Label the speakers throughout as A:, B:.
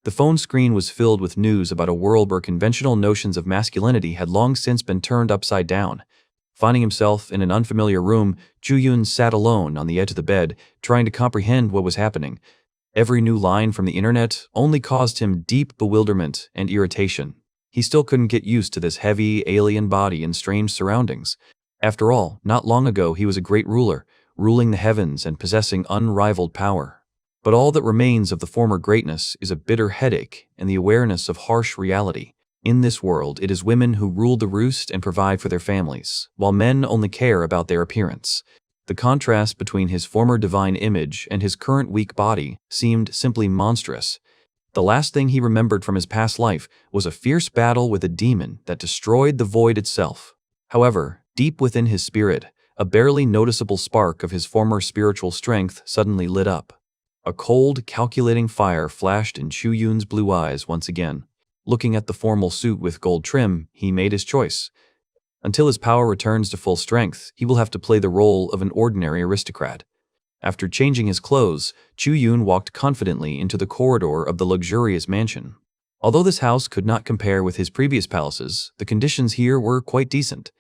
A: The phone screen was filled with news about a world where conventional notions of masculinity had long since been turned upside down. Finding himself in an unfamiliar room, Ju-yoon sat alone on the edge of the bed, trying to comprehend what was happening. Every new line from the internet only caused him deep bewilderment and irritation. He still couldn't get used to this heavy, alien body and strange surroundings. After all, not long ago he was a great ruler, ruling the heavens and possessing unrivaled power. But all that remains of the former greatness is a bitter headache and the awareness of harsh reality. In this world, it is women who rule the roost and provide for their families, while men only care about their appearance. The contrast between his former divine image and his current weak body seemed simply monstrous. The last thing he remembered from his past life was a fierce battle with a demon that destroyed the void itself. However, deep within his spirit, a barely noticeable spark of his former spiritual strength suddenly lit up. A cold, calculating fire flashed in Chu-yoon's blue eyes once again. Looking at the formal suit with gold trim, he made his choice. Until his power returns to full strength, he will have to play the role of an ordinary aristocrat. After changing his clothes, Chu-yoon walked confidently into the corridor of the luxurious mansion. Although this house could not compare with his previous palaces, the conditions here were quite decent.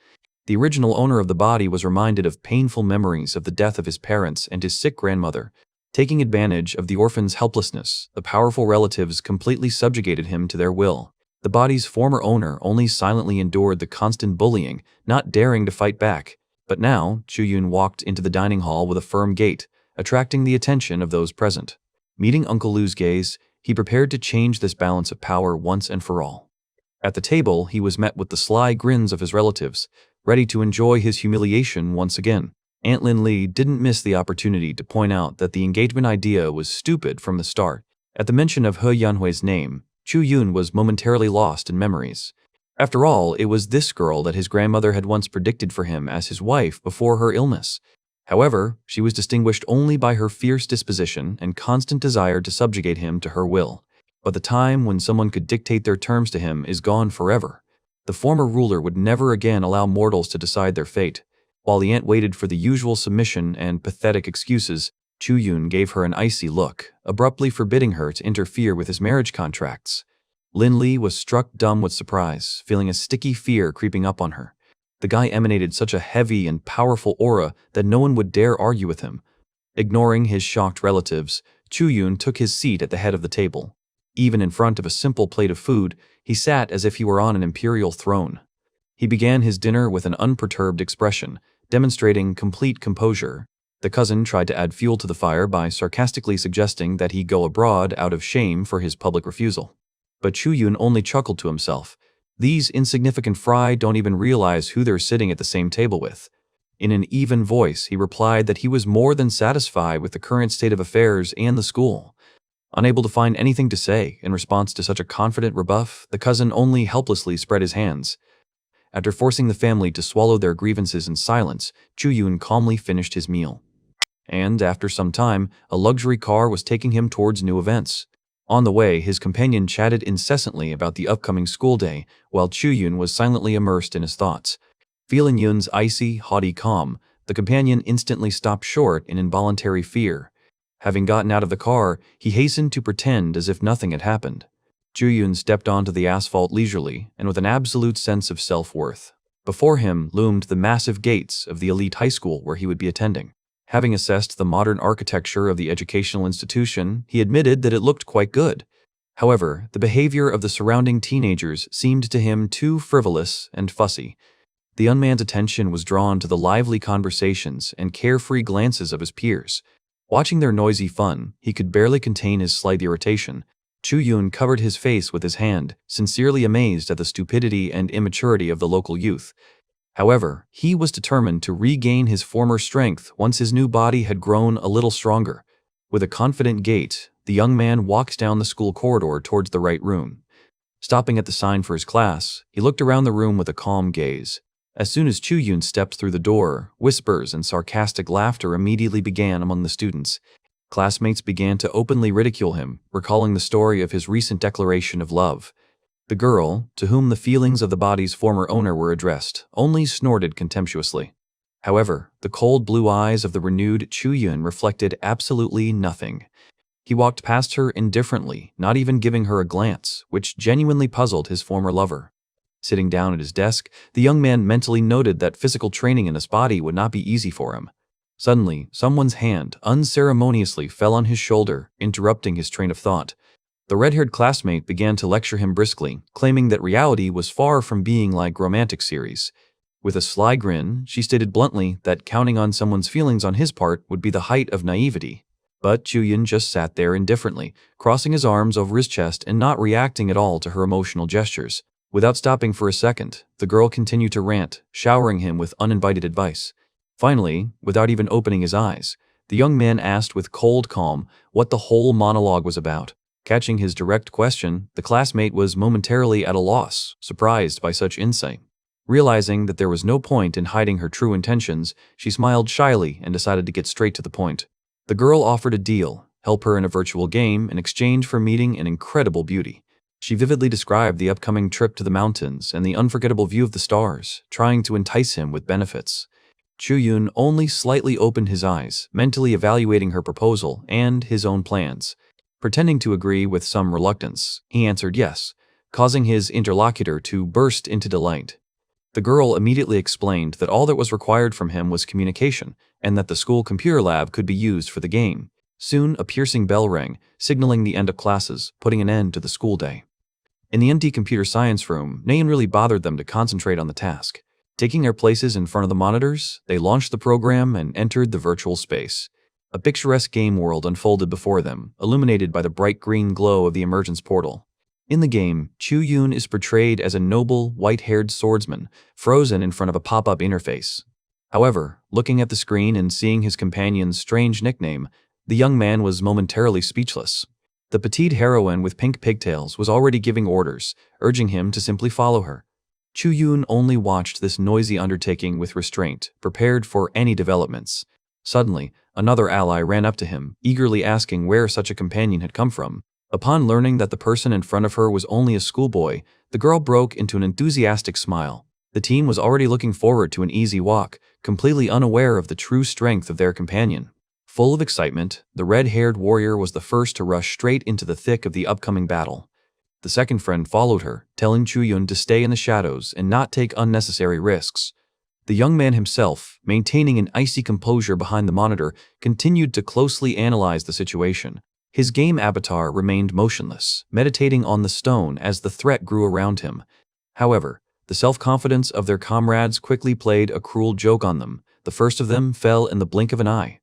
A: The original owner of the body was reminded of painful memories of the death of his parents and his sick grandmother. Taking advantage of the orphan's helplessness, the powerful relatives completely subjugated him to their will. The body's former owner only silently endured the constant bullying, not daring to fight back. But now, Chu-yoon walked into the dining hall with a firm gait, attracting the attention of those present. Meeting Uncle Lu's gaze, he prepared to change this balance of power once and for all. At the table, he was met with the sly grins of his relatives, ready to enjoy his humiliation once again. Aunt Lin Lee didn't miss the opportunity to point out that the engagement idea was stupid from the start. At the mention of He Yanhui's name, Chu-yoon was momentarily lost in memories. After all, it was this girl that his grandmother had once predicted for him as his wife before her illness. However, she was distinguished only by her fierce disposition and constant desire to subjugate him to her will. But the time when someone could dictate their terms to him is gone forever. The former ruler would never again allow mortals to decide their fate. While the aunt waited for the usual submission and pathetic excuses, Chu-yoon gave her an icy look, abruptly forbidding her to interfere with his marriage contracts. Lin Lee was struck dumb with surprise, feeling a sticky fear creeping up on her. The guy emanated such a heavy and powerful aura that no one would dare argue with him. Ignoring his shocked relatives, Chu-yoon took his seat at the head of the table. Even in front of a simple plate of food, he sat as if he were on an imperial throne. He began his dinner with an unperturbed expression, demonstrating complete composure. The cousin tried to add fuel to the fire by sarcastically suggesting that he go abroad out of shame for his public refusal. But Chu-yoon only chuckled to himself. These insignificant fry don't even realize who they're sitting at the same table with. In an even voice, he replied that he was more than satisfied with the current state of affairs and the school. Unable to find anything to say in response to such a confident rebuff, the cousin only helplessly spread his hands. After forcing the family to swallow their grievances in silence, Chu-yoon calmly finished his meal. And after some time, a luxury car was taking him towards new events. On the way, his companion chatted incessantly about the upcoming school day, while Chu-yoon was silently immersed in his thoughts. Feeling Yoon's icy, haughty calm, the companion instantly stopped short in involuntary fear. Having gotten out of the car, he hastened to pretend as if nothing had happened. Chu-yoon stepped onto the asphalt leisurely and with an absolute sense of self-worth. Before him loomed the massive gates of the elite high school where he would be attending. Having assessed the modern architecture of the educational institution, he admitted that it looked quite good. However, the behavior of the surrounding teenagers seemed to him too frivolous and fussy. The young man's attention was drawn to the lively conversations and carefree glances of his peers. Watching their noisy fun, he could barely contain his slight irritation. Chu-yoon covered his face with his hand, sincerely amazed at the stupidity and immaturity of the local youth. However, he was determined to regain his former strength once his new body had grown a little stronger. With a confident gait, the young man walked down the school corridor towards the right room. Stopping at the sign for his class, he looked around the room with a calm gaze. As soon as Chu-yoon stepped through the door, whispers and sarcastic laughter immediately began among the students. Classmates began to openly ridicule him, recalling the story of his recent declaration of love. The girl, to whom the feelings of the body's former owner were addressed, only snorted contemptuously. However, the cold blue eyes of the renewed Chu-yoon reflected absolutely nothing. He walked past her indifferently, not even giving her a glance, which genuinely puzzled his former lover. Sitting down at his desk, the young man mentally noted that physical training in this body would not be easy for him. Suddenly, someone's hand unceremoniously fell on his shoulder, interrupting his train of thought. The red-haired classmate began to lecture him briskly, claiming that reality was far from being like romantic series. With a sly grin, she stated bluntly that counting on someone's feelings on his part would be the height of naivety. But Chuyun just sat there indifferently, crossing his arms over his chest and not reacting at all to her emotional gestures. Without stopping for a second, the girl continued to rant, showering him with uninvited advice. Finally, without even opening his eyes, the young man asked with cold calm what the whole monologue was about. Catching his direct question, the classmate was momentarily at a loss, surprised by such insight. Realizing that there was no point in hiding her true intentions, she smiled shyly and decided to get straight to the point. The girl offered a deal, help her in a virtual game in exchange for meeting an incredible beauty. She vividly described the upcoming trip to the mountains and the unforgettable view of the stars, trying to entice him with benefits. Chuyun only slightly opened his eyes, mentally evaluating her proposal and his own plans. Pretending to agree with some reluctance, he answered yes, causing his interlocutor to burst into delight. The girl immediately explained that all that was required from him was communication, and that the school computer lab could be used for the game. Soon, a piercing bell rang, signaling the end of classes, putting an end to the school day. In the empty computer science room, no one really bothered them to concentrate on the task. Taking their places in front of the monitors, they launched the program and entered the virtual space. A picturesque game world unfolded before them, illuminated by the bright green glow of the emergence portal. In the game, Chuyun is portrayed as a noble, white-haired swordsman, frozen in front of a pop-up interface. However, looking at the screen and seeing his companion's strange nickname, the young man was momentarily speechless. The petite heroine with pink pigtails was already giving orders, urging him to simply follow her. Chuyun only watched this noisy undertaking with restraint, prepared for any developments. Suddenly, another ally ran up to him, eagerly asking where such a companion had come from. Upon learning that the person in front of her was only a schoolboy, the girl broke into an enthusiastic smile. The team was already looking forward to an easy walk, completely unaware of the true strength of their companion. Full of excitement, the red-haired warrior was the first to rush straight into the thick of the upcoming battle. The second friend followed her, telling Chuyun to stay in the shadows and not take unnecessary risks. The young man himself, maintaining an icy composure behind the monitor, continued to closely analyze the situation. His game avatar remained motionless, meditating on the stone as the threat grew around him. However, the self-confidence of their comrades quickly played a cruel joke on them. The first of them fell in the blink of an eye.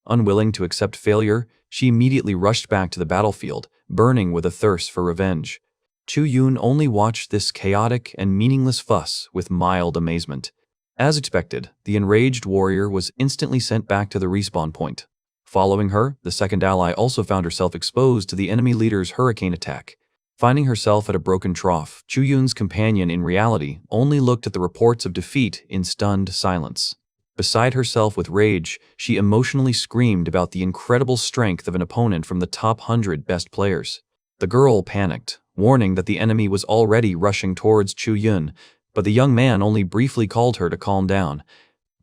A: Unwilling to accept failure, she immediately rushed back to the battlefield, burning with a thirst for revenge. Chuyun only watched this chaotic and meaningless fuss with mild amazement. As expected, the enraged warrior was instantly sent back to the respawn point. Following her, the second ally also found herself exposed to the enemy leader's hurricane attack. Finding herself at a broken trough, Chuyun's companion in reality only looked at the reports of defeat in stunned silence. Beside herself with rage, she emotionally screamed about the incredible strength of an opponent from the top 100 best players. The girl panicked, warning that the enemy was already rushing towards Chuyun, but the young man only briefly called her to calm down.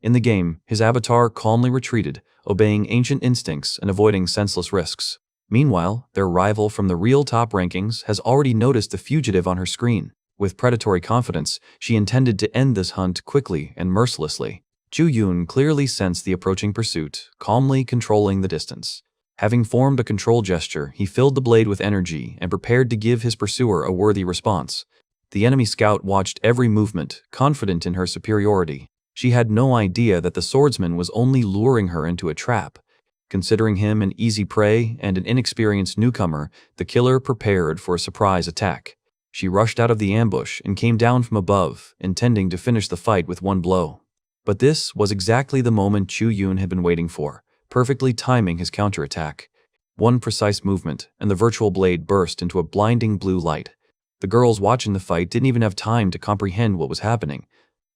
A: In the game, his avatar calmly retreated, obeying ancient instincts and avoiding senseless risks. Meanwhile, their rival from the real top rankings has already noticed the fugitive on her screen. With predatory confidence, she intended to end this hunt quickly and mercilessly. Chuyun clearly sensed the approaching pursuit, calmly controlling the distance. Having formed a control gesture, he filled the blade with energy and prepared to give his pursuer a worthy response. The enemy scout watched every movement, confident in her superiority. She had no idea that the swordsman was only luring her into a trap. Considering him an easy prey and an inexperienced newcomer, the killer prepared for a surprise attack. She rushed out of the ambush and came down from above, intending to finish the fight with one blow. But this was exactly the moment Chuyun had been waiting for, perfectly timing his counterattack. One precise movement, and the virtual blade burst into a blinding blue light. The girls watching the fight didn't even have time to comprehend what was happening.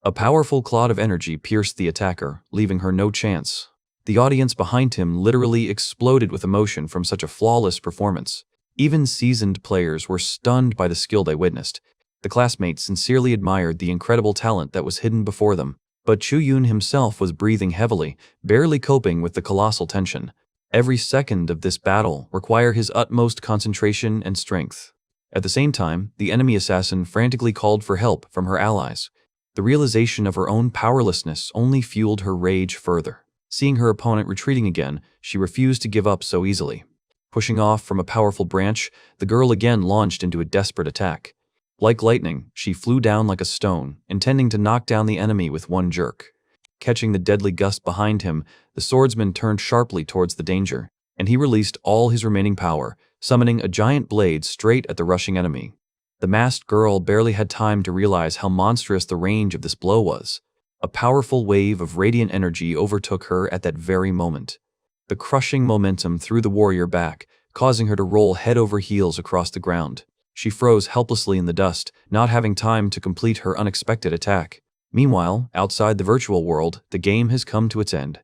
A: A powerful clot of energy pierced the attacker, leaving her no chance. The audience behind him literally exploded with emotion from such a flawless performance. Even seasoned players were stunned by the skill they witnessed. The classmates sincerely admired the incredible talent that was hidden before them. But Chuyun himself was breathing heavily, barely coping with the colossal tension. Every second of this battle required his utmost concentration and strength. At the same time, the enemy assassin frantically called for help from her allies. The realization of her own powerlessness only fueled her rage further. Seeing her opponent retreating again, she refused to give up so easily. Pushing off from a powerful branch, the girl again launched into a desperate attack. Like lightning, she flew down like a stone, intending to knock down the enemy with one jerk. Catching the deadly gust behind him, the swordsman turned sharply towards the danger, and he released all his remaining power, summoning a giant blade straight at the rushing enemy. The masked girl barely had time to realize how monstrous the range of this blow was. A powerful wave of radiant energy overtook her at that very moment. The crushing momentum threw the warrior back, causing her to roll head over heels across the ground. She froze helplessly in the dust, not having time to complete her unexpected attack. Meanwhile, outside the virtual world, the game has come to its end.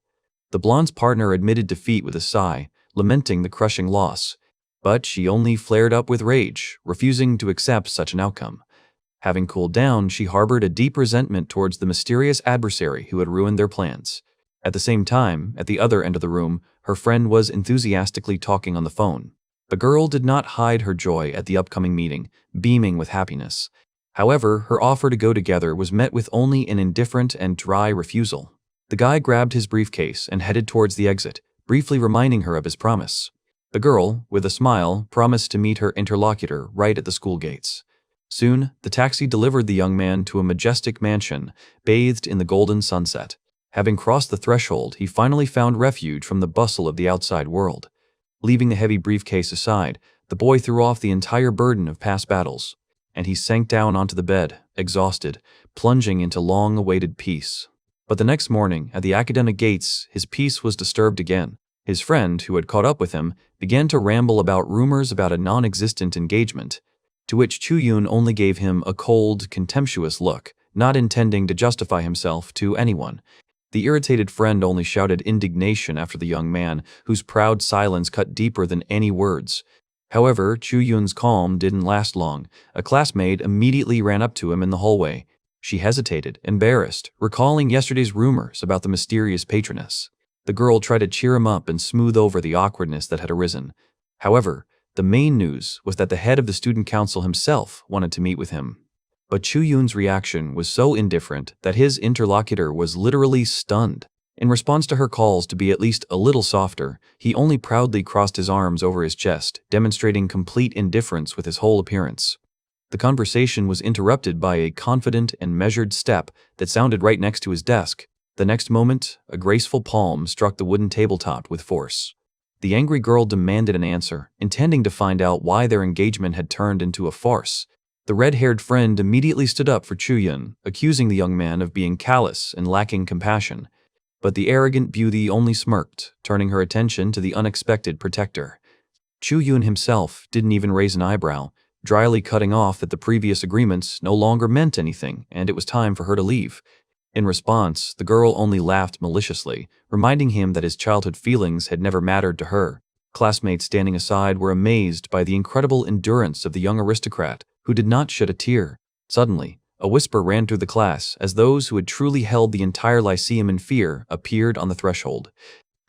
A: The blonde's partner admitted defeat with a sigh, lamenting the crushing loss. But she only flared up with rage, refusing to accept such an outcome. Having cooled down, she harbored a deep resentment towards the mysterious adversary who had ruined their plans. At the same time, at the other end of the room, her friend was enthusiastically talking on the phone. The girl did not hide her joy at the upcoming meeting, beaming with happiness. However, her offer to go together was met with only an indifferent and dry refusal. The guy grabbed his briefcase and headed towards the exit, briefly reminding her of his promise. The girl, with a smile, promised to meet her interlocutor right at the school gates. Soon, the taxi delivered the young man to a majestic mansion, bathed in the golden sunset. Having crossed the threshold, he finally found refuge from the bustle of the outside world. Leaving the heavy briefcase aside, the boy threw off the entire burden of past battles, and he sank down onto the bed, exhausted, plunging into long-awaited peace. But the next morning, at the academic gates, his peace was disturbed again. His friend, who had caught up with him, began to ramble about rumors about a non-existent engagement, to which Chu-Yun only gave him a cold, contemptuous look, not intending to justify himself to anyone. The irritated friend only shouted indignation after the young man, whose proud silence cut deeper than any words. However, Chu-Yun's calm didn't last long. A classmate immediately ran up to him in the hallway. She hesitated, embarrassed, recalling yesterday's rumors about the mysterious patroness. The girl tried to cheer him up and smooth over the awkwardness that had arisen. However, the main news was that the head of the student council himself wanted to meet with him. But Chu-Yun's reaction was so indifferent that his interlocutor was literally stunned. In response to her calls to be at least a little softer, he only proudly crossed his arms over his chest, demonstrating complete indifference with his whole appearance. The conversation was interrupted by a confident and measured step that sounded right next to his desk. The next moment, a graceful palm struck the wooden tabletop with force. The angry girl demanded an answer, intending to find out why their engagement had turned into a farce. The red-haired friend immediately stood up for Chu-Yun, accusing the young man of being callous and lacking compassion. But the arrogant beauty only smirked, turning her attention to the unexpected protector. Chu-Yun himself didn't even raise an eyebrow, dryly cutting off that the previous agreements no longer meant anything and it was time for her to leave. In response, the girl only laughed maliciously, reminding him that his childhood feelings had never mattered to her. Classmates standing aside were amazed by the incredible endurance of the young aristocrat, who did not shed a tear. Suddenly, a whisper ran through the class as those who had truly held the entire lyceum in fear appeared on the threshold.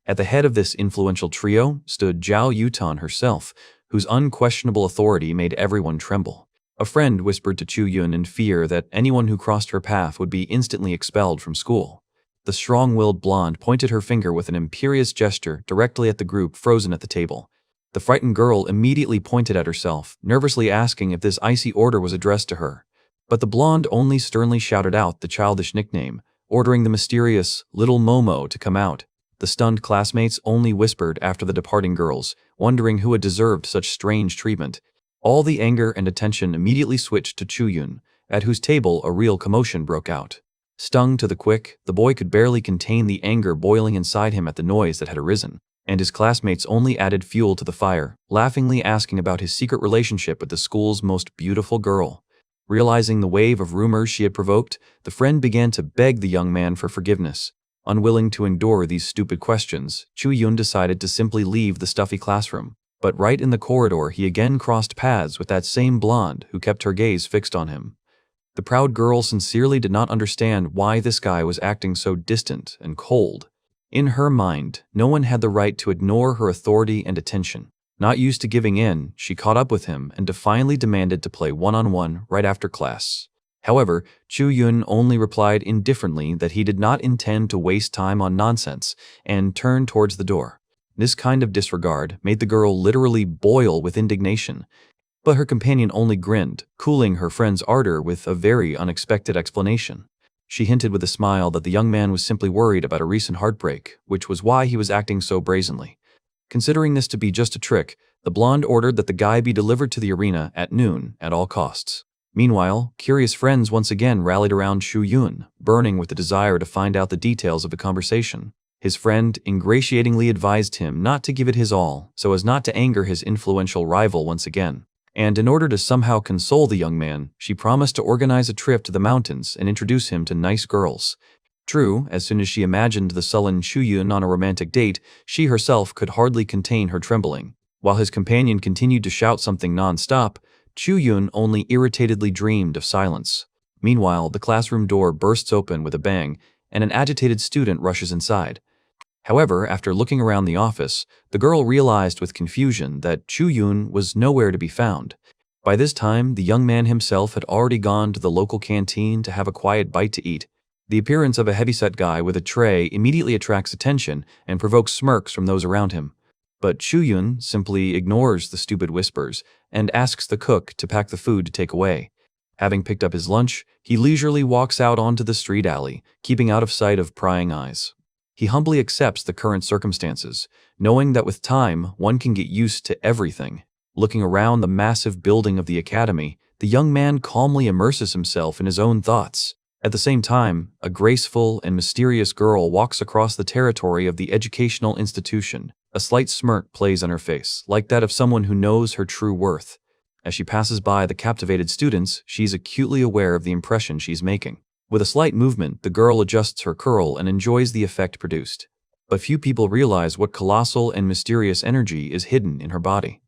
A: At the head of this influential trio stood Zhao Yutan herself, whose unquestionable authority made everyone tremble. A friend whispered to Chu-Yun in fear that anyone who crossed her path would be instantly expelled from school. The strong-willed blonde pointed her finger with an imperious gesture directly at the group frozen at the table. The frightened girl immediately pointed at herself, nervously asking if this icy order was addressed to her. But the blonde only sternly shouted out the childish nickname, ordering the mysterious little Momo to come out. The stunned classmates only whispered after the departing girls, wondering who had deserved such strange treatment. All the anger and attention immediately switched to Chu-Yun, at whose table a real commotion broke out. Stung to the quick, the boy could barely contain the anger boiling inside him at the noise that had arisen, and his classmates only added fuel to the fire, laughingly asking about his secret relationship with the school's most beautiful girl. Realizing the wave of rumors she had provoked, the friend began to beg the young man for forgiveness. Unwilling to endure these stupid questions, Chu-Yun decided to simply leave the stuffy classroom. But right in the corridor, he again crossed paths with that same blonde who kept her gaze fixed on him. The proud girl sincerely did not understand why this guy was acting so distant and cold. In her mind, no one had the right to ignore her authority and attention. Not used to giving in, she caught up with him and defiantly demanded to play one-on-one right after class. However, Chu Yun only replied indifferently that he did not intend to waste time on nonsense and turned towards the door. This kind of disregard made the girl literally boil with indignation, but her companion only grinned, cooling her friend's ardor with a very unexpected explanation. She hinted with a smile that the young man was simply worried about a recent heartbreak, which was why he was acting so brazenly. Considering this to be just a trick, the blonde ordered that the guy be delivered to the arena at noon at all costs. Meanwhile, curious friends once again rallied around Chu Yun, burning with the desire to find out the details of the conversation. His friend ingratiatingly advised him not to give it his all, so as not to anger his influential rival once again. And in order to somehow console the young man, she promised to organize a trip to the mountains and introduce him to nice girls. True, as soon as she imagined the sullen Chu Yun on a romantic date, she herself could hardly contain her trembling. While his companion continued to shout something non-stop, Chu Yun only irritatedly dreamed of silence. Meanwhile, the classroom door bursts open with a bang, and an agitated student rushes inside. However, after looking around the office, the girl realized with confusion that Chu Yun was nowhere to be found. By this time, the young man himself had already gone to the local canteen to have a quiet bite to eat. The appearance of a heavyset guy with a tray immediately attracts attention and provokes smirks from those around him. But Chu Yun simply ignores the stupid whispers and asks the cook to pack the food to take away. Having picked up his lunch, he leisurely walks out onto the street alley, keeping out of sight of prying eyes. He humbly accepts the current circumstances, knowing that with time, one can get used to everything. Looking around the massive building of the academy, the young man calmly immerses himself in his own thoughts. At the same time, a graceful and mysterious girl walks across the territory of the educational institution. A slight smirk plays on her face, like that of someone who knows her true worth. As she passes by the captivated students, she's acutely aware of the impression she's making. With a slight movement, the girl adjusts her curl and enjoys the effect produced. But few people realize what colossal and mysterious energy is hidden in her body.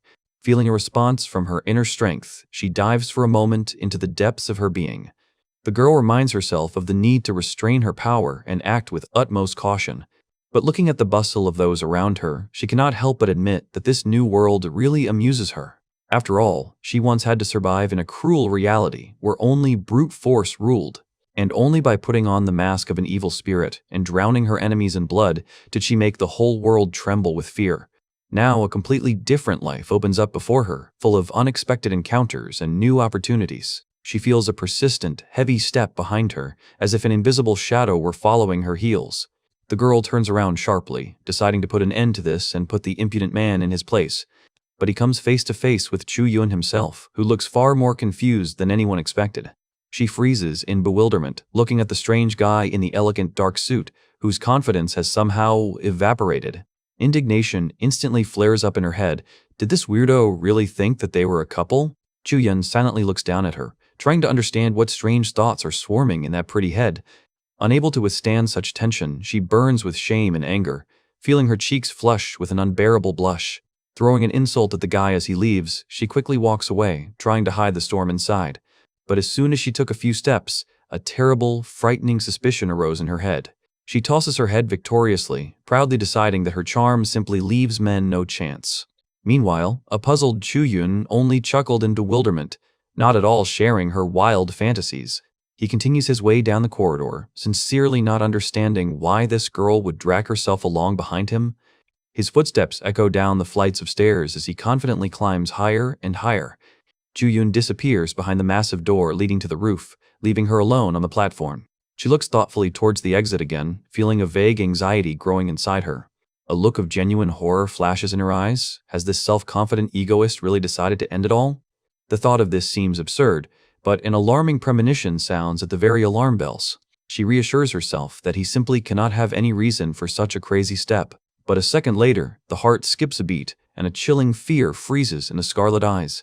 A: Feeling a response from her inner strength, she dives for a moment into the depths of her being. The girl reminds herself of the need to restrain her power and act with utmost caution. But looking at the bustle of those around her, she cannot help but admit that this new world really amuses her. After all, she once had to survive in a cruel reality where only brute force ruled. And only by putting on the mask of an evil spirit and drowning her enemies in blood did she make the whole world tremble with fear. Now a completely different life opens up before her, full of unexpected encounters and new opportunities. She feels a persistent, heavy step behind her, as if an invisible shadow were following her heels. The girl turns around sharply, deciding to put an end to this and put the impudent man in his place. But he comes face to face with Chu Yun himself, who looks far more confused than anyone expected. She freezes in bewilderment, looking at the strange guy in the elegant dark suit, whose confidence has somehow evaporated. Indignation instantly flares up in her head. Did this weirdo really think that they were a couple? Chu Yun silently looks down at her, trying to understand what strange thoughts are swarming in that pretty head. Unable to withstand such tension, she burns with shame and anger, feeling her cheeks flush with an unbearable blush. Throwing an insult at the guy as he leaves, she quickly walks away, trying to hide the storm inside. But as soon as she took a few steps, a terrible, frightening suspicion arose in her head. She tosses her head victoriously, proudly deciding that her charm simply leaves men no chance. Meanwhile, a puzzled Chu Yun only chuckled in bewilderment, not at all sharing her wild fantasies. He continues his way down the corridor, sincerely not understanding why this girl would drag herself along behind him. His footsteps echo down the flights of stairs as he confidently climbs higher and higher. Chu Yun disappears behind the massive door leading to the roof, leaving her alone on the platform. She looks thoughtfully towards the exit again, feeling a vague anxiety growing inside her. A look of genuine horror flashes in her eyes. Has this self-confident egoist really decided to end it all? The thought of this seems absurd, but an alarming premonition sounds at the very alarm bells. She reassures herself that he simply cannot have any reason for such a crazy step. But a second later, the heart skips a beat, and a chilling fear freezes in the scarlet eyes.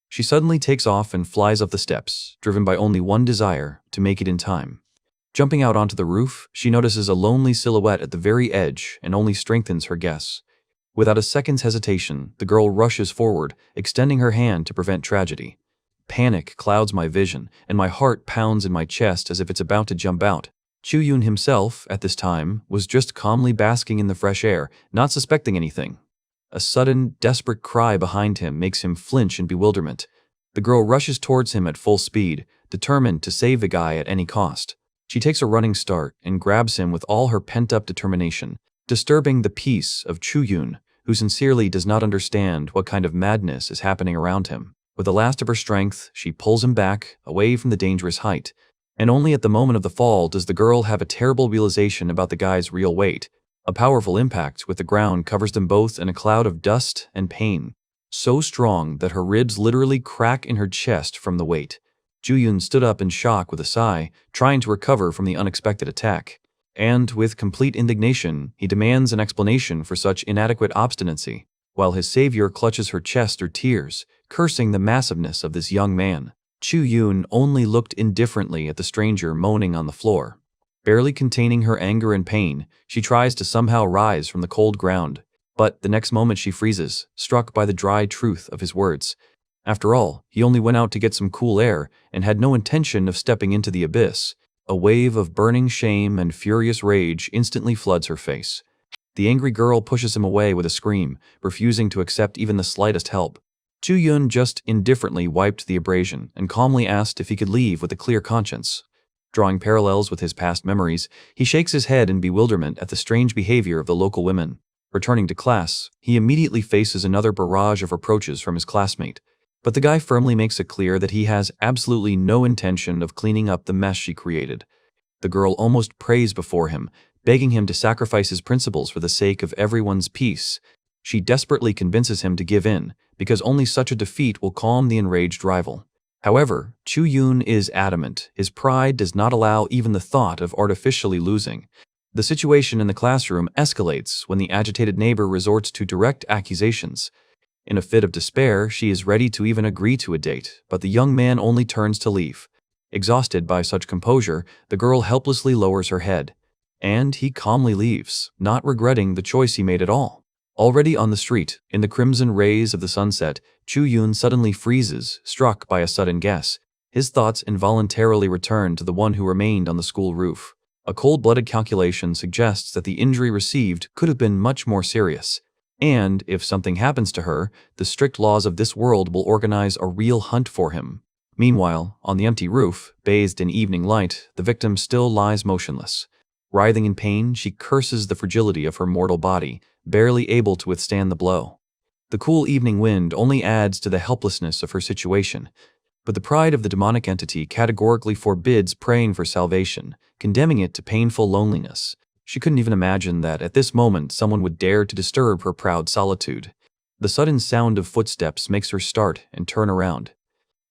A: She suddenly takes off and flies up the steps, driven by only one desire, to make it in time. Jumping out onto the roof, she notices a lonely silhouette at the very edge and only strengthens her guess. Without a second's hesitation, the girl rushes forward, extending her hand to prevent tragedy. Panic clouds my vision, and my heart pounds in my chest as if it's about to jump out. Chu Yun himself, at this time, was just calmly basking in the fresh air, not suspecting anything. A sudden, desperate cry behind him makes him flinch in bewilderment. The girl rushes towards him at full speed, determined to save the guy at any cost. She takes a running start and grabs him with all her pent-up determination, disturbing the peace of Chu Yun, who sincerely does not understand what kind of madness is happening around him. With the last of her strength, she pulls him back, away from the dangerous height. And only at the moment of the fall does the girl have a terrible realization about the guy's real weight. A powerful impact with the ground covers them both in a cloud of dust and pain, so strong that her ribs literally crack in her chest from the weight. Chu Yun stood up in shock with a sigh, trying to recover from the unexpected attack. And, with complete indignation, he demands an explanation for such inadequate obstinacy, while his savior clutches her chest through tears, cursing the massiveness of this young man. Chu Yun only looked indifferently at the stranger moaning on the floor. Barely containing her anger and pain, she tries to somehow rise from the cold ground, but the next moment she freezes, struck by the dry truth of his words. After all, he only went out to get some cool air and had no intention of stepping into the abyss. A wave of burning shame and furious rage instantly floods her face. The angry girl pushes him away with a scream, refusing to accept even the slightest help. Chu Yun just indifferently wiped the abrasion and calmly asked if he could leave with a clear conscience. Drawing parallels with his past memories, he shakes his head in bewilderment at the strange behavior of the local women. Returning to class, he immediately faces another barrage of reproaches from his classmate. But the guy firmly makes it clear that he has absolutely no intention of cleaning up the mess she created. The girl almost prays before him, begging him to sacrifice his principles for the sake of everyone's peace. She desperately convinces him to give in, because only such a defeat will calm the enraged rival. However, Chu Yun is adamant. His pride does not allow even the thought of artificially losing. The situation in the classroom escalates when the agitated neighbor resorts to direct accusations. In a fit of despair, she is ready to even agree to a date, but the young man only turns to leave. Exhausted by such composure, the girl helplessly lowers her head. And he calmly leaves, not regretting the choice he made at all. Already on the street, in the crimson rays of the sunset, Chu Yun suddenly freezes, struck by a sudden guess. His thoughts involuntarily return to the one who remained on the school roof. A cold-blooded calculation suggests that the injury received could have been much more serious. And, if something happens to her, the strict laws of this world will organize a real hunt for him. Meanwhile, on the empty roof, bathed in evening light, the victim still lies motionless. Writhing in pain, she curses the fragility of her mortal body, barely able to withstand the blow. The cool evening wind only adds to the helplessness of her situation, but the pride of the demonic entity categorically forbids praying for salvation, condemning it to painful loneliness. She couldn't even imagine that at this moment someone would dare to disturb her proud solitude. The sudden sound of footsteps makes her start and turn around.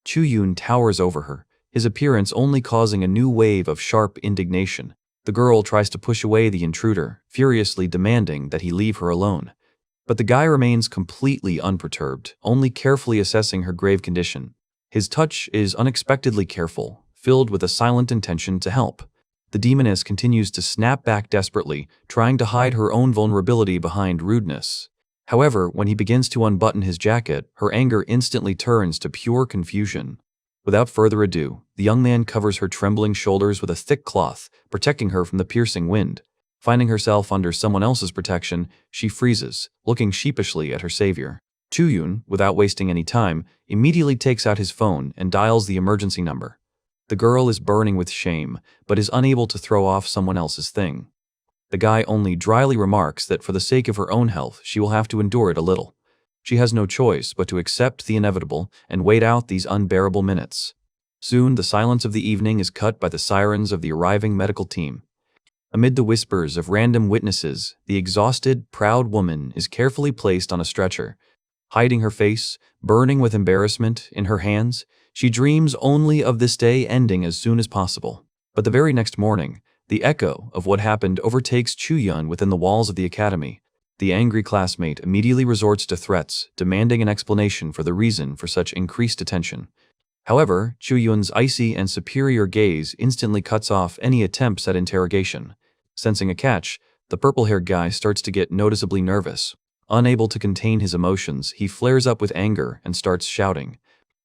A: Chu Yun towers over her, his appearance only causing a new wave of sharp indignation. The girl tries to push away the intruder, furiously demanding that he leave her alone. But the guy remains completely unperturbed, only carefully assessing her grave condition. His touch is unexpectedly careful, filled with a silent intention to help. The demoness continues to snap back desperately, trying to hide her own vulnerability behind rudeness. However, when he begins to unbutton his jacket, her anger instantly turns to pure confusion. Without further ado, the young man covers her trembling shoulders with a thick cloth, protecting her from the piercing wind. Finding herself under someone else's protection, she freezes, looking sheepishly at her savior. Chu Yun, without wasting any time, immediately takes out his phone and dials the emergency number. The girl is burning with shame, but is unable to throw off someone else's thing. The guy only dryly remarks that for the sake of her own health, she will have to endure it a little. She has no choice but to accept the inevitable and wait out these unbearable minutes. Soon, the silence of the evening is cut by the sirens of the arriving medical team. Amid the whispers of random witnesses, the exhausted, proud woman is carefully placed on a stretcher. Hiding her face, burning with embarrassment, in her hands, she dreams only of this day ending as soon as possible. But the very next morning, the echo of what happened overtakes Chu Yun within the walls of the academy. The angry classmate immediately resorts to threats, demanding an explanation for the reason for such increased attention. However, Chu Yun's icy and superior gaze instantly cuts off any attempts at interrogation. Sensing a catch, the purple-haired guy starts to get noticeably nervous. Unable to contain his emotions, he flares up with anger and starts shouting.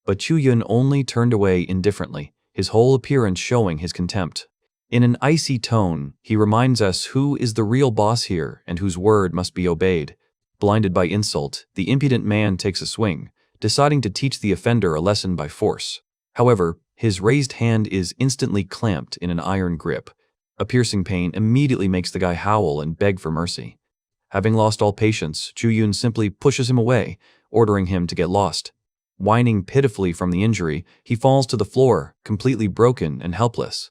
A: But Chu Yun only turned away indifferently, his whole appearance showing his contempt. In an icy tone, he reminds us who is the real boss here and whose word must be obeyed. Blinded by insult, the impudent man takes a swing, deciding to teach the offender a lesson by force. However, his raised hand is instantly clamped in an iron grip. A piercing pain immediately makes the guy howl and beg for mercy. Having lost all patience, Chu-yun simply pushes him away, ordering him to get lost. Whining pitifully from the injury, he falls to the floor, completely broken and helpless.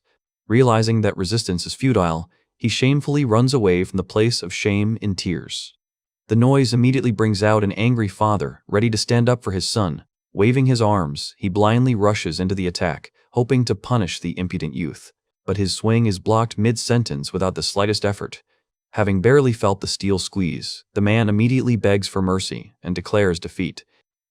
A: Realizing that resistance is futile, he shamefully runs away from the place of shame in tears. The noise immediately brings out an angry father, ready to stand up for his son. Waving his arms, he blindly rushes into the attack, hoping to punish the impudent youth. But his swing is blocked mid-sentence without the slightest effort. Having barely felt the steel squeeze, the man immediately begs for mercy and declares defeat.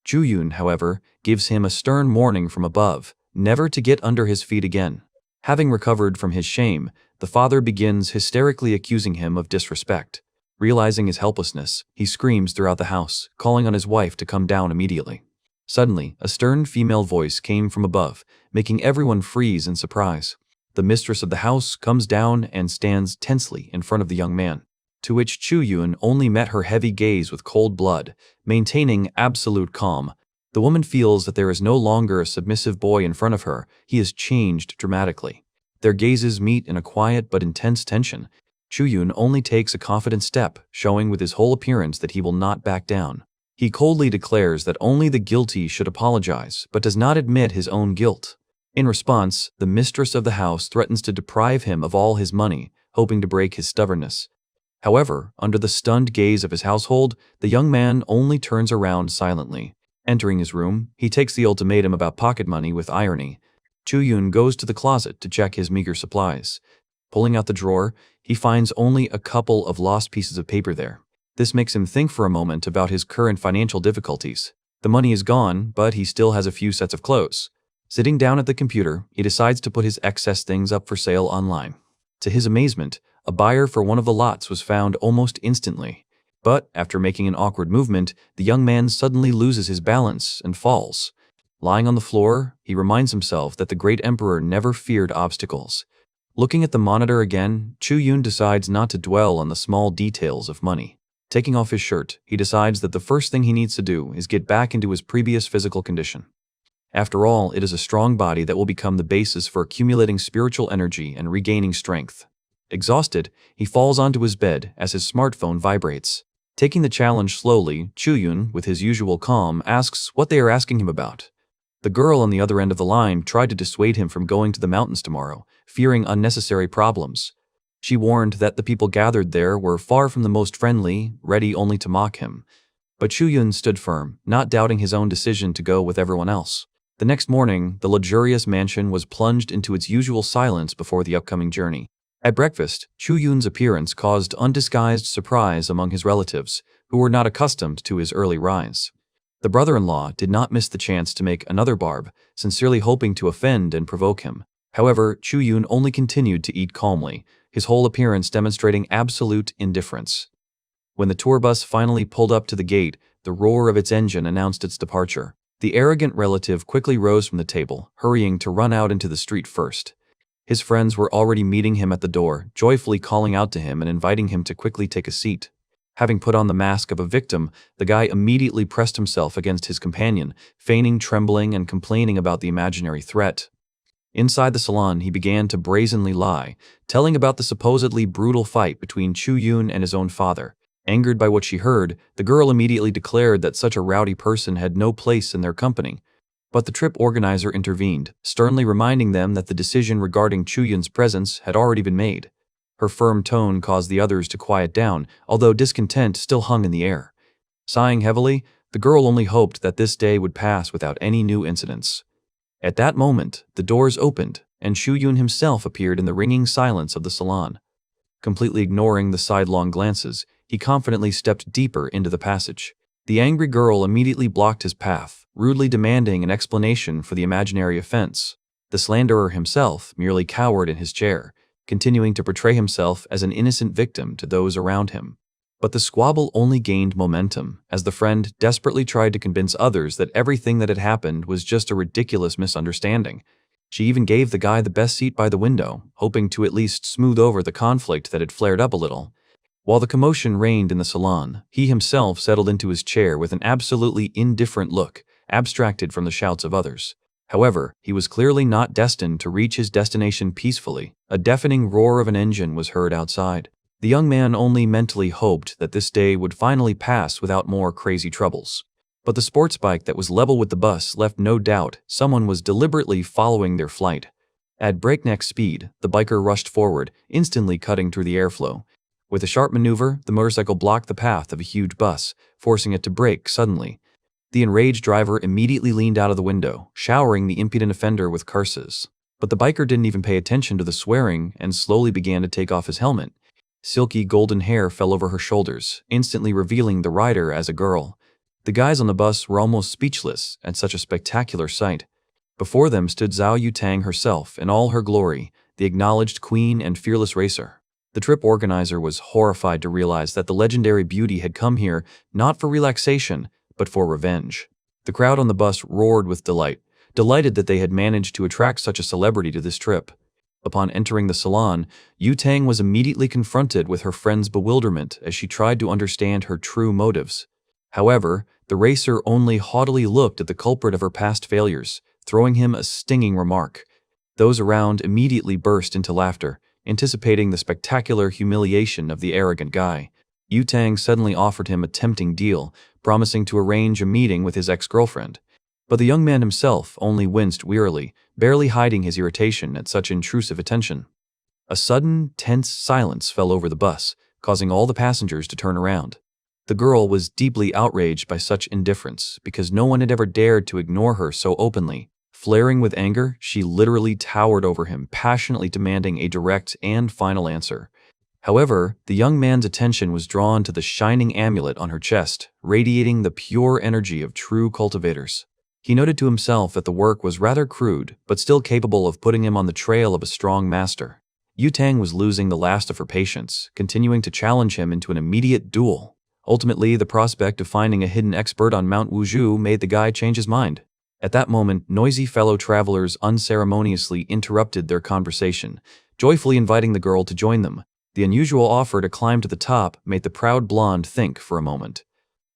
A: Chu-yun, however, gives him a stern warning from above, never to get under his feet again. Having recovered from his shame, the father begins hysterically accusing him of disrespect. Realizing his helplessness, he screams throughout the house, calling on his wife to come down immediately. Suddenly, a stern female voice came from above, making everyone freeze in surprise. The mistress of the house comes down and stands tensely in front of the young man, to which Chu-yun only met her heavy gaze with cold blood, maintaining absolute calm. The woman feels that there is no longer a submissive boy in front of her. He has changed dramatically. Their gazes meet in a quiet but intense tension. Chu-yun only takes a confident step, showing with his whole appearance that he will not back down. He coldly declares that only the guilty should apologize, but does not admit his own guilt. In response, the mistress of the house threatens to deprive him of all his money, hoping to break his stubbornness. However, under the stunned gaze of his household, the young man only turns around silently. Entering his room, he takes the ultimatum about pocket money with irony. Chu-yun goes to the closet to check his meager supplies. Pulling out the drawer, he finds only a couple of lost pieces of paper there. This makes him think for a moment about his current financial difficulties. The money is gone, but he still has a few sets of clothes. Sitting down at the computer, he decides to put his excess things up for sale online. To his amazement, a buyer for one of the lots was found almost instantly. But after making an awkward movement, the young man suddenly loses his balance and falls. Lying on the floor, he reminds himself that the great emperor never feared obstacles. Looking at the monitor again, Chu-yun decides not to dwell on the small details of money. Taking off his shirt, he decides that the first thing he needs to do is get back into his previous physical condition. After all, it is a strong body that will become the basis for accumulating spiritual energy and regaining strength. Exhausted, he falls onto his bed as his smartphone vibrates. Taking the challenge slowly, Chu-yun, with his usual calm, asks what they are asking him about. The girl on the other end of the line tried to dissuade him from going to the mountains tomorrow, fearing unnecessary problems. She warned that the people gathered there were far from the most friendly, ready only to mock him. But Chu-yun stood firm, not doubting his own decision to go with everyone else. The next morning, the luxurious mansion was plunged into its usual silence before the upcoming journey. At breakfast, Chu-yun's appearance caused undisguised surprise among his relatives, who were not accustomed to his early rise. The brother-in-law did not miss the chance to make another barb, sincerely hoping to offend and provoke him. However, Chu-yun only continued to eat calmly, his whole appearance demonstrating absolute indifference. When the tour bus finally pulled up to the gate, the roar of its engine announced its departure. The arrogant relative quickly rose from the table, hurrying to run out into the street first. His friends were already meeting him at the door, joyfully calling out to him and inviting him to quickly take a seat. Having put on the mask of a victim, the guy immediately pressed himself against his companion, feigning trembling and complaining about the imaginary threat. Inside the salon, he began to brazenly lie, telling about the supposedly brutal fight between Chu-yun and his own father. Angered by what she heard, the girl immediately declared that such a rowdy person had no place in their company. But the trip organizer intervened, sternly reminding them that the decision regarding Chu-yun's presence had already been made. Her firm tone caused the others to quiet down, although discontent still hung in the air. Sighing heavily, the girl only hoped that this day would pass without any new incidents. At that moment, the doors opened, and Chu-yun himself appeared in the ringing silence of the salon. Completely ignoring the sidelong glances, he confidently stepped deeper into the passage. The angry girl immediately blocked his path, rudely demanding an explanation for the imaginary offense. The slanderer himself merely cowered in his chair, continuing to portray himself as an innocent victim to those around him. But the squabble only gained momentum, as the friend desperately tried to convince others that everything that had happened was just a ridiculous misunderstanding. She even gave the guy the best seat by the window, hoping to at least smooth over the conflict that had flared up a little. While the commotion reigned in the salon, he himself settled into his chair with an absolutely indifferent look, abstracted from the shouts of others. However, he was clearly not destined to reach his destination peacefully. A deafening roar of an engine was heard outside. The young man only mentally hoped that this day would finally pass without more crazy troubles. But the sports bike that was level with the bus left no doubt someone was deliberately following their flight. At breakneck speed, the biker rushed forward, instantly cutting through the airflow. With a sharp maneuver, the motorcycle blocked the path of a huge bus, forcing it to brake suddenly. The enraged driver immediately leaned out of the window, showering the impudent offender with curses. But the biker didn't even pay attention to the swearing and slowly began to take off his helmet. Silky golden hair fell over her shoulders, instantly revealing the rider as a girl. The guys on the bus were almost speechless at such a spectacular sight. Before them stood Zhao Yutang herself in all her glory, the acknowledged queen and fearless racer. The trip organizer was horrified to realize that the legendary beauty had come here not for relaxation, but for revenge. The crowd on the bus roared with delight, delighted that they had managed to attract such a celebrity to this trip. Upon entering the salon, Yu Tang was immediately confronted with her friend's bewilderment as she tried to understand her true motives. However, the racer only haughtily looked at the culprit of her past failures, throwing him a stinging remark. Those around immediately burst into laughter, anticipating the spectacular humiliation of the arrogant guy. Yu Tang suddenly offered him a tempting deal, promising to arrange a meeting with his ex-girlfriend. But the young man himself only winced wearily, barely hiding his irritation at such intrusive attention. A sudden, tense silence fell over the bus, causing all the passengers to turn around. The girl was deeply outraged by such indifference because no one had ever dared to ignore her so openly. Flaring with anger, she literally towered over him, passionately demanding a direct and final answer. However, the young man's attention was drawn to the shining amulet on her chest, radiating the pure energy of true cultivators. He noted to himself that the work was rather crude, but still capable of putting him on the trail of a strong master. Yu Tang was losing the last of her patience, continuing to challenge him into an immediate duel. Ultimately, the prospect of finding a hidden expert on Mount Wuzhou made the guy change his mind. At that moment, noisy fellow travelers unceremoniously interrupted their conversation, joyfully inviting the girl to join them. The unusual offer to climb to the top made the proud blonde think for a moment.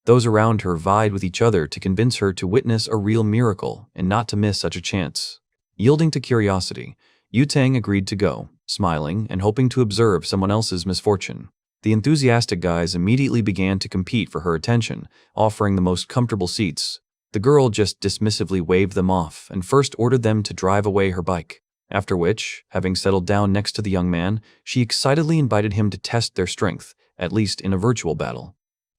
A: Those around her vied with each other to convince her to witness a real miracle and not to miss such a chance. Yielding to curiosity, Yu Tang agreed to go, smiling and hoping to observe someone else's misfortune. The enthusiastic guys immediately began to compete for her attention, offering the most comfortable seats. The girl just dismissively waved them off and first ordered them to drive away her bike. After which, having settled down next to the young man, she excitedly invited him to test their strength, at least in a virtual battle.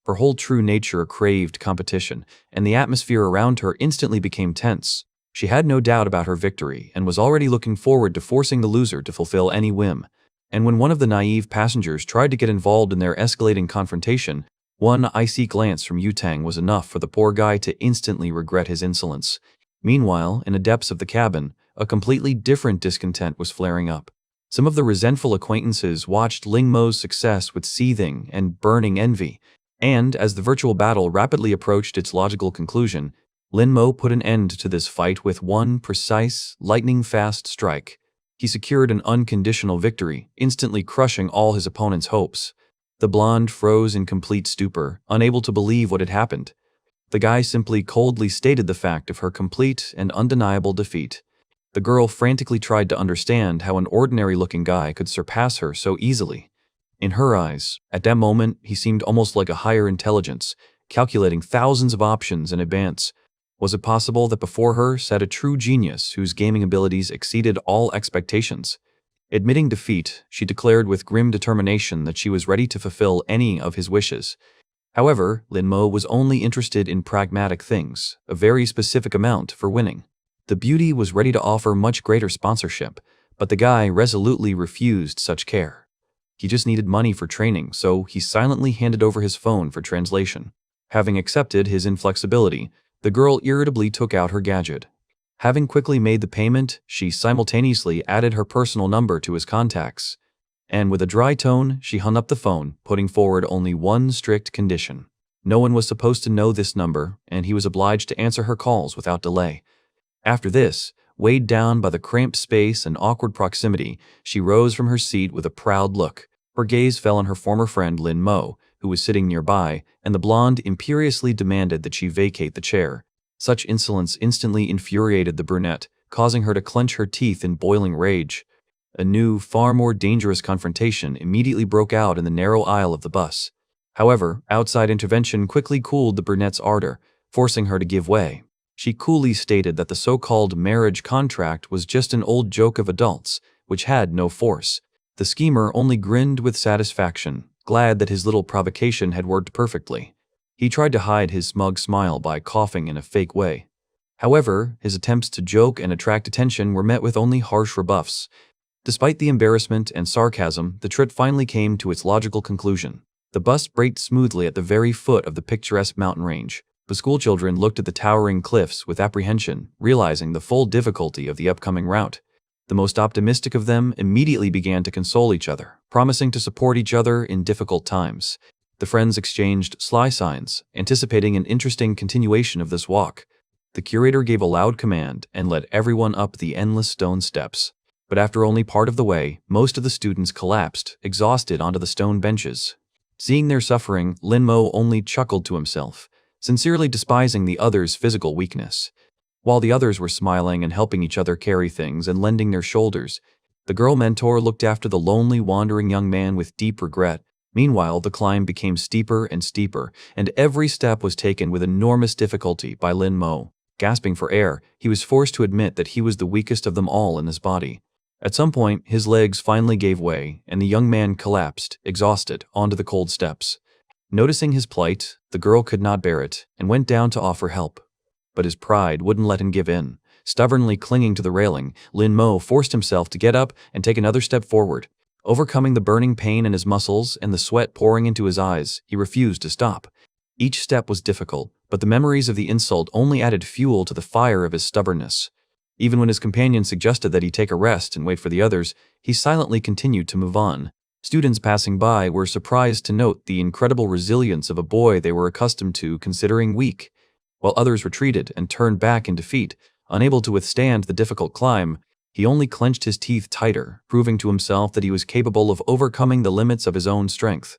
A: Her whole true nature craved competition, and the atmosphere around her instantly became tense. She had no doubt about her victory and was already looking forward to forcing the loser to fulfill any whim. And when one of the naive passengers tried to get involved in their escalating confrontation, one icy glance from Yu Tang was enough for the poor guy to instantly regret his insolence. Meanwhile, in the depths of the cabin, a completely different discontent was flaring up. Some of the resentful acquaintances watched Ling Mo's success with seething and burning envy, and as the virtual battle rapidly approached its logical conclusion, Lin Mo put an end to this fight with one precise, lightning-fast strike. He secured an unconditional victory, instantly crushing all his opponent's hopes. The blonde froze in complete stupor, unable to believe what had happened. The guy simply coldly stated the fact of her complete and undeniable defeat. The girl frantically tried to understand how an ordinary-looking guy could surpass her so easily. In her eyes, at that moment, he seemed almost like a higher intelligence, calculating thousands of options in advance. Was it possible that before her sat a true genius whose gaming abilities exceeded all expectations? Admitting defeat, she declared with grim determination that she was ready to fulfill any of his wishes. However, Lin Mo was only interested in pragmatic things, a very specific amount for winning. The beauty was ready to offer much greater sponsorship, but the guy resolutely refused such care. He just needed money for training, so he silently handed over his phone for translation. Having accepted his inflexibility, the girl irritably took out her gadget. Having quickly made the payment, she simultaneously added her personal number to his contacts. And with a dry tone, she hung up the phone, putting forward only one strict condition. No one was supposed to know this number, and he was obliged to answer her calls without delay. After this, Weighed down by the cramped space and awkward proximity, she rose from her seat with a proud look. Her gaze fell on her former friend Lin Mo, who was sitting nearby, and the blonde imperiously demanded that she vacate the chair. Such insolence instantly infuriated the brunette, causing her to clench her teeth in boiling rage. A new, far more dangerous confrontation immediately broke out in the narrow aisle of the bus. However, outside intervention quickly cooled the brunette's ardor, forcing her to give way. She coolly stated that the so-called marriage contract was just an old joke of adults, which had no force. The schemer only grinned with satisfaction, glad that his little provocation had worked perfectly. He tried to hide his smug smile by coughing in a fake way. However, his attempts to joke and attract attention were met with only harsh rebuffs. Despite the embarrassment and sarcasm, the trip finally came to its logical conclusion. The bus braked smoothly at the very foot of the picturesque mountain range. The schoolchildren looked at the towering cliffs with apprehension, realizing the full difficulty of the upcoming route. The most optimistic of them immediately began to console each other, promising to support each other in difficult times. The friends exchanged sly signs, anticipating an interesting continuation of this walk. The curator gave a loud command and led everyone up the endless stone steps. But after only part of the way, most of the students collapsed, exhausted, onto the stone benches. Seeing their suffering, Lin Mo only chuckled to himself, sincerely despising the others' physical weakness. While the others were smiling and helping each other carry things and lending their shoulders, the girl mentor looked after the lonely, wandering young man with deep regret. Meanwhile, the climb became steeper and steeper, and every step was taken with enormous difficulty by Lin Mo. Gasping for air, he was forced to admit that he was the weakest of them all in his body. At some point, his legs finally gave way, and the young man collapsed, exhausted, onto the cold steps. Noticing his plight, the girl could not bear it, and went down to offer help. But his pride wouldn't let him give in. Stubbornly clinging to the railing, Lin Mo forced himself to get up and take another step forward. Overcoming the burning pain in his muscles and the sweat pouring into his eyes, he refused to stop. Each step was difficult, but the memories of the insult only added fuel to the fire of his stubbornness. Even when his companion suggested that he take a rest and wait for the others, he silently continued to move on. Students passing by were surprised to note the incredible resilience of a boy they were accustomed to considering weak. While others retreated and turned back in defeat, unable to withstand the difficult climb, he only clenched his teeth tighter, proving to himself that he was capable of overcoming the limits of his own strength.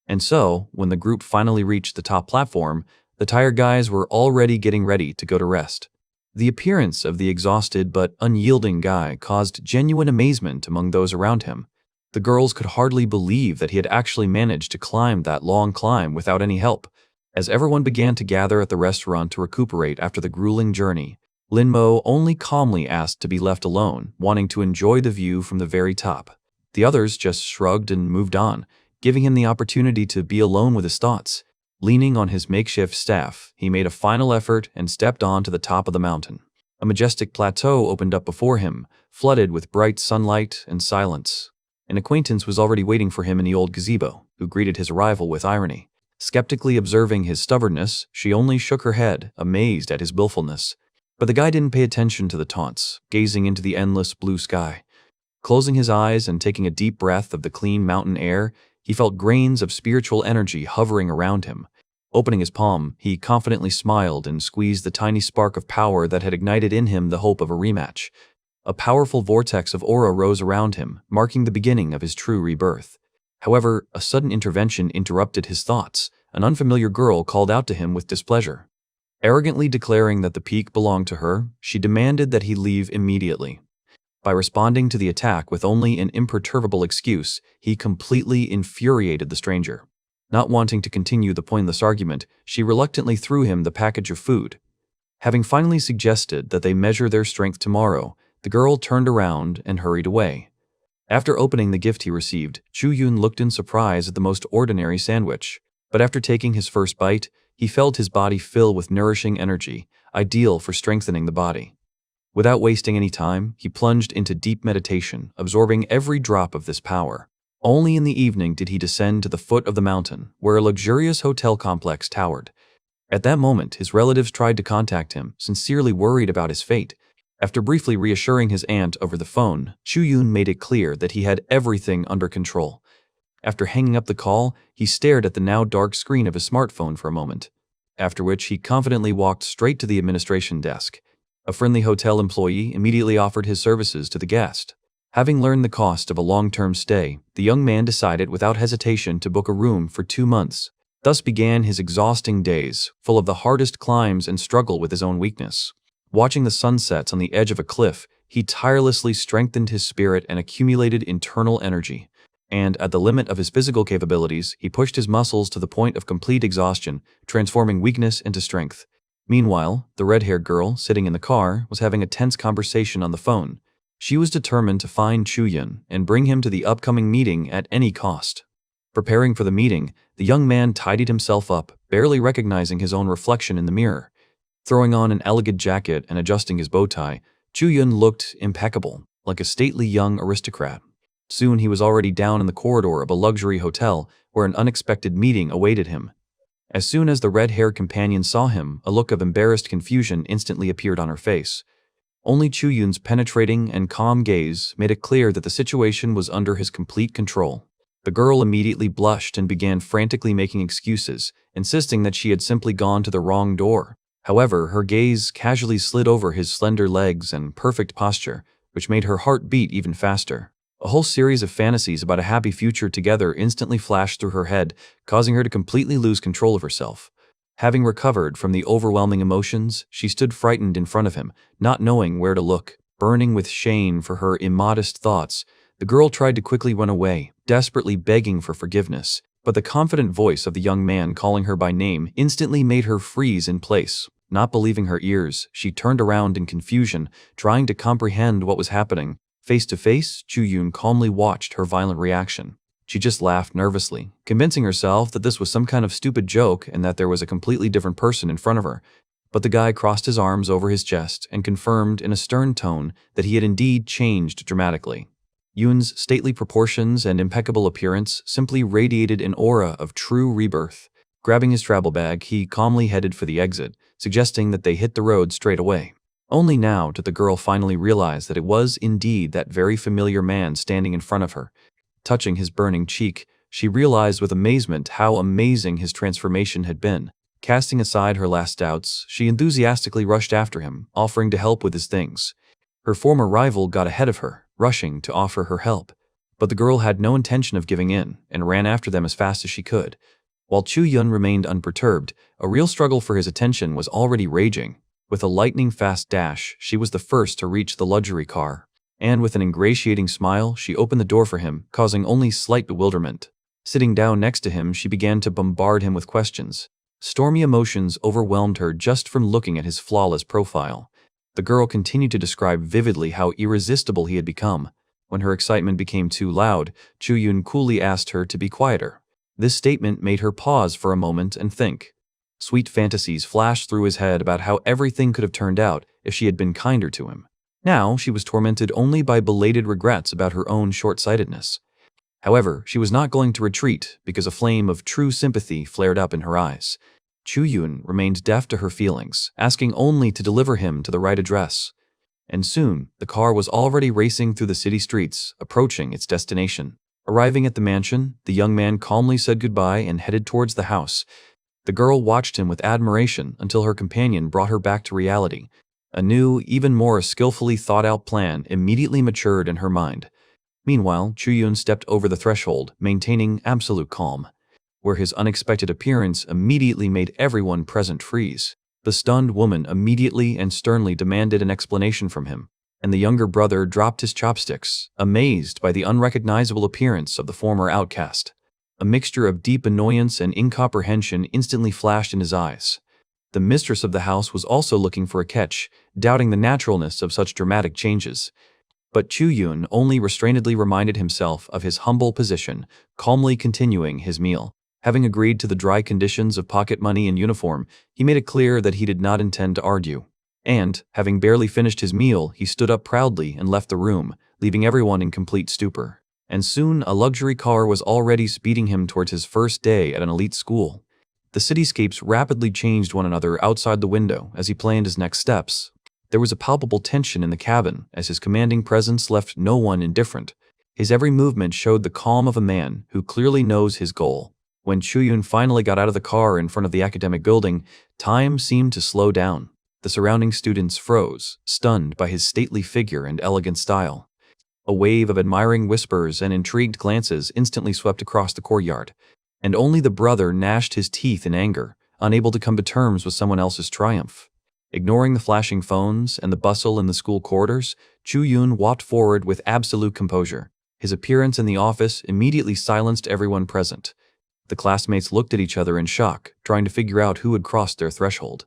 A: And so, when the group finally reached the top platform, the tired guys were already getting ready to go to rest. The appearance of the exhausted but unyielding guy caused genuine amazement among those around him. The girls could hardly believe that he had actually managed to climb that long climb without any help. As everyone began to gather at the restaurant to recuperate after the grueling journey, Lin Mo only calmly asked to be left alone, wanting to enjoy the view from the very top. The others just shrugged and moved on, giving him the opportunity to be alone with his thoughts. Leaning on his makeshift staff, he made a final effort and stepped on to the top of the mountain. A majestic plateau opened up before him, flooded with bright sunlight and silence. An acquaintance was already waiting for him in the old gazebo, who greeted his arrival with irony. Skeptically observing his stubbornness, she only shook her head, amazed at his willfulness. But the guy didn't pay attention to the taunts, gazing into the endless blue sky. Closing his eyes and taking a deep breath of the clean mountain air, he felt grains of spiritual energy hovering around him. Opening his palm, he confidently smiled and squeezed the tiny spark of power that had ignited in him the hope of a rematch. A powerful vortex of aura rose around him, marking the beginning of his true rebirth. However, a sudden intervention interrupted his thoughts. An unfamiliar girl called out to him with displeasure. Arrogantly declaring that the peak belonged to her, she demanded that he leave immediately. By responding to the attack with only an imperturbable excuse, he completely infuriated the stranger. Not wanting to continue the pointless argument, she reluctantly threw him the package of food. Having finally suggested that they measure their strength tomorrow, the girl turned around and hurried away. After opening the gift he received, Chu Yun looked in surprise at the most ordinary sandwich. But after taking his first bite, he felt his body fill with nourishing energy, ideal for strengthening the body. Without wasting any time, he plunged into deep meditation, absorbing every drop of this power. Only in the evening did he descend to the foot of the mountain, where a luxurious hotel complex towered. At that moment, his relatives tried to contact him, sincerely worried about his fate. After briefly reassuring his aunt over the phone, Chu Yun made it clear that he had everything under control. After hanging up the call, he stared at the now dark screen of his smartphone for a moment, after which he confidently walked straight to the administration desk. A friendly hotel employee immediately offered his services to the guest. Having learned the cost of a long-term stay, the young man decided without hesitation to book a room for 2 months. Thus began his exhausting days, full of the hardest climbs and struggle with his own weakness. Watching the sunsets on the edge of a cliff, he tirelessly strengthened his spirit and accumulated internal energy. And at the limit of his physical capabilities, he pushed his muscles to the point of complete exhaustion, transforming weakness into strength. Meanwhile, the red-haired girl, sitting in the car, was having a tense conversation on the phone. She was determined to find Chu-yun and bring him to the upcoming meeting at any cost. Preparing for the meeting, the young man tidied himself up, barely recognizing his own reflection in the mirror. Throwing on an elegant jacket and adjusting his bow tie, Chu-yun looked impeccable, like a stately young aristocrat. Soon he was already down in the corridor of a luxury hotel where an unexpected meeting awaited him. As soon as the red-haired companion saw him, a look of embarrassed confusion instantly appeared on her face. Only Chu-yun's penetrating and calm gaze made it clear that the situation was under his complete control. The girl immediately blushed and began frantically making excuses, insisting that she had simply gone to the wrong door. However, her gaze casually slid over his slender legs and perfect posture, which made her heart beat even faster. A whole series of fantasies about a happy future together instantly flashed through her head, causing her to completely lose control of herself. Having recovered from the overwhelming emotions, she stood frightened in front of him, not knowing where to look. Burning with shame for her immodest thoughts, the girl tried to quickly run away, desperately begging for forgiveness. But the confident voice of the young man calling her by name instantly made her freeze in place. Not believing her ears, she turned around in confusion, trying to comprehend what was happening. Face to face, Chu-yun calmly watched her violent reaction. She just laughed nervously, convincing herself that this was some kind of stupid joke and that there was a completely different person in front of her. But the guy crossed his arms over his chest and confirmed in a stern tone that he had indeed changed dramatically. Yoon's stately proportions and impeccable appearance simply radiated an aura of true rebirth. Grabbing his travel bag, he calmly headed for the exit, suggesting that they hit the road straight away. Only now did the girl finally realize that it was indeed that very familiar man standing in front of her. Touching his burning cheek, she realized with amazement how amazing his transformation had been. Casting aside her last doubts, she enthusiastically rushed after him, offering to help with his things. Her former rival got ahead of her, rushing to offer her help. But the girl had no intention of giving in, and ran after them as fast as she could. While Chu-yun remained unperturbed, a real struggle for his attention was already raging. With a lightning-fast dash, she was the first to reach the luxury car. And with an ingratiating smile, she opened the door for him, causing only slight bewilderment. Sitting down next to him, she began to bombard him with questions. Stormy emotions overwhelmed her just from looking at his flawless profile. The girl continued to describe vividly how irresistible he had become. When her excitement became too loud, Chu-yun coolly asked her to be quieter. This statement made her pause for a moment and think. Sweet fantasies flashed through his head about how everything could have turned out if she had been kinder to him. Now she was tormented only by belated regrets about her own short-sightedness. However, she was not going to retreat because a flame of true sympathy flared up in her eyes. Chu-yun remained deaf to her feelings, asking only to deliver him to the right address. And soon, the car was already racing through the city streets, approaching its destination. Arriving at the mansion, the young man calmly said goodbye and headed towards the house. The girl watched him with admiration until her companion brought her back to reality. A new, even more skillfully thought-out plan immediately matured in her mind. Meanwhile, Chu-yun stepped over the threshold, maintaining absolute calm, where his unexpected appearance immediately made everyone present freeze. The stunned woman immediately and sternly demanded an explanation from him, and the younger brother dropped his chopsticks, amazed by the unrecognizable appearance of the former outcast. A mixture of deep annoyance and incomprehension instantly flashed in his eyes. The mistress of the house was also looking for a catch, doubting the naturalness of such dramatic changes. But Chu-yun only restrainedly reminded himself of his humble position, calmly continuing his meal. Having agreed to the dry conditions of pocket money and uniform, he made it clear that he did not intend to argue. And, having barely finished his meal, he stood up proudly and left the room, leaving everyone in complete stupor. And soon a luxury car was already speeding him towards his first day at an elite school. The cityscapes rapidly changed one another outside the window as he planned his next steps. There was a palpable tension in the cabin as his commanding presence left no one indifferent. His every movement showed the calm of a man who clearly knows his goal. When Chu-yun finally got out of the car in front of the academic building, time seemed to slow down. The surrounding students froze, stunned by his stately figure and elegant style. A wave of admiring whispers and intrigued glances instantly swept across the courtyard, and only the brother gnashed his teeth in anger, unable to come to terms with someone else's triumph. Ignoring the flashing phones and the bustle in the school corridors, Chu-Yun walked forward with absolute composure. His appearance in the office immediately silenced everyone present. The classmates looked at each other in shock, trying to figure out who had crossed their threshold.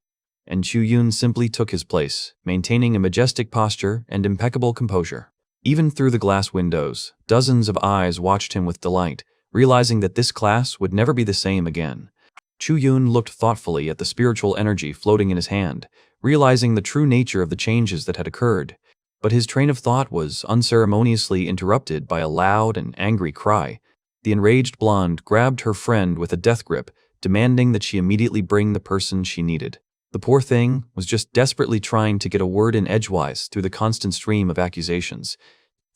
A: And Chu-Yun simply took his place, maintaining a majestic posture and impeccable composure. Even through the glass windows, dozens of eyes watched him with delight, realizing that this class would never be the same again. Chu-Yun looked thoughtfully at the spiritual energy floating in his hand, realizing the true nature of the changes that had occurred. But his train of thought was unceremoniously interrupted by a loud and angry cry. The enraged blonde grabbed her friend with a death grip, demanding that she immediately bring the person she needed. The poor thing was just desperately trying to get a word in edgewise through the constant stream of accusations.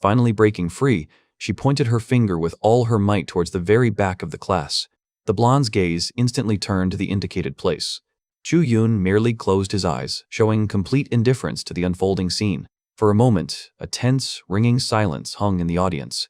A: Finally breaking free, she pointed her finger with all her might towards the very back of the class. The blonde's gaze instantly turned to the indicated place. Chu-Yun merely closed his eyes, showing complete indifference to the unfolding scene. For a moment, a tense, ringing silence hung in the audience.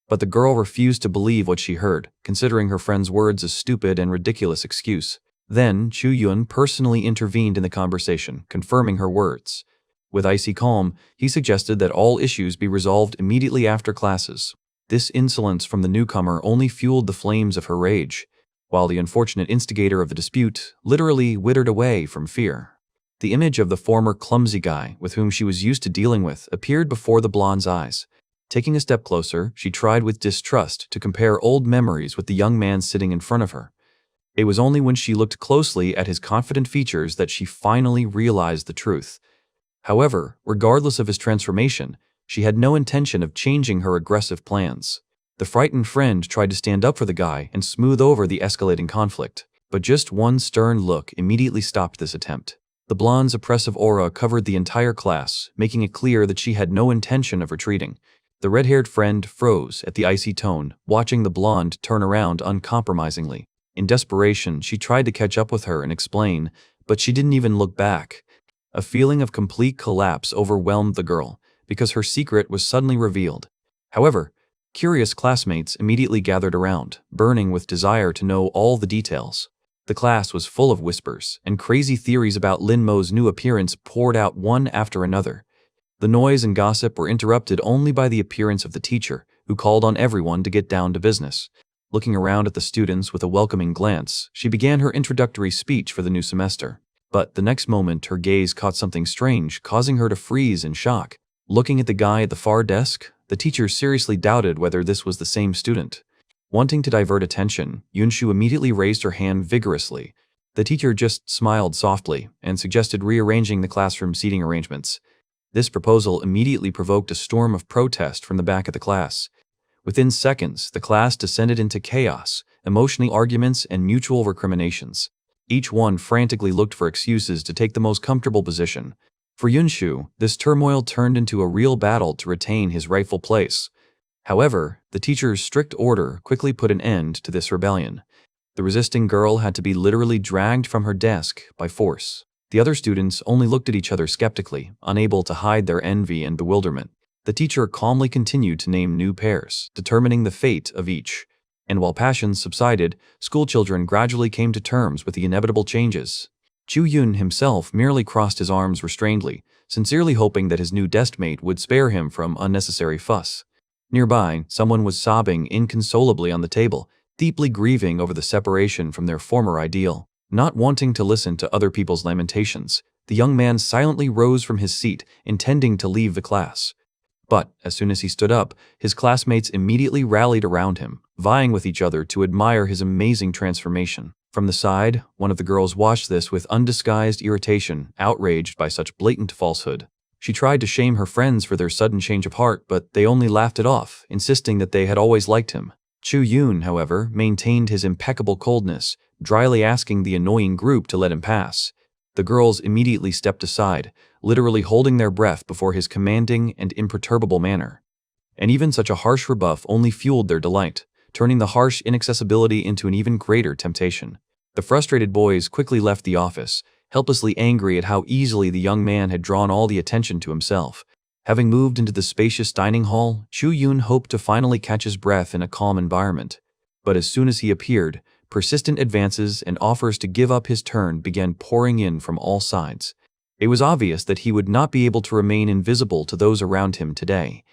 A: But the girl refused to believe what she heard, considering her friend's words a stupid and ridiculous excuse. Then, Chu-Yun personally intervened in the conversation, confirming her words. With icy calm, he suggested that all issues be resolved immediately after classes. This insolence from the newcomer only fueled the flames of her rage, while the unfortunate instigator of the dispute literally withered away from fear. The image of the former clumsy guy with whom she was used to dealing with appeared before the blonde's eyes. Taking a step closer, she tried with distrust to compare old memories with the young man sitting in front of her. It was only when she looked closely at his confident features that she finally realized the truth. However, regardless of his transformation, she had no intention of changing her aggressive plans. The frightened friend tried to stand up for the guy and smooth over the escalating conflict, but just one stern look immediately stopped this attempt. The blonde's oppressive aura covered the entire class, making it clear that she had no intention of retreating. The red-haired friend froze at the icy tone, watching the blonde turn around uncompromisingly. In desperation, she tried to catch up with her and explain, but she didn't even look back. A feeling of complete collapse overwhelmed the girl, because her secret was suddenly revealed. However, curious classmates immediately gathered around, burning with desire to know all the details. The class was full of whispers, and crazy theories about Lin Mo's new appearance poured out one after another. The noise and gossip were interrupted only by the appearance of the teacher, who called on everyone to get down to business. Looking around at the students with a welcoming glance, she began her introductory speech for the new semester. But the next moment, her gaze caught something strange, causing her to freeze in shock. Looking at the guy at the far desk, the teacher seriously doubted whether this was the same student. Wanting to divert attention, Yunshu immediately raised her hand vigorously. The teacher just smiled softly and suggested rearranging the classroom seating arrangements. This proposal immediately provoked a storm of protest from the back of the class. Within seconds, the class descended into chaos, emotional arguments, and mutual recriminations. Each one frantically looked for excuses to take the most comfortable position. For Yunshu, this turmoil turned into a real battle to retain his rightful place. However, the teacher's strict order quickly put an end to this rebellion. The resisting girl had to be literally dragged from her desk by force. The other students only looked at each other skeptically, unable to hide their envy and bewilderment. The teacher calmly continued to name new pairs, determining the fate of each. And while passions subsided, schoolchildren gradually came to terms with the inevitable changes. Chu-Yun himself merely crossed his arms restrainedly, sincerely hoping that his new deskmate would spare him from unnecessary fuss. Nearby, someone was sobbing inconsolably on the table, deeply grieving over the separation from their former ideal. Not wanting to listen to other people's lamentations, the young man silently rose from his seat, intending to leave the class. But as soon as he stood up, his classmates immediately rallied around him, vying with each other to admire his amazing transformation. From the side, one of the girls watched this with undisguised irritation, outraged by such blatant falsehood. She tried to shame her friends for their sudden change of heart, but they only laughed it off, insisting that they had always liked him. Chu-Yun, however, maintained his impeccable coldness, dryly asking the annoying group to let him pass. The girls immediately stepped aside, literally holding their breath before his commanding and imperturbable manner. And even such a harsh rebuff only fueled their delight, turning the harsh inaccessibility into an even greater temptation. The frustrated boys quickly left the office, helplessly angry at how easily the young man had drawn all the attention to himself. Having moved into the spacious dining hall, Chu Yun hoped to finally catch his breath in a calm environment. But as soon as he appeared, persistent advances and offers to give up his turn began pouring in from all sides. It was obvious that he would not be able to remain invisible to those around him today.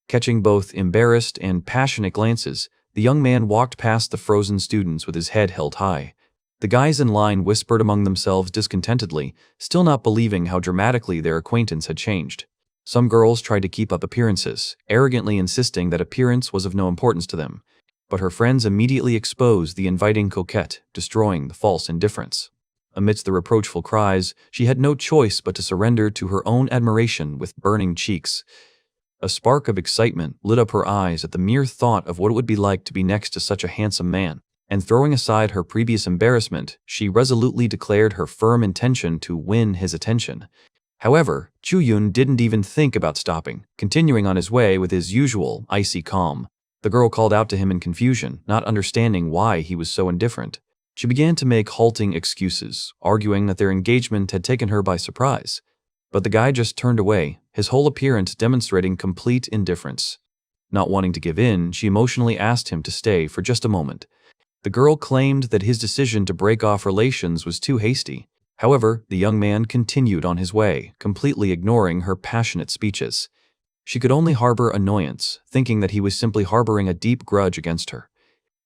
A: Catching both embarrassed and passionate glances, the young man walked past the frozen students with his head held high. The guys in line whispered among themselves discontentedly, still not believing how dramatically their acquaintance had changed. Some girls tried to keep up appearances, arrogantly insisting that appearance was of no importance to them. But her friends immediately exposed the inviting coquette, destroying the false indifference. Amidst the reproachful cries, she had no choice but to surrender to her own admiration with burning cheeks. A spark of excitement lit up her eyes at the mere thought of what it would be like to be next to such a handsome man, and throwing aside her previous embarrassment, she resolutely declared her firm intention to win his attention. However, Chu Yun didn't even think about stopping, continuing on his way with his usual icy calm. The girl called out to him in confusion, not understanding why he was so indifferent. She began to make halting excuses, arguing that their engagement had taken her by surprise. But the guy just turned away, his whole appearance demonstrating complete indifference. Not wanting to give in, she emotionally asked him to stay for just a moment. The girl claimed that his decision to break off relations was too hasty. However, the young man continued on his way, completely ignoring her passionate speeches. She could only harbor annoyance, thinking that he was simply harboring a deep grudge against her.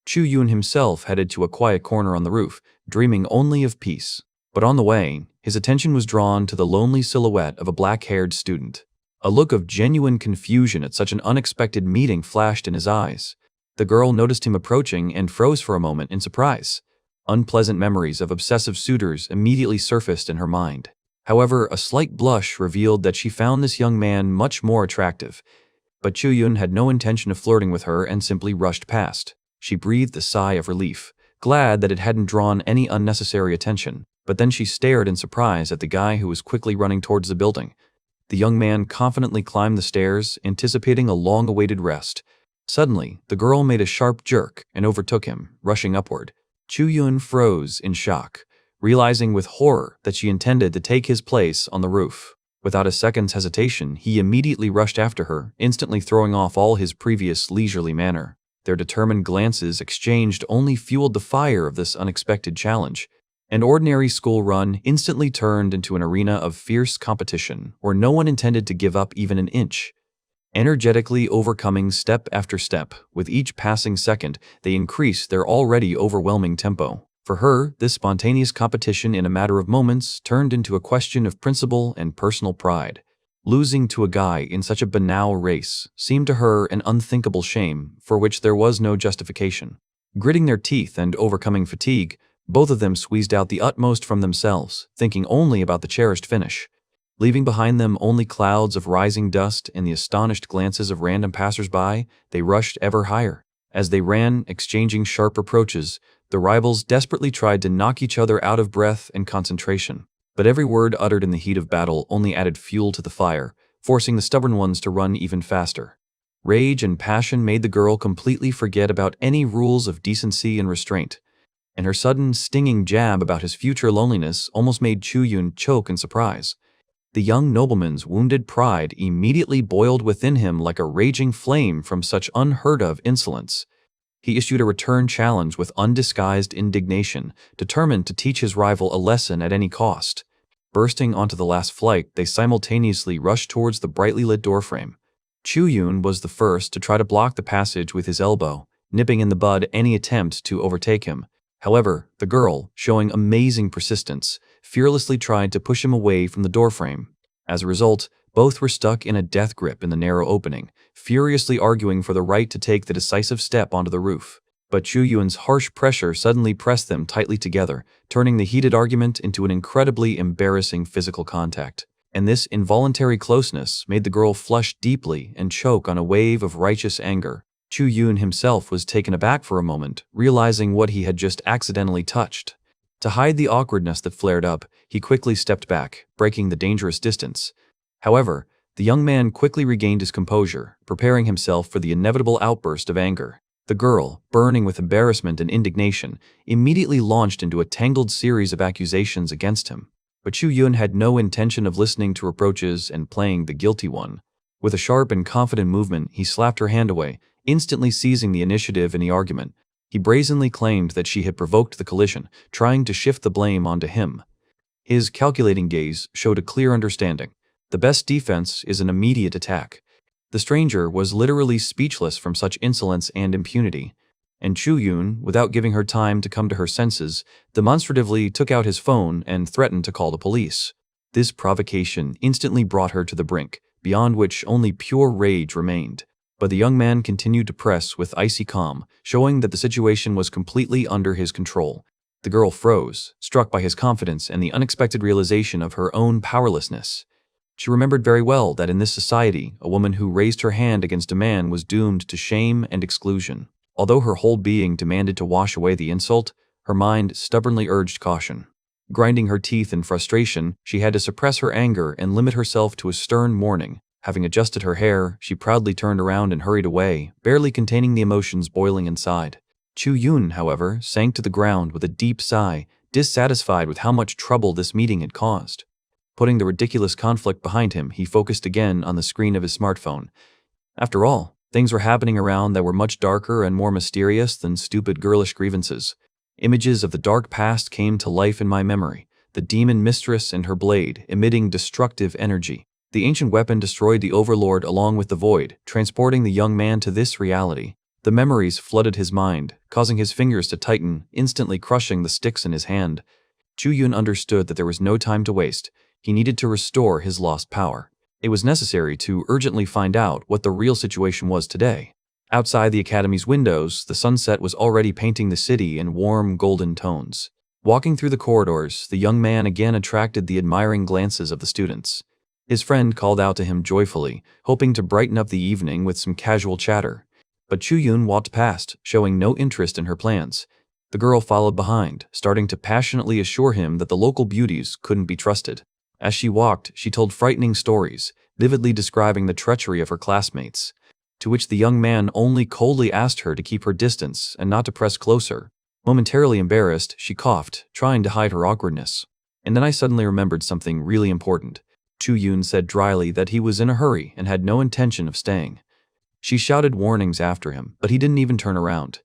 A: Chu Yun himself headed to a quiet corner on the roof, dreaming only of peace. But on the way, his attention was drawn to the lonely silhouette of a black-haired student. A look of genuine confusion at such an unexpected meeting flashed in his eyes. The girl noticed him approaching and froze for a moment in surprise. Unpleasant memories of obsessive suitors immediately surfaced in her mind. However, a slight blush revealed that she found this young man much more attractive. But Chu Yun had no intention of flirting with her and simply rushed past. She breathed a sigh of relief, glad that it hadn't drawn any unnecessary attention. But then she stared in surprise at the guy who was quickly running towards the building. The young man confidently climbed the stairs, anticipating a long-awaited rest. Suddenly, the girl made a sharp jerk and overtook him, rushing upward. Chu Yun froze in shock, realizing with horror that she intended to take his place on the roof. Without a second's hesitation, he immediately rushed after her, instantly throwing off all his previous leisurely manner. Their determined glances exchanged only fueled the fire of this unexpected challenge. An ordinary school run instantly turned into an arena of fierce competition, where no one intended to give up even an inch. Energetically overcoming step after step, with each passing second, they increased their already overwhelming tempo. For her, this spontaneous competition in a matter of moments turned into a question of principle and personal pride. Losing to a guy in such a banal race seemed to her an unthinkable shame for which there was no justification. Gritting their teeth and overcoming fatigue, both of them squeezed out the utmost from themselves, thinking only about the cherished finish. Leaving behind them only clouds of rising dust and the astonished glances of random passers-by, they rushed ever higher. As they ran, exchanging sharp reproaches, the rivals desperately tried to knock each other out of breath and concentration. But every word uttered in the heat of battle only added fuel to the fire, forcing the stubborn ones to run even faster. Rage and passion made the girl completely forget about any rules of decency and restraint, and her sudden, stinging jab about his future loneliness almost made Chu Yun choke in surprise. The young nobleman's wounded pride immediately boiled within him like a raging flame from such unheard-of insolence. He issued a return challenge with undisguised indignation, determined to teach his rival a lesson at any cost. Bursting onto the last flight, they simultaneously rushed towards the brightly lit doorframe. Chu Yun was the first to try to block the passage with his elbow, nipping in the bud any attempt to overtake him. However, the girl, showing amazing persistence, fearlessly tried to push him away from the doorframe. As a result, both were stuck in a death grip in the narrow opening, furiously arguing for the right to take the decisive step onto the roof. But Chu Yun's harsh pressure suddenly pressed them tightly together, turning the heated argument into an incredibly embarrassing physical contact. And this involuntary closeness made the girl flush deeply and choke on a wave of righteous anger. Chu Yun himself was taken aback for a moment, realizing what he had just accidentally touched. To hide the awkwardness that flared up, he quickly stepped back, breaking the dangerous distance. However, the young man quickly regained his composure, preparing himself for the inevitable outburst of anger. The girl, burning with embarrassment and indignation, immediately launched into a tangled series of accusations against him. But Chu Yun had no intention of listening to reproaches and playing the guilty one. With a sharp and confident movement, he slapped her hand away, instantly seizing the initiative in the argument. He brazenly claimed that she had provoked the collision, trying to shift the blame onto him. His calculating gaze showed a clear understanding. The best defense is an immediate attack. The stranger was literally speechless from such insolence and impunity, and Chu Yun, without giving her time to come to her senses, demonstratively took out his phone and threatened to call the police. This provocation instantly brought her to the brink, beyond which only pure rage remained. But the young man continued to press with icy calm, showing that the situation was completely under his control. The girl froze, struck by his confidence and the unexpected realization of her own powerlessness. She remembered very well that in this society, a woman who raised her hand against a man was doomed to shame and exclusion. Although her whole being demanded to wash away the insult, her mind stubbornly urged caution. Grinding her teeth in frustration, she had to suppress her anger and limit herself to a stern mourning. Having adjusted her hair, she proudly turned around and hurried away, barely containing the emotions boiling inside. Chu Yun, however, sank to the ground with a deep sigh, dissatisfied with how much trouble this meeting had caused. Putting the ridiculous conflict behind him, he focused again on the screen of his smartphone. After all, things were happening around that were much darker and more mysterious than stupid girlish grievances. Images of the dark past came to life in my memory, the demon mistress and her blade, emitting destructive energy. The ancient weapon destroyed the Overlord along with the Void, transporting the young man to this reality. The memories flooded his mind, causing his fingers to tighten, instantly crushing the sticks in his hand. Chu Yun understood that there was no time to waste. He needed to restore his lost power. It was necessary to urgently find out what the real situation was today. Outside the academy's windows, the sunset was already painting the city in warm, golden tones. Walking through the corridors, the young man again attracted the admiring glances of the students. His friend called out to him joyfully, hoping to brighten up the evening with some casual chatter. But Chu Yun walked past, showing no interest in her plans. The girl followed behind, starting to passionately assure him that the local beauties couldn't be trusted. As she walked, she told frightening stories, vividly describing the treachery of her classmates, to which the young man only coldly asked her to keep her distance and not to press closer. Momentarily embarrassed, she coughed, trying to hide her awkwardness. And then I suddenly remembered something really important. Chu Yun said dryly that he was in a hurry and had no intention of staying. She shouted warnings after him, but he didn't even turn around.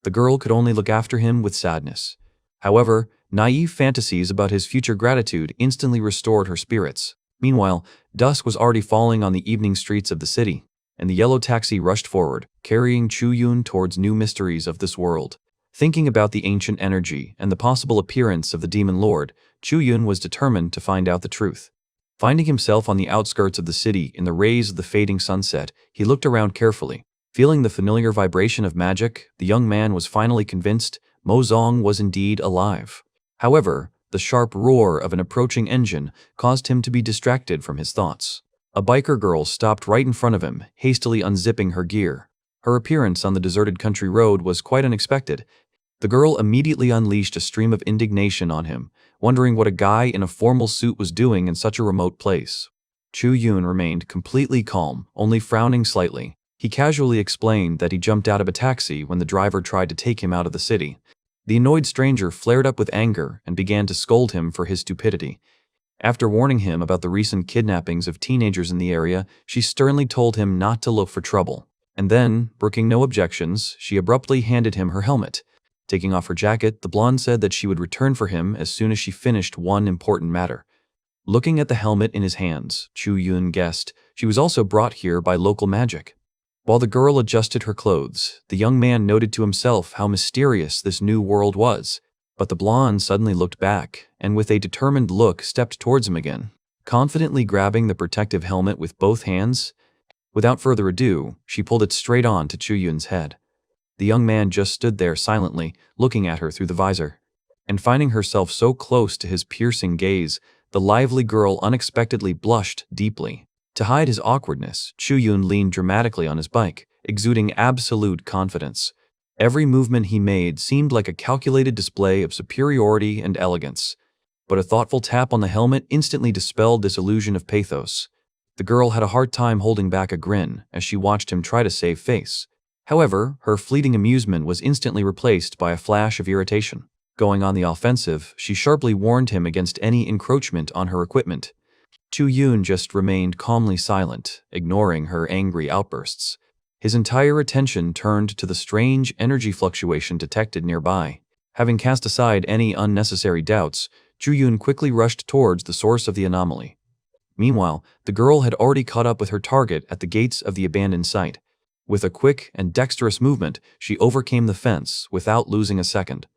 A: The girl could only look after him with sadness. However, naive fantasies about his future gratitude instantly restored her spirits. Meanwhile, dusk was already falling on the evening streets of the city, and the yellow taxi rushed forward, carrying Chu Yun towards new mysteries of this world. Thinking about the ancient energy and the possible appearance of the demon lord, Chu Yun was determined to find out the truth. Finding himself on the outskirts of the city in the rays of the fading sunset, he looked around carefully. Feeling the familiar vibration of magic, the young man was finally convinced Mo Zong was indeed alive. However, the sharp roar of an approaching engine caused him to be distracted from his thoughts. A biker girl stopped right in front of him, hastily unzipping her gear. Her appearance on the deserted country road was quite unexpected. The girl immediately unleashed a stream of indignation on him, wondering what a guy in a formal suit was doing in such a remote place. Chu Yun remained completely calm, only frowning slightly. He casually explained that he jumped out of a taxi when the driver tried to take him out of the city. The annoyed stranger flared up with anger and began to scold him for his stupidity. After warning him about the recent kidnappings of teenagers in the area, she sternly told him not to look for trouble. And then, brooking no objections, she abruptly handed him her helmet. Taking off her jacket, the blonde said that she would return for him as soon as she finished one important matter. Looking at the helmet in his hands, Chu Yun guessed she was also brought here by local magic. While the girl adjusted her clothes, the young man noted to himself how mysterious this new world was. But the blonde suddenly looked back, and with a determined look stepped towards him again, confidently grabbing the protective helmet with both hands. Without further ado, she pulled it straight on to Chu Yun's head. The young man just stood there silently, looking at her through the visor. And finding herself so close to his piercing gaze, the lively girl unexpectedly blushed deeply. To hide his awkwardness, Chu Yun leaned dramatically on his bike, exuding absolute confidence. Every movement he made seemed like a calculated display of superiority and elegance. But a thoughtful tap on the helmet instantly dispelled this illusion of pathos. The girl had a hard time holding back a grin as she watched him try to save face. However, her fleeting amusement was instantly replaced by a flash of irritation. Going on the offensive, she sharply warned him against any encroachment on her equipment. Chu Yun just remained calmly silent, ignoring her angry outbursts. His entire attention turned to the strange energy fluctuation detected nearby. Having cast aside any unnecessary doubts, Chu Yun quickly rushed towards the source of the anomaly. Meanwhile, the girl had already caught up with her target at the gates of the abandoned site. With a quick and dexterous movement, she overcame the fence without losing a second.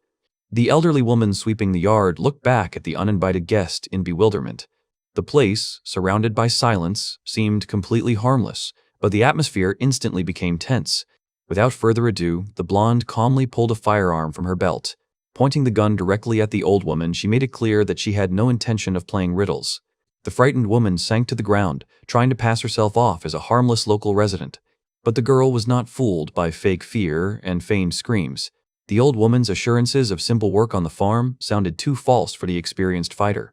A: The elderly woman sweeping the yard looked back at the uninvited guest in bewilderment. The place, surrounded by silence, seemed completely harmless, but the atmosphere instantly became tense. Without further ado, the blonde calmly pulled a firearm from her belt. Pointing the gun directly at the old woman, she made it clear that she had no intention of playing riddles. The frightened woman sank to the ground, trying to pass herself off as a harmless local resident. But the girl was not fooled by fake fear and feigned screams. The old woman's assurances of simple work on the farm sounded too false for the experienced fighter.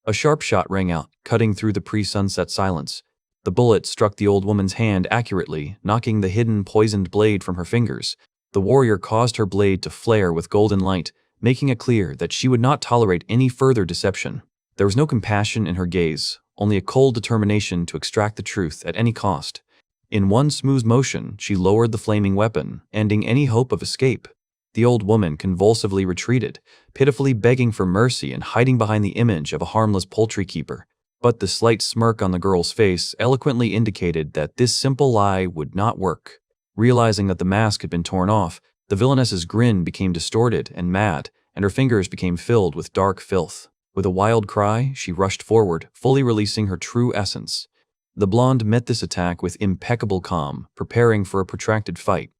A: A sharp shot rang out, cutting through the pre-sunset silence. The bullet struck the old woman's hand accurately, knocking the hidden poisoned blade from her fingers. The warrior caused her blade to flare with golden light, making it clear that she would not tolerate any further deception. There was no compassion in her gaze, only a cold determination to extract the truth at any cost. In one smooth motion, she lowered the flaming weapon, ending any hope of escape. The old woman convulsively retreated, pitifully begging for mercy and hiding behind the image of a harmless poultry keeper. But the slight smirk on the girl's face eloquently indicated that this simple lie would not work. Realizing that the mask had been torn off, the villainess's grin became distorted and mad, and her fingers became filled with dark filth. With a wild cry, she rushed forward, fully releasing her true essence. The blonde met this attack with impeccable calm, preparing for a protracted fight.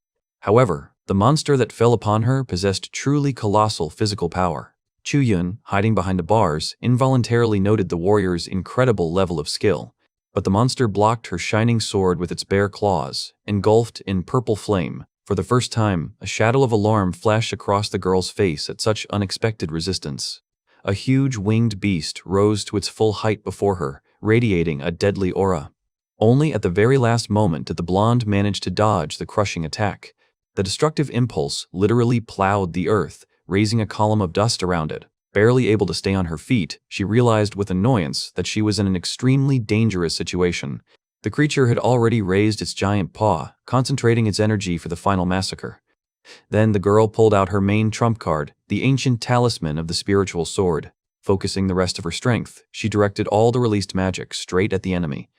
A: However, the monster that fell upon her possessed truly colossal physical power. Chu Yun, hiding behind the bars, involuntarily noted the warrior's incredible level of skill. But the monster blocked her shining sword with its bare claws, engulfed in purple flame. For the first time, a shadow of alarm flashed across the girl's face at such unexpected resistance. A huge winged beast rose to its full height before her, radiating a deadly aura. Only at the very last moment did the blonde manage to dodge the crushing attack. The destructive impulse literally plowed the earth, raising a column of dust around it. Barely able to stay on her feet, she realized with annoyance that she was in an extremely dangerous situation. The creature had already raised its giant paw, concentrating its energy for the final massacre. Then the girl pulled out her main trump card, the ancient talisman of the spiritual sword. Focusing the rest of her strength, she directed all the released magic straight at the enemy.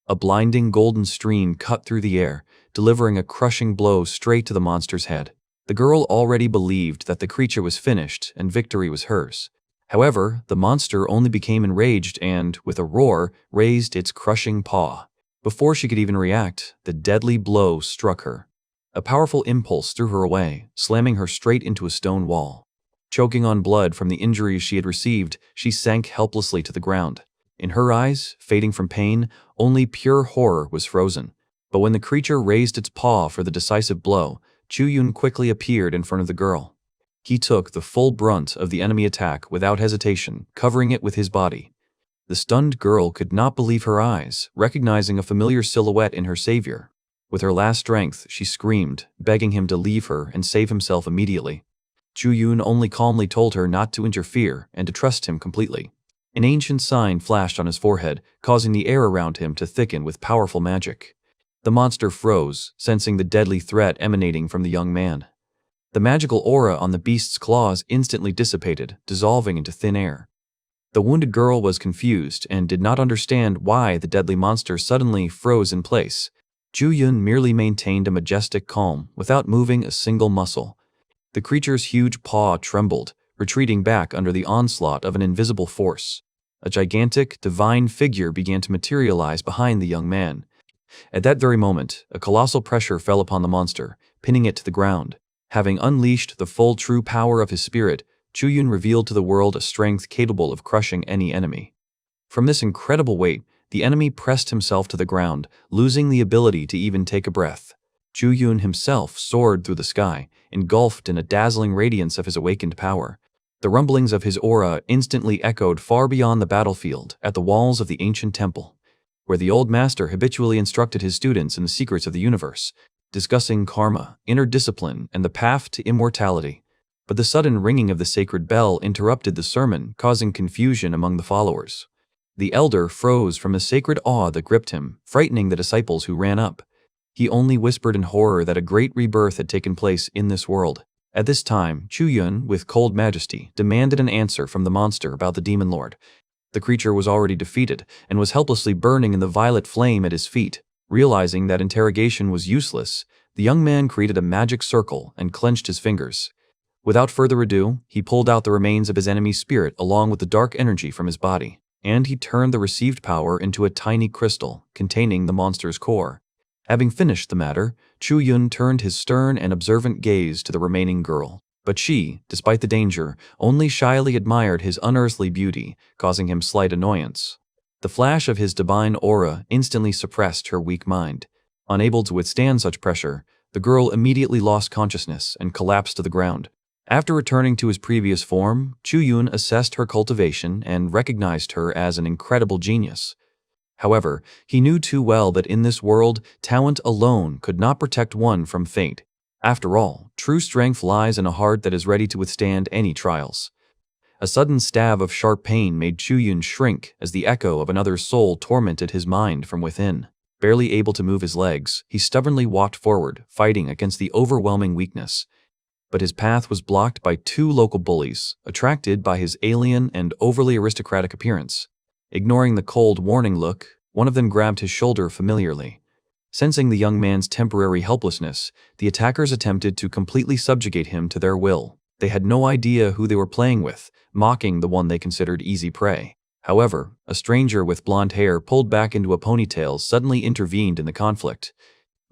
A: A blinding golden stream cut through the air, delivering a crushing blow straight to the monster's head. The girl already believed that the creature was finished and victory was hers. However, the monster only became enraged and, with a roar, raised its crushing paw. Before she could even react, the deadly blow struck her. A powerful impulse threw her away, slamming her straight into a stone wall. Choking on blood from the injuries she had received, she sank helplessly to the ground. In her eyes, fading from pain, only pure horror was frozen. But when the creature raised its paw for the decisive blow, Chu Yun quickly appeared in front of the girl. He took the full brunt of the enemy attack without hesitation, covering it with his body. The stunned girl could not believe her eyes, recognizing a familiar silhouette in her savior. With her last strength, she screamed, begging him to leave her and save himself immediately. Chu Yun only calmly told her not to interfere and to trust him completely. An ancient sign flashed on his forehead, causing the air around him to thicken with powerful magic. The monster froze, sensing the deadly threat emanating from the young man. The magical aura on the beast's claws instantly dissipated, dissolving into thin air. The wounded girl was confused and did not understand why the deadly monster suddenly froze in place. Chu Yun merely maintained a majestic calm without moving a single muscle. The creature's huge paw trembled, retreating back under the onslaught of an invisible force. A gigantic, divine figure began to materialize behind the young man. At that very moment, a colossal pressure fell upon the monster, pinning it to the ground. Having unleashed the full true power of his spirit, Chu Yun revealed to the world a strength capable of crushing any enemy. From this incredible weight, the enemy pressed himself to the ground, losing the ability to even take a breath. Chu Yun himself soared through the sky, engulfed in a dazzling radiance of his awakened power. The rumblings of his aura instantly echoed far beyond the battlefield, at the walls of the ancient temple, where the old master habitually instructed his students in the secrets of the universe, discussing karma, inner discipline, and the path to immortality. But the sudden ringing of the sacred bell interrupted the sermon, causing confusion among the followers. The elder froze from the sacred awe that gripped him, frightening the disciples who ran up. He only whispered in horror that a great rebirth had taken place in this world. At this time, Chu Yun, with cold majesty, demanded an answer from the monster about the demon lord. The creature was already defeated and was helplessly burning in the violet flame at his feet. Realizing that interrogation was useless, the young man created a magic circle and clenched his fingers. Without further ado, he pulled out the remains of his enemy's spirit along with the dark energy from his body, and he turned the received power into a tiny crystal containing the monster's core. Having finished the matter, Chu Yun turned his stern and observant gaze to the remaining girl. But she, despite the danger, only shyly admired his unearthly beauty, causing him slight annoyance. The flash of his divine aura instantly suppressed her weak mind. Unable to withstand such pressure, the girl immediately lost consciousness and collapsed to the ground. After returning to his previous form, Chu Yun assessed her cultivation and recognized her as an incredible genius. However, he knew too well that in this world, talent alone could not protect one from fate. After all, true strength lies in a heart that is ready to withstand any trials. A sudden stab of sharp pain made Chu Yun shrink as the echo of another's soul tormented his mind from within. Barely able to move his legs, he stubbornly walked forward, fighting against the overwhelming weakness. But his path was blocked by two local bullies, attracted by his alien and overly aristocratic appearance. Ignoring the cold, warning look, one of them grabbed his shoulder familiarly. Sensing the young man's temporary helplessness, the attackers attempted to completely subjugate him to their will. They had no idea who they were playing with, mocking the one they considered easy prey. However, a stranger with blonde hair pulled back into a ponytail suddenly intervened in the conflict.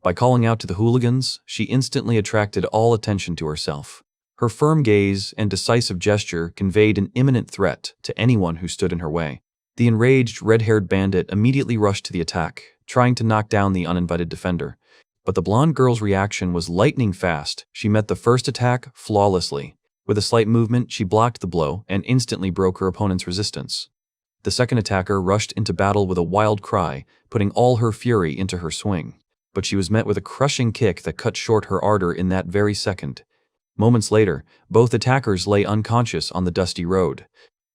A: By calling out to the hooligans, she instantly attracted all attention to herself. Her firm gaze and decisive gesture conveyed an imminent threat to anyone who stood in her way. The enraged, red-haired bandit immediately rushed to the attack, trying to knock down the uninvited defender. But the blonde girl's reaction was lightning fast. She met the first attack flawlessly. With a slight movement, she blocked the blow and instantly broke her opponent's resistance. The second attacker rushed into battle with a wild cry, putting all her fury into her swing. But she was met with a crushing kick that cut short her ardor in that very second. Moments later, both attackers lay unconscious on the dusty road.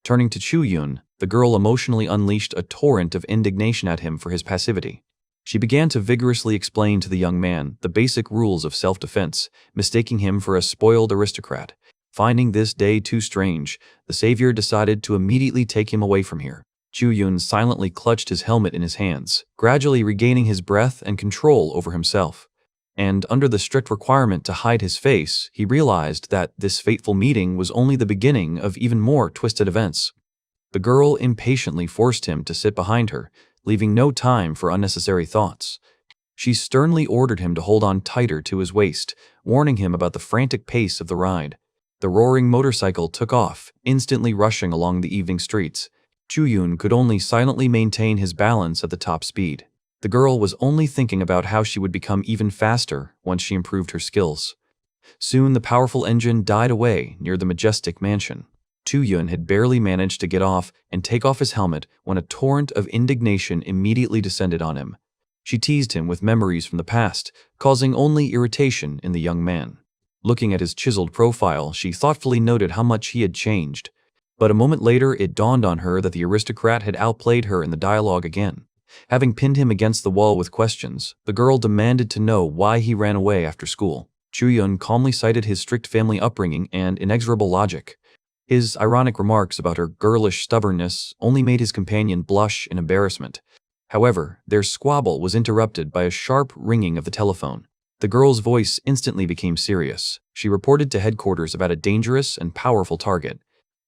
A: Turning to Chu Yun, the girl emotionally unleashed a torrent of indignation at him for his passivity. She began to vigorously explain to the young man the basic rules of self-defense, mistaking him for a spoiled aristocrat. Finding this day too strange, the savior decided to immediately take him away from here. Chu Yun silently clutched his helmet in his hands, gradually regaining his breath and control over himself. And under the strict requirement to hide his face, he realized that this fateful meeting was only the beginning of even more twisted events. The girl impatiently forced him to sit behind her, leaving no time for unnecessary thoughts. She sternly ordered him to hold on tighter to his waist, warning him about the frantic pace of the ride. The roaring motorcycle took off, instantly rushing along the evening streets. Chu Yun could only silently maintain his balance at the top speed. The girl was only thinking about how she would become even faster once she improved her skills. Soon the powerful engine died away near the majestic mansion. Chu Yun had barely managed to get off and take off his helmet when a torrent of indignation immediately descended on him. She teased him with memories from the past, causing only irritation in the young man. Looking at his chiseled profile, she thoughtfully noted how much he had changed. But a moment later, it dawned on her that the aristocrat had outplayed her in the dialogue again. Having pinned him against the wall with questions, the girl demanded to know why he ran away after school. Chu Yun calmly cited his strict family upbringing and inexorable logic. His ironic remarks about her girlish stubbornness only made his companion blush in embarrassment. However, their squabble was interrupted by a sharp ringing of the telephone. The girl's voice instantly became serious. She reported to headquarters about a dangerous and powerful target.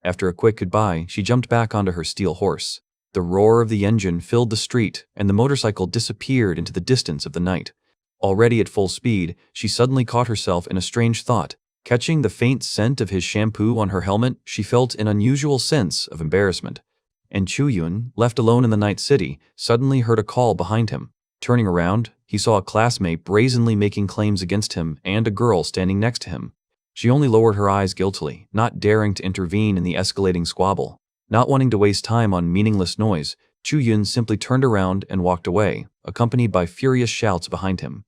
A: After a quick goodbye, she jumped back onto her steel horse. The roar of the engine filled the street, and the motorcycle disappeared into the distance of the night. Already at full speed, she suddenly caught herself in a strange thought. Catching the faint scent of his shampoo on her helmet, she felt an unusual sense of embarrassment. And Chu Yun, left alone in the night city, suddenly heard a call behind him. Turning around, he saw a classmate brazenly making claims against him and a girl standing next to him. She only lowered her eyes guiltily, not daring to intervene in the escalating squabble. Not wanting to waste time on meaningless noise, Chu Yun simply turned around and walked away, accompanied by furious shouts behind him.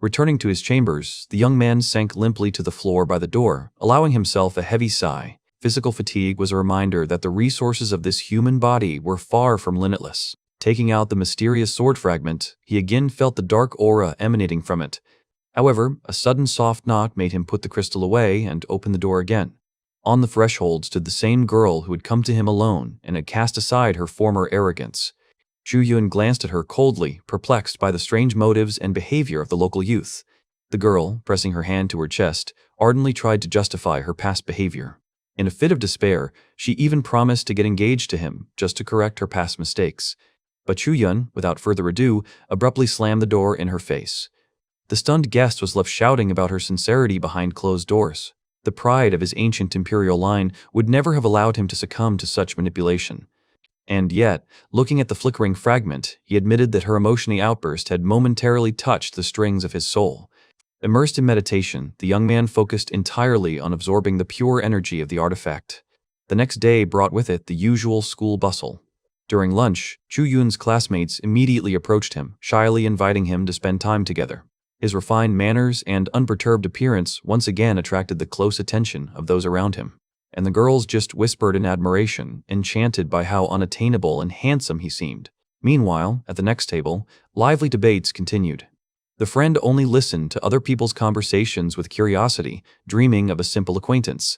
A: Returning to his chambers, the young man sank limply to the floor by the door, allowing himself a heavy sigh. Physical fatigue was a reminder that the resources of this human body were far from limitless. Taking out the mysterious sword fragment, he again felt the dark aura emanating from it. However, a sudden soft knock made him put the crystal away and open the door again. On the threshold stood the same girl who had come to him alone and had cast aside her former arrogance. Chu Yun glanced at her coldly, perplexed by the strange motives and behavior of the local youth. The girl, pressing her hand to her chest, ardently tried to justify her past behavior. In a fit of despair, she even promised to get engaged to him just to correct her past mistakes. But Chu Yun, without further ado, abruptly slammed the door in her face. The stunned guest was left shouting about her sincerity behind closed doors. The pride of his ancient imperial line would never have allowed him to succumb to such manipulation. And yet, looking at the flickering fragment, he admitted that her emotional outburst had momentarily touched the strings of his soul. Immersed in meditation, the young man focused entirely on absorbing the pure energy of the artifact. The next day brought with it the usual school bustle. During lunch, Chu Yun's classmates immediately approached him, shyly inviting him to spend time together. His refined manners and unperturbed appearance once again attracted the close attention of those around him, and the girls just whispered in admiration, enchanted by how unattainable and handsome he seemed. Meanwhile, at the next table, lively debates continued. The friend only listened to other people's conversations with curiosity, dreaming of a simple acquaintance.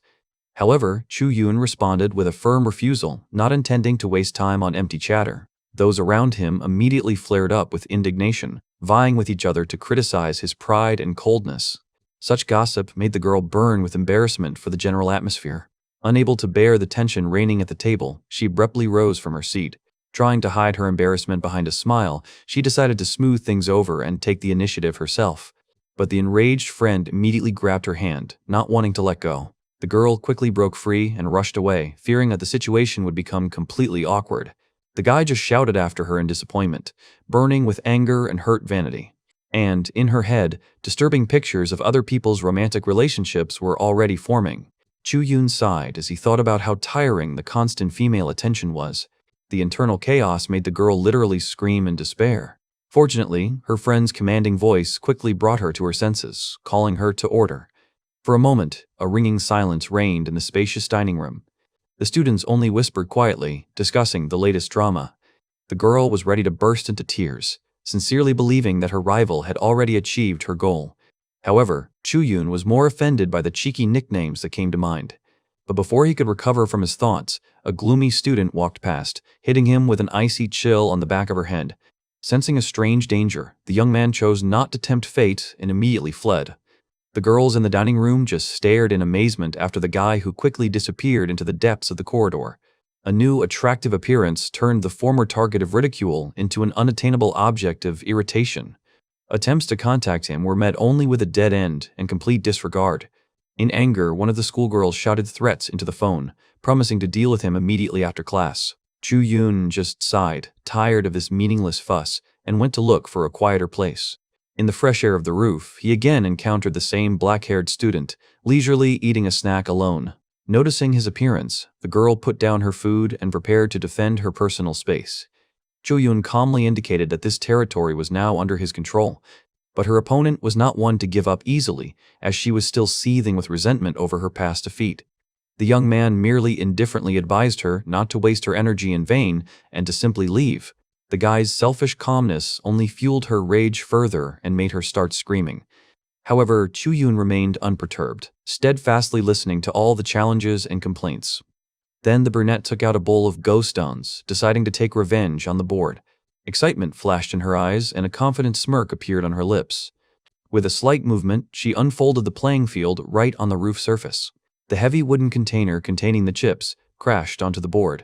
A: However, Chu Yun responded with a firm refusal, not intending to waste time on empty chatter. Those around him immediately flared up with indignation, vying with each other to criticize his pride and coldness. Such gossip made the girl burn with embarrassment for the general atmosphere. Unable to bear the tension reigning at the table, she abruptly rose from her seat. Trying to hide her embarrassment behind a smile, she decided to smooth things over and take the initiative herself. But the enraged friend immediately grabbed her hand, not wanting to let go. The girl quickly broke free and rushed away, fearing that the situation would become completely awkward. The guy just shouted after her in disappointment, burning with anger and hurt vanity. And, in her head, disturbing pictures of other people's romantic relationships were already forming. Chu Yun sighed as he thought about how tiring the constant female attention was. The internal chaos made the girl literally scream in despair. Fortunately, her friend's commanding voice quickly brought her to her senses, calling her to order. For a moment, a ringing silence reigned in the spacious dining room. The students only whispered quietly, discussing the latest drama. The girl was ready to burst into tears, sincerely believing that her rival had already achieved her goal. However, Chu Yun was more offended by the cheeky nicknames that came to mind. But before he could recover from his thoughts, a gloomy student walked past, hitting him with an icy chill on the back of her head. Sensing a strange danger, the young man chose not to tempt fate and immediately fled. The girls in the dining room just stared in amazement after the guy who quickly disappeared into the depths of the corridor. A new, attractive appearance turned the former target of ridicule into an unattainable object of irritation. Attempts to contact him were met only with a dead end and complete disregard. In anger, one of the schoolgirls shouted threats into the phone, promising to deal with him immediately after class. Chu Yun just sighed, tired of this meaningless fuss, and went to look for a quieter place. In the fresh air of the roof, he again encountered the same black-haired student, leisurely eating a snack alone. Noticing his appearance, the girl put down her food and prepared to defend her personal space. Chu Yun calmly indicated that this territory was now under his control, but her opponent was not one to give up easily, as she was still seething with resentment over her past defeat. The young man merely indifferently advised her not to waste her energy in vain and to simply leave. The guy's selfish calmness only fueled her rage further and made her start screaming. However, Chu Yun remained unperturbed, steadfastly listening to all the challenges and complaints. Then the brunette took out a bowl of ghost stones, deciding to take revenge on the board. Excitement flashed in her eyes and a confident smirk appeared on her lips. With a slight movement, she unfolded the playing field right on the roof surface. The heavy wooden container containing the chips crashed onto the board.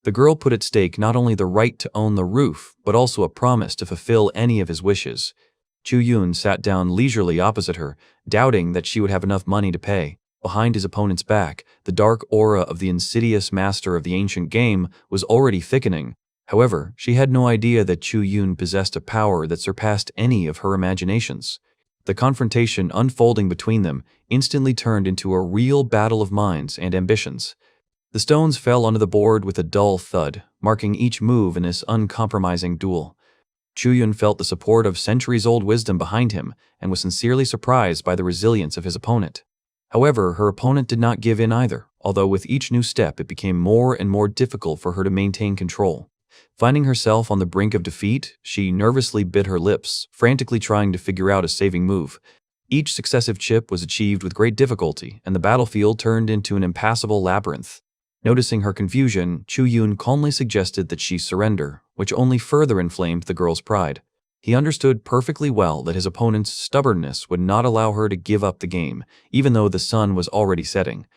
A: The girl put at stake not only the right to own the roof, but also a promise to fulfill any of his wishes. Chu Yun sat down leisurely opposite her, doubting that she would have enough money to pay. Behind his opponent's back, the dark aura of the insidious master of the ancient game was already thickening. However, she had no idea that Chu Yun possessed a power that surpassed any of her imaginations. The confrontation unfolding between them instantly turned into a real battle of minds and ambitions. The stones fell onto the board with a dull thud, marking each move in this uncompromising duel. Chu Yun felt the support of centuries-old wisdom behind him and was sincerely surprised by the resilience of his opponent. However, her opponent did not give in either, although with each new step it became more and more difficult for her to maintain control. Finding herself on the brink of defeat, she nervously bit her lips, frantically trying to figure out a saving move. Each successive chip was achieved with great difficulty, and the battlefield turned into an impassable labyrinth. Noticing her confusion, Chu Yun calmly suggested that she surrender, which only further inflamed the girl's pride. He understood perfectly well that his opponent's stubbornness would not allow her to give up the game, even though the sun was already setting.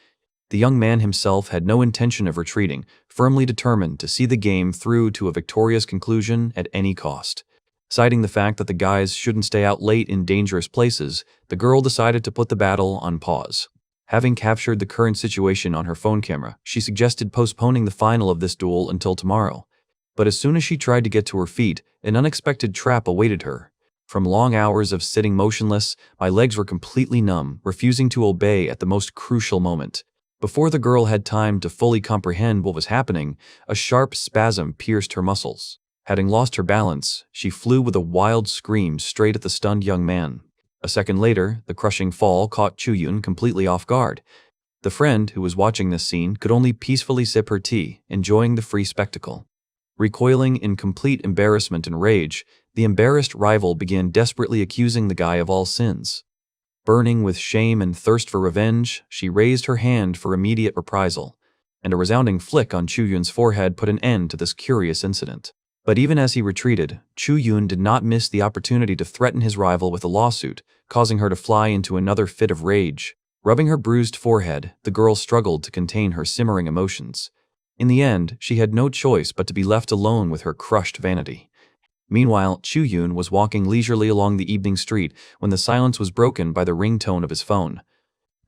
A: The young man himself had no intention of retreating, firmly determined to see the game through to a victorious conclusion at any cost. Citing the fact that the guys shouldn't stay out late in dangerous places, the girl decided to put the battle on pause. Having captured the current situation on her phone camera, she suggested postponing the final of this duel until tomorrow. But as soon as she tried to get to her feet, an unexpected trap awaited her. From long hours of sitting motionless, my legs were completely numb, refusing to obey at the most crucial moment. Before the girl had time to fully comprehend what was happening, a sharp spasm pierced her muscles. Having lost her balance, she flew with a wild scream straight at the stunned young man. A second later, the crushing fall caught Chu Yun completely off guard. The friend who was watching this scene could only peacefully sip her tea, enjoying the free spectacle. Recoiling in complete embarrassment and rage, the embarrassed rival began desperately accusing the guy of all sins. Burning with shame and thirst for revenge, she raised her hand for immediate reprisal, and a resounding flick on Chu Yun's forehead put an end to this curious incident. But even as he retreated, Chu Yun did not miss the opportunity to threaten his rival with a lawsuit, causing her to fly into another fit of rage. Rubbing her bruised forehead, the girl struggled to contain her simmering emotions. In the end, she had no choice but to be left alone with her crushed vanity. Meanwhile, Chu Yun was walking leisurely along the evening street when the silence was broken by the ringtone of his phone.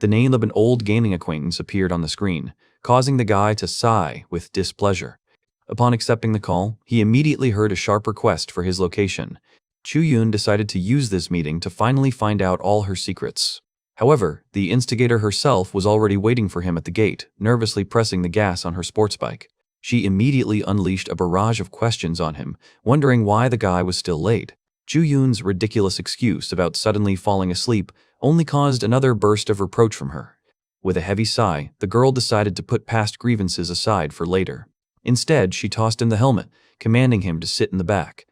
A: The name of an old gaming acquaintance appeared on the screen, causing the guy to sigh with displeasure. Upon accepting the call, he immediately heard a sharp request for his location. Chu Yun decided to use this meeting to finally find out all her secrets. However, the instigator herself was already waiting for him at the gate, nervously pressing the gas on her sports bike. She immediately unleashed a barrage of questions on him, wondering why the guy was still late. Chu Yun's ridiculous excuse about suddenly falling asleep only caused another burst of reproach from her. With a heavy sigh, the girl decided to put past grievances aside for later. Instead, she tossed him the helmet, commanding him to sit in the back.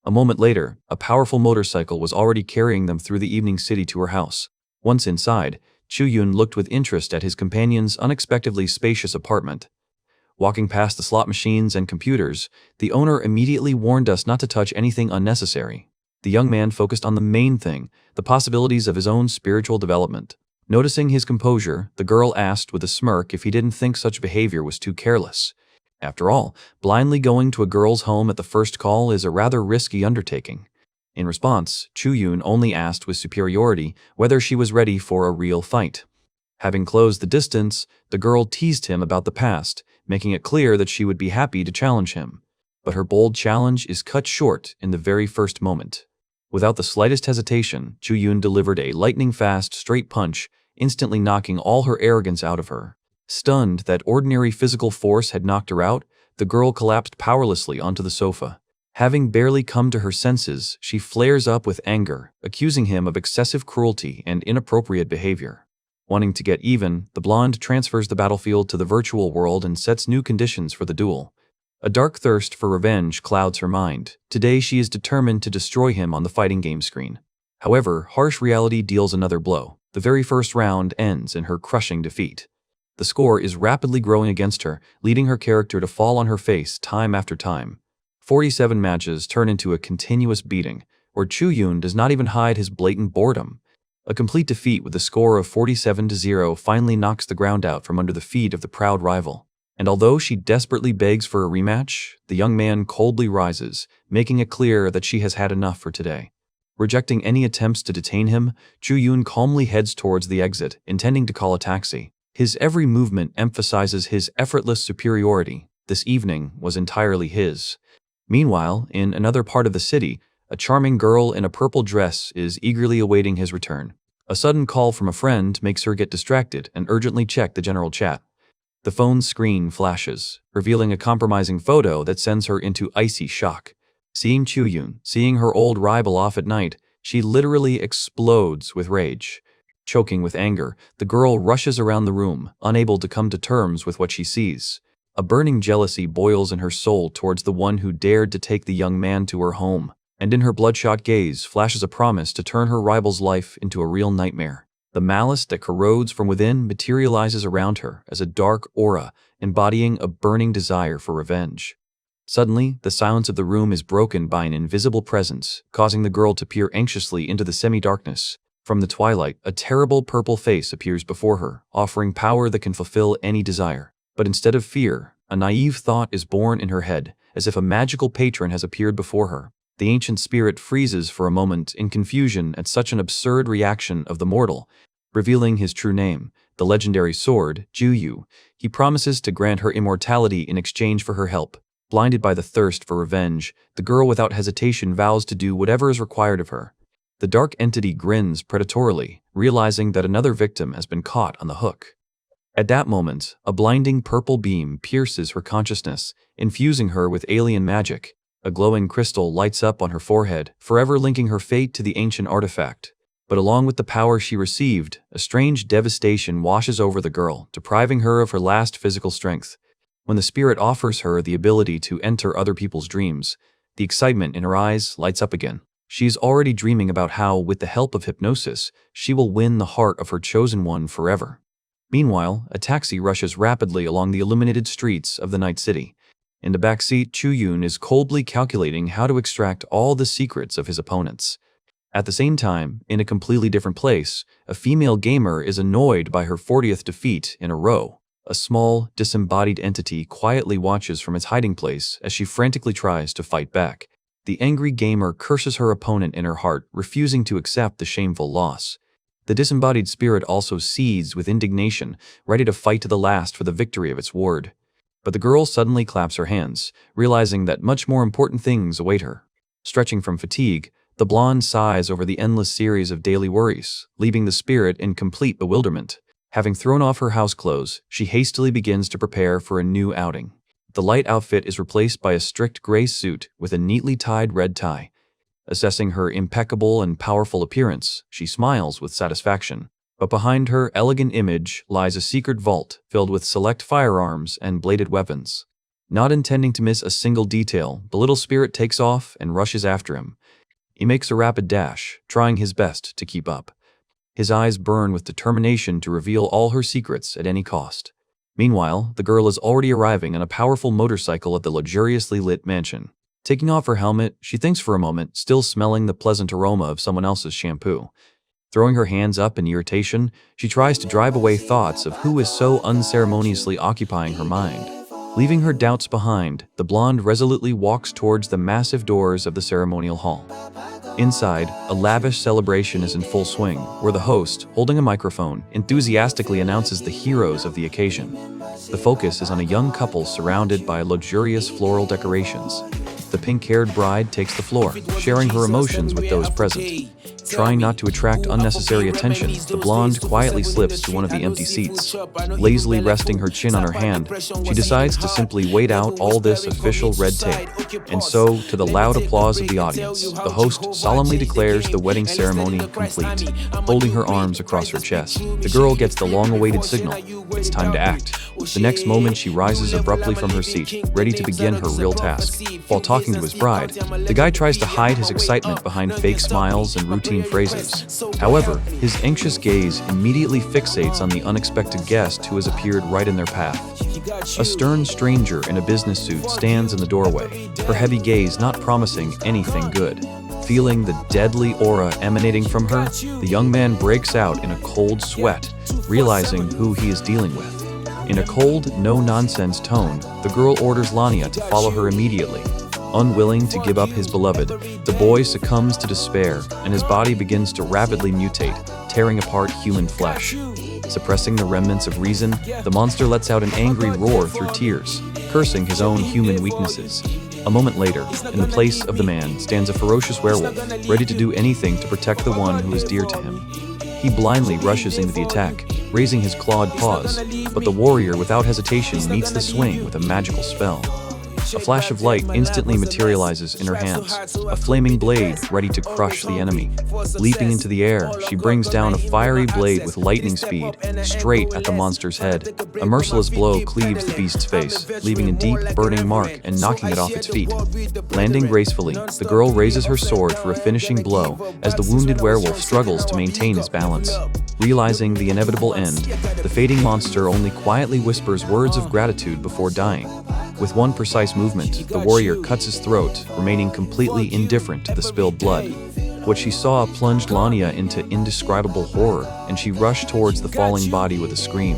A: A moment later, a powerful motorcycle was already carrying them through the evening city to her house. Once inside, Chu Yun looked with interest at his companion's unexpectedly spacious apartment. Walking past the slot machines and computers, the owner immediately warned us not to touch anything unnecessary. The young man focused on the main thing, the possibilities of his own spiritual development. Noticing his composure, the girl asked with a smirk if he didn't think such behavior was too careless. After all, blindly going to a girl's home at the first call is a rather risky undertaking. In response, Chu Yun only asked with superiority whether she was ready for a real fight. Having closed the distance, the girl teased him about the past, making it clear that she would be happy to challenge him. But her bold challenge is cut short in the very first moment. Without the slightest hesitation, Chu Yun delivered a lightning-fast straight punch, instantly knocking all her arrogance out of her. Stunned that ordinary physical force had knocked her out, the girl collapsed powerlessly onto the sofa. Having barely come to her senses, she flares up with anger, accusing him of excessive cruelty and inappropriate behavior. Wanting to get even, the blonde transfers the battlefield to the virtual world and sets new conditions for the duel. A dark thirst for revenge clouds her mind. Today she is determined to destroy him on the fighting game screen. However, harsh reality deals another blow. The very first round ends in her crushing defeat. The score is rapidly growing against her, leading her character to fall on her face time after time. 47 matches turn into a continuous beating, where Chu Yun does not even hide his blatant boredom. A complete defeat with a score of 47-0 finally knocks the ground out from under the feet of the proud rival. And although she desperately begs for a rematch, the young man coldly rises, making it clear that she has had enough for today. Rejecting any attempts to detain him, Chu Yun calmly heads towards the exit, intending to call a taxi. His every movement emphasizes his effortless superiority. This evening was entirely his. Meanwhile, in another part of the city, a charming girl in a purple dress is eagerly awaiting his return. A sudden call from a friend makes her get distracted and urgently check the general chat. The phone's screen flashes, revealing a compromising photo that sends her into icy shock. Seeing her old rival off at night, she literally explodes with rage. Choking with anger, the girl rushes around the room, unable to come to terms with what she sees. A burning jealousy boils in her soul towards the one who dared to take the young man to her home, and in her bloodshot gaze flashes a promise to turn her rival's life into a real nightmare. The malice that corrodes from within materializes around her as a dark aura embodying a burning desire for revenge. Suddenly, the silence of the room is broken by an invisible presence, causing the girl to peer anxiously into the semi-darkness. From the twilight, a terrible purple face appears before her, offering power that can fulfill any desire. But instead of fear, a naive thought is born in her head, as if a magical patron has appeared before her. The ancient spirit freezes for a moment in confusion at such an absurd reaction of the mortal. Revealing his true name, the legendary sword, Juyu, he promises to grant her immortality in exchange for her help. Blinded by the thirst for revenge, the girl without hesitation vows to do whatever is required of her. The dark entity grins predatorily, realizing that another victim has been caught on the hook. At that moment, a blinding purple beam pierces her consciousness, infusing her with alien magic. A glowing crystal lights up on her forehead, forever linking her fate to the ancient artifact. But along with the power she received, a strange devastation washes over the girl, depriving her of her last physical strength. When the spirit offers her the ability to enter other people's dreams, the excitement in her eyes lights up again. She is already dreaming about how, with the help of hypnosis, she will win the heart of her chosen one forever. Meanwhile, a taxi rushes rapidly along the illuminated streets of the night city. In the backseat, Chuyun is coldly calculating how to extract all the secrets of his opponents. At the same time, in a completely different place, a female gamer is annoyed by her 40th defeat in a row. A small, disembodied entity quietly watches from its hiding place as she frantically tries to fight back. The angry gamer curses her opponent in her heart, refusing to accept the shameful loss. The disembodied spirit also seethes with indignation, ready to fight to the last for the victory of its ward. But the girl suddenly claps her hands, realizing that much more important things await her. Stretching from fatigue, the blonde sighs over the endless series of daily worries, leaving the spirit in complete bewilderment. Having thrown off her house clothes, she hastily begins to prepare for a new outing. The light outfit is replaced by a strict gray suit with a neatly tied red tie. Assessing her impeccable and powerful appearance, she smiles with satisfaction. But behind her elegant image lies a secret vault filled with select firearms and bladed weapons. Not intending to miss a single detail, the little spirit takes off and rushes after him. He makes a rapid dash, trying his best to keep up. His eyes burn with determination to reveal all her secrets at any cost. Meanwhile, the girl is already arriving on a powerful motorcycle at the luxuriously lit mansion. Taking off her helmet, she thinks for a moment, still smelling the pleasant aroma of someone else's shampoo. Throwing her hands up in irritation, she tries to drive away thoughts of who is so unceremoniously occupying her mind. Leaving her doubts behind, the blonde resolutely walks towards the massive doors of the ceremonial hall. Inside, a lavish celebration is in full swing, where the host, holding a microphone, enthusiastically announces the heroes of the occasion. The focus is on a young couple surrounded by luxurious floral decorations. The pink-haired bride takes the floor, sharing her emotions with those present. Trying not to attract unnecessary attention, the blonde quietly slips to one of the empty seats. Lazily resting her chin on her hand, she decides to simply wait out all this official red tape. And so, to the loud applause of the audience, the host solemnly declares the wedding ceremony complete. Holding her arms across her chest, the girl gets the long-awaited signal. It's time to act. The next moment, she rises abruptly from her seat, ready to begin her real task. While talking to his bride, the guy tries to hide his excitement behind fake smiles and routine phrases. However, his anxious gaze immediately fixates on the unexpected guest who has appeared right in their path. A stern stranger in a business suit stands in the doorway, her heavy gaze not promising anything good. Feeling the deadly aura emanating from her, the young man breaks out in a cold sweat, realizing who he is dealing with. In a cold, no-nonsense tone, the girl orders Lania to follow her immediately. Unwilling to give up his beloved, the boy succumbs to despair, and his body begins to rapidly mutate, tearing apart human flesh. Suppressing the remnants of reason, the monster lets out an angry roar through tears, cursing his own human weaknesses. A moment later, in the place of the man stands a ferocious werewolf, ready to do anything to protect the one who is dear to him. He blindly rushes into the attack, raising his clawed paws, but the warrior without hesitation meets the swing with a magical spell. A flash of light instantly materializes in her hands, a flaming blade ready to crush the enemy. Leaping into the air, she brings down a fiery blade with lightning speed, straight at the monster's head. A merciless blow cleaves the beast's face, leaving a deep, burning mark and knocking it off its feet. Landing gracefully, the girl raises her sword for a finishing blow as the wounded werewolf struggles to maintain his balance. Realizing the inevitable end, the fading monster only quietly whispers words of gratitude before dying. With one precise movement, the warrior cuts his throat, remaining completely indifferent to the spilled blood. What she saw plunged Lania into indescribable horror, and she rushed towards the falling body with a scream.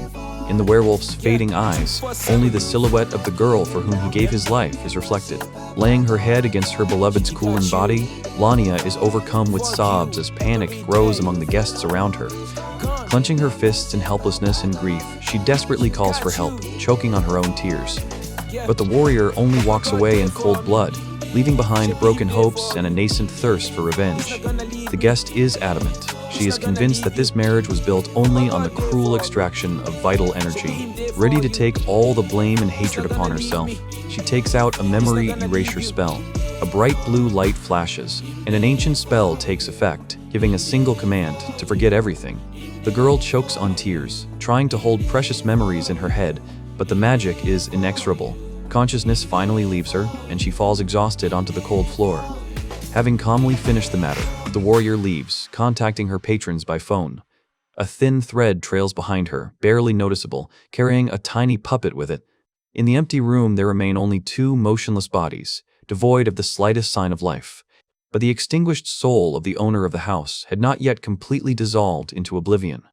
A: In the werewolf's fading eyes, only the silhouette of the girl for whom he gave his life is reflected. Laying her head against her beloved's cooling body, Lania is overcome with sobs as panic grows among the guests around her. Clenching her fists in helplessness and grief, she desperately calls for help, choking on her own tears. But the warrior only walks away in cold blood, leaving behind broken hopes and a nascent thirst for revenge. The guest is adamant. She is convinced that this marriage was built only on the cruel extraction of vital energy. Ready to take all the blame and hatred upon herself, she takes out a memory erasure spell. A bright blue light flashes, and an ancient spell takes effect, giving a single command to forget everything. The girl chokes on tears, trying to hold precious memories in her head, but the magic is inexorable. Consciousness finally leaves her, and she falls exhausted onto the cold floor. Having calmly finished the matter, the warrior leaves, contacting her patrons by phone. A thin thread trails behind her, barely noticeable, carrying a tiny puppet with it. In the empty room there remain only two motionless bodies, devoid of the slightest sign of life. But the extinguished soul of the owner of the house had not yet completely dissolved into oblivion.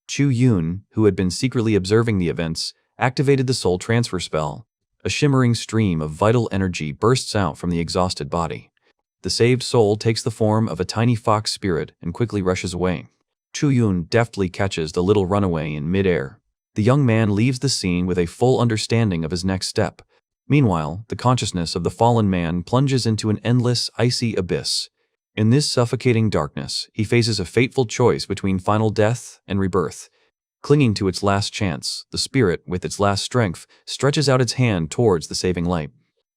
A: Chu Yun, who had been secretly observing the events, activated the soul transfer spell. A shimmering stream of vital energy bursts out from the exhausted body. The saved soul takes the form of a tiny fox spirit and quickly rushes away. Chu Yun deftly catches the little runaway in midair. The young man leaves the scene with a full understanding of his next step. Meanwhile, the consciousness of the fallen man plunges into an endless, icy abyss. In this suffocating darkness, he faces a fateful choice between final death and rebirth. Clinging to its last chance, the spirit, with its last strength, stretches out its hand towards the saving light.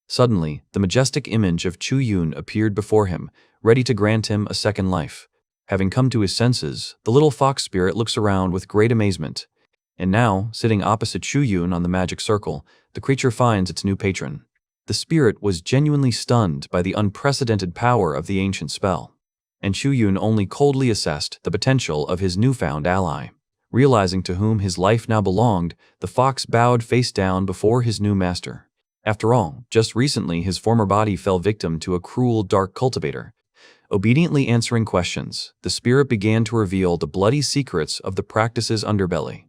A: Suddenly, the majestic image of Chu Yun appeared before him, ready to grant him a second life. Having come to his senses, the little fox spirit looks around with great amazement. And now, sitting opposite Chu Yun on the magic circle, the creature finds its new patron. The spirit was genuinely stunned by the unprecedented power of the ancient spell, and Chu Yun only coldly assessed the potential of his newfound ally. Realizing to whom his life now belonged, the fox bowed face down before his new master. After all, just recently his former body fell victim to a cruel dark cultivator. Obediently answering questions, the spirit began to reveal the bloody secrets of the practice's underbelly.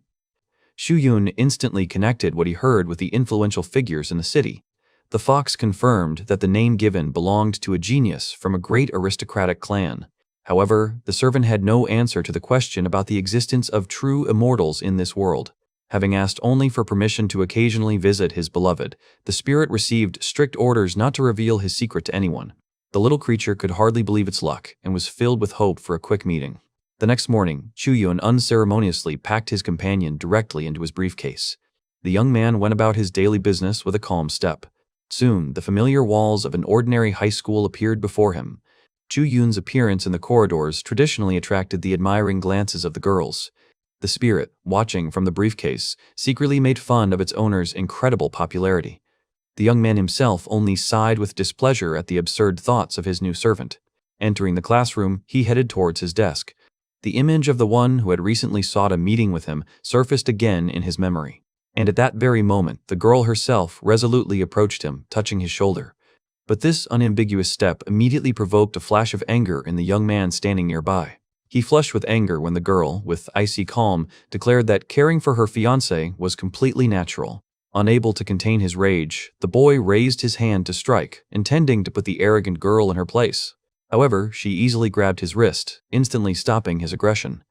A: Xu Yun instantly connected what he heard with the influential figures in the city. The fox confirmed that the name given belonged to a genius from a great aristocratic clan. However, the servant had no answer to the question about the existence of true immortals in this world. Having asked only for permission to occasionally visit his beloved, the spirit received strict orders not to reveal his secret to anyone. The little creature could hardly believe its luck and was filled with hope for a quick meeting. The next morning, Chu Yun unceremoniously packed his companion directly into his briefcase. The young man went about his daily business with a calm step. Soon, the familiar walls of an ordinary high school appeared before him. Chu Yun's appearance in the corridors traditionally attracted the admiring glances of the girls. The spirit, watching from the briefcase, secretly made fun of its owner's incredible popularity. The young man himself only sighed with displeasure at the absurd thoughts of his new servant. Entering the classroom, he headed towards his desk. The image of the one who had recently sought a meeting with him surfaced again in his memory. And at that very moment, the girl herself resolutely approached him, touching his shoulder. But this unambiguous step immediately provoked a flash of anger in the young man standing nearby. He flushed with anger when the girl, with icy calm, declared that caring for her fiancé was completely natural. Unable to contain his rage, the boy raised his hand to strike, intending to put the arrogant girl in her place. However, she easily grabbed his wrist, instantly stopping his aggression.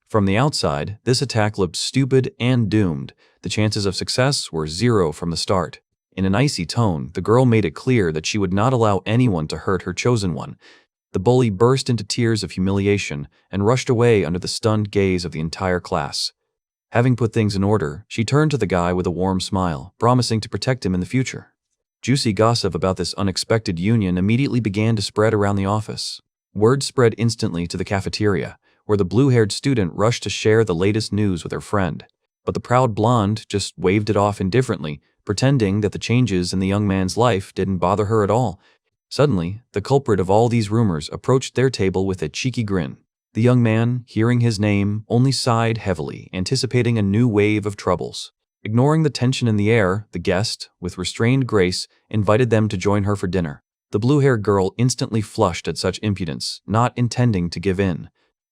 A: From the outside, this attack looked stupid and doomed. The chances of success were zero from the start. In an icy tone, the girl made it clear that she would not allow anyone to hurt her chosen one. The bully burst into tears of humiliation and rushed away under the stunned gaze of the entire class. Having put things in order, she turned to the guy with a warm smile, promising to protect him in the future. Juicy gossip about this unexpected union immediately began to spread around the office. Word spread instantly to the cafeteria, where the blue-haired student rushed to share the latest news with her friend. But the proud blonde just waved it off indifferently, pretending that the changes in the young man's life didn't bother her at all. Suddenly, the culprit of all these rumors approached their table with a cheeky grin. The young man, hearing his name, only sighed heavily, anticipating a new wave of troubles. Ignoring the tension in the air, the guest, with restrained grace, invited them to join her for dinner. The blue-haired girl instantly flushed at such impudence, not intending to give in.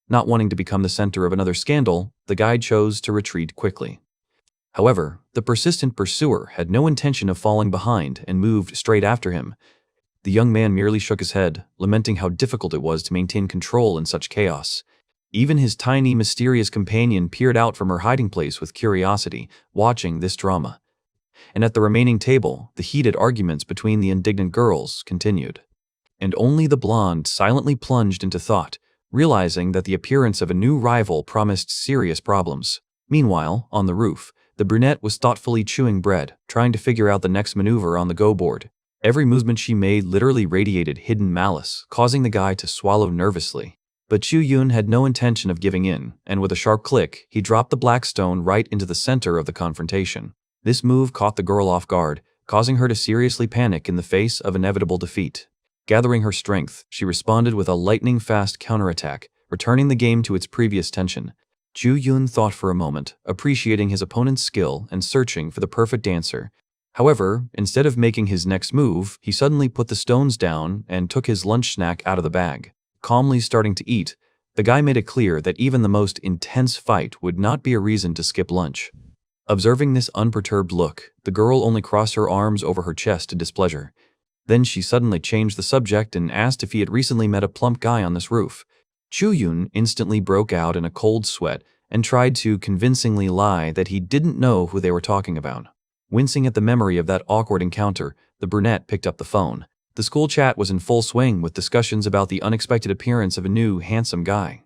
A: Not wanting to become the center of another scandal, the guide chose to retreat quickly. However, the persistent pursuer had no intention of falling behind and moved straight after him. The young man merely shook his head, lamenting how difficult it was to maintain control in such chaos. Even his tiny, mysterious companion peered out from her hiding place with curiosity, watching this drama. And at the remaining table, the heated arguments between the indignant girls continued. And only the blonde silently plunged into thought, realizing that the appearance of a new rival promised serious problems. Meanwhile, on the roof, the brunette was thoughtfully chewing bread, trying to figure out the next maneuver on the go board. Every movement she made literally radiated hidden malice, causing the guy to swallow nervously. But Chu Yun had no intention of giving in, and with a sharp click, he dropped the black stone right into the center of the confrontation. This move caught the girl off guard, causing her to seriously panic in the face of inevitable defeat. Gathering her strength, she responded with a lightning-fast counterattack, returning the game to its previous tension. Chu Yun thought for a moment, appreciating his opponent's skill and searching for the perfect answer. However, instead of making his next move, he suddenly put the stones down and took his lunch snack out of the bag. Calmly starting to eat, the guy made it clear that even the most intense fight would not be a reason to skip lunch. Observing this unperturbed look, the girl only crossed her arms over her chest in displeasure. Then she suddenly changed the subject and asked if he had recently met a plump guy on this roof. Chu Yun instantly broke out in a cold sweat and tried to convincingly lie that he didn't know who they were talking about. Wincing at the memory of that awkward encounter, the brunette picked up the phone. The school chat was in full swing with discussions about the unexpected appearance of a new, handsome guy.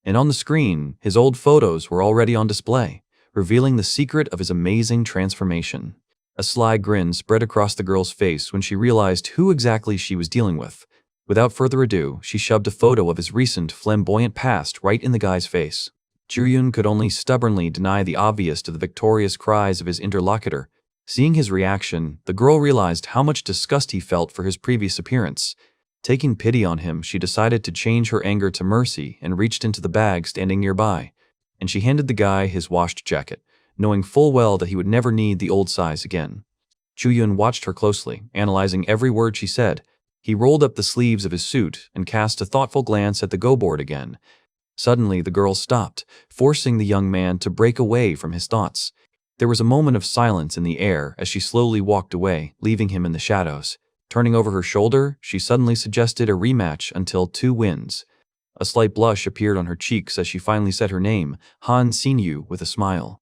A: And on the screen, his old photos were already on display, revealing the secret of his amazing transformation. A sly grin spread across the girl's face when she realized who exactly she was dealing with. Without further ado, she shoved a photo of his recent, flamboyant past right in the guy's face. Chu Yun could only stubbornly deny the obvious to the victorious cries of his interlocutor. Seeing his reaction, the girl realized how much disgust he felt for his previous appearance. Taking pity on him, she decided to change her anger to mercy and reached into the bag standing nearby. And she handed the guy his washed jacket, knowing full well that he would never need the old size again. Chu Yun watched her closely, analyzing every word she said. He rolled up the sleeves of his suit and cast a thoughtful glance at the go board again. Suddenly, the girl stopped, forcing the young man to break away from his thoughts. There was a moment of silence in the air as she slowly walked away, leaving him in the shadows. Turning over her shoulder, she suddenly suggested a rematch until 2 wins. A slight blush appeared on her cheeks as she finally said her name, Han Xinyu, with a smile.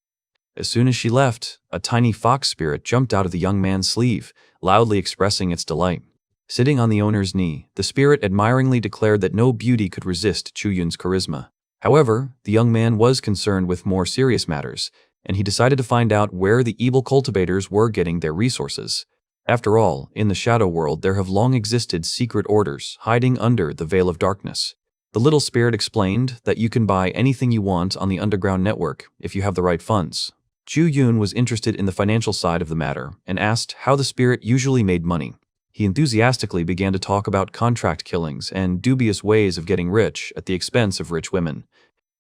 A: As soon as she left, a tiny fox spirit jumped out of the young man's sleeve, loudly expressing its delight. Sitting on the owner's knee, the spirit admiringly declared that no beauty could resist Chu Yun's charisma. However, the young man was concerned with more serious matters, and he decided to find out where the evil cultivators were getting their resources. After all, in the shadow world there have long existed secret orders hiding under the veil of darkness. The little spirit explained that you can buy anything you want on the underground network if you have the right funds. Chu Yun was interested in the financial side of the matter and asked how the spirit usually made money. He enthusiastically began to talk about contract killings and dubious ways of getting rich at the expense of rich women.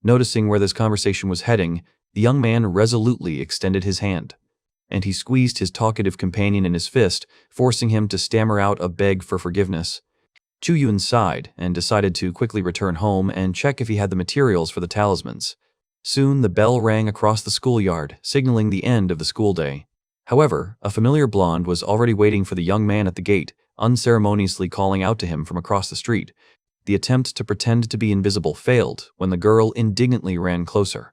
A: Noticing where this conversation was heading, the young man resolutely extended his hand, and he squeezed his talkative companion in his fist, forcing him to stammer out a beg for forgiveness. Chu Yun sighed and decided to quickly return home and check if he had the materials for the talismans. Soon the bell rang across the schoolyard, signaling the end of the school day. However, a familiar blonde was already waiting for the young man at the gate, unceremoniously calling out to him from across the street. The attempt to pretend to be invisible failed when the girl indignantly ran closer.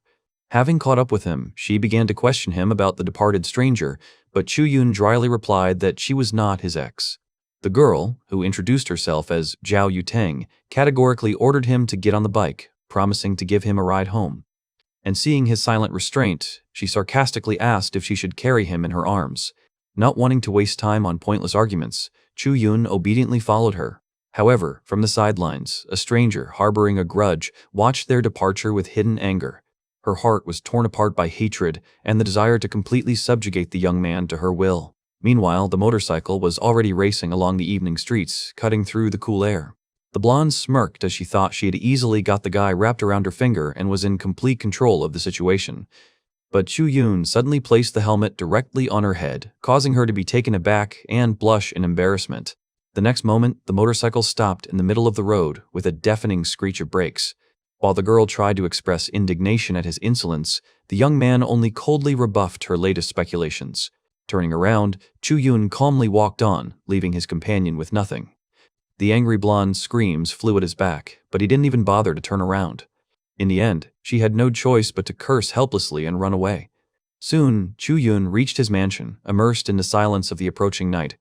A: Having caught up with him, she began to question him about the departed stranger, but Chu Yun dryly replied that she was not his ex. The girl, who introduced herself as Zhao Yuteng, categorically ordered him to get on the bike, promising to give him a ride home. And seeing his silent restraint, she sarcastically asked if she should carry him in her arms. Not wanting to waste time on pointless arguments, Chu Yun obediently followed her. However, from the sidelines, a stranger harboring a grudge watched their departure with hidden anger. Her heart was torn apart by hatred and the desire to completely subjugate the young man to her will. Meanwhile, the motorcycle was already racing along the evening streets, cutting through the cool air. The blonde smirked as she thought she had easily got the guy wrapped around her finger and was in complete control of the situation. But Chu Yun suddenly placed the helmet directly on her head, causing her to be taken aback and blush in embarrassment. The next moment, the motorcycle stopped in the middle of the road with a deafening screech of brakes. While the girl tried to express indignation at his insolence, the young man only coldly rebuffed her latest speculations. Turning around, Chu Yun calmly walked on, leaving his companion with nothing. The angry blonde's screams flew at his back, but he didn't even bother to turn around. In the end, she had no choice but to curse helplessly and run away. Soon, Chu Yun reached his mansion, immersed in the silence of the approaching night.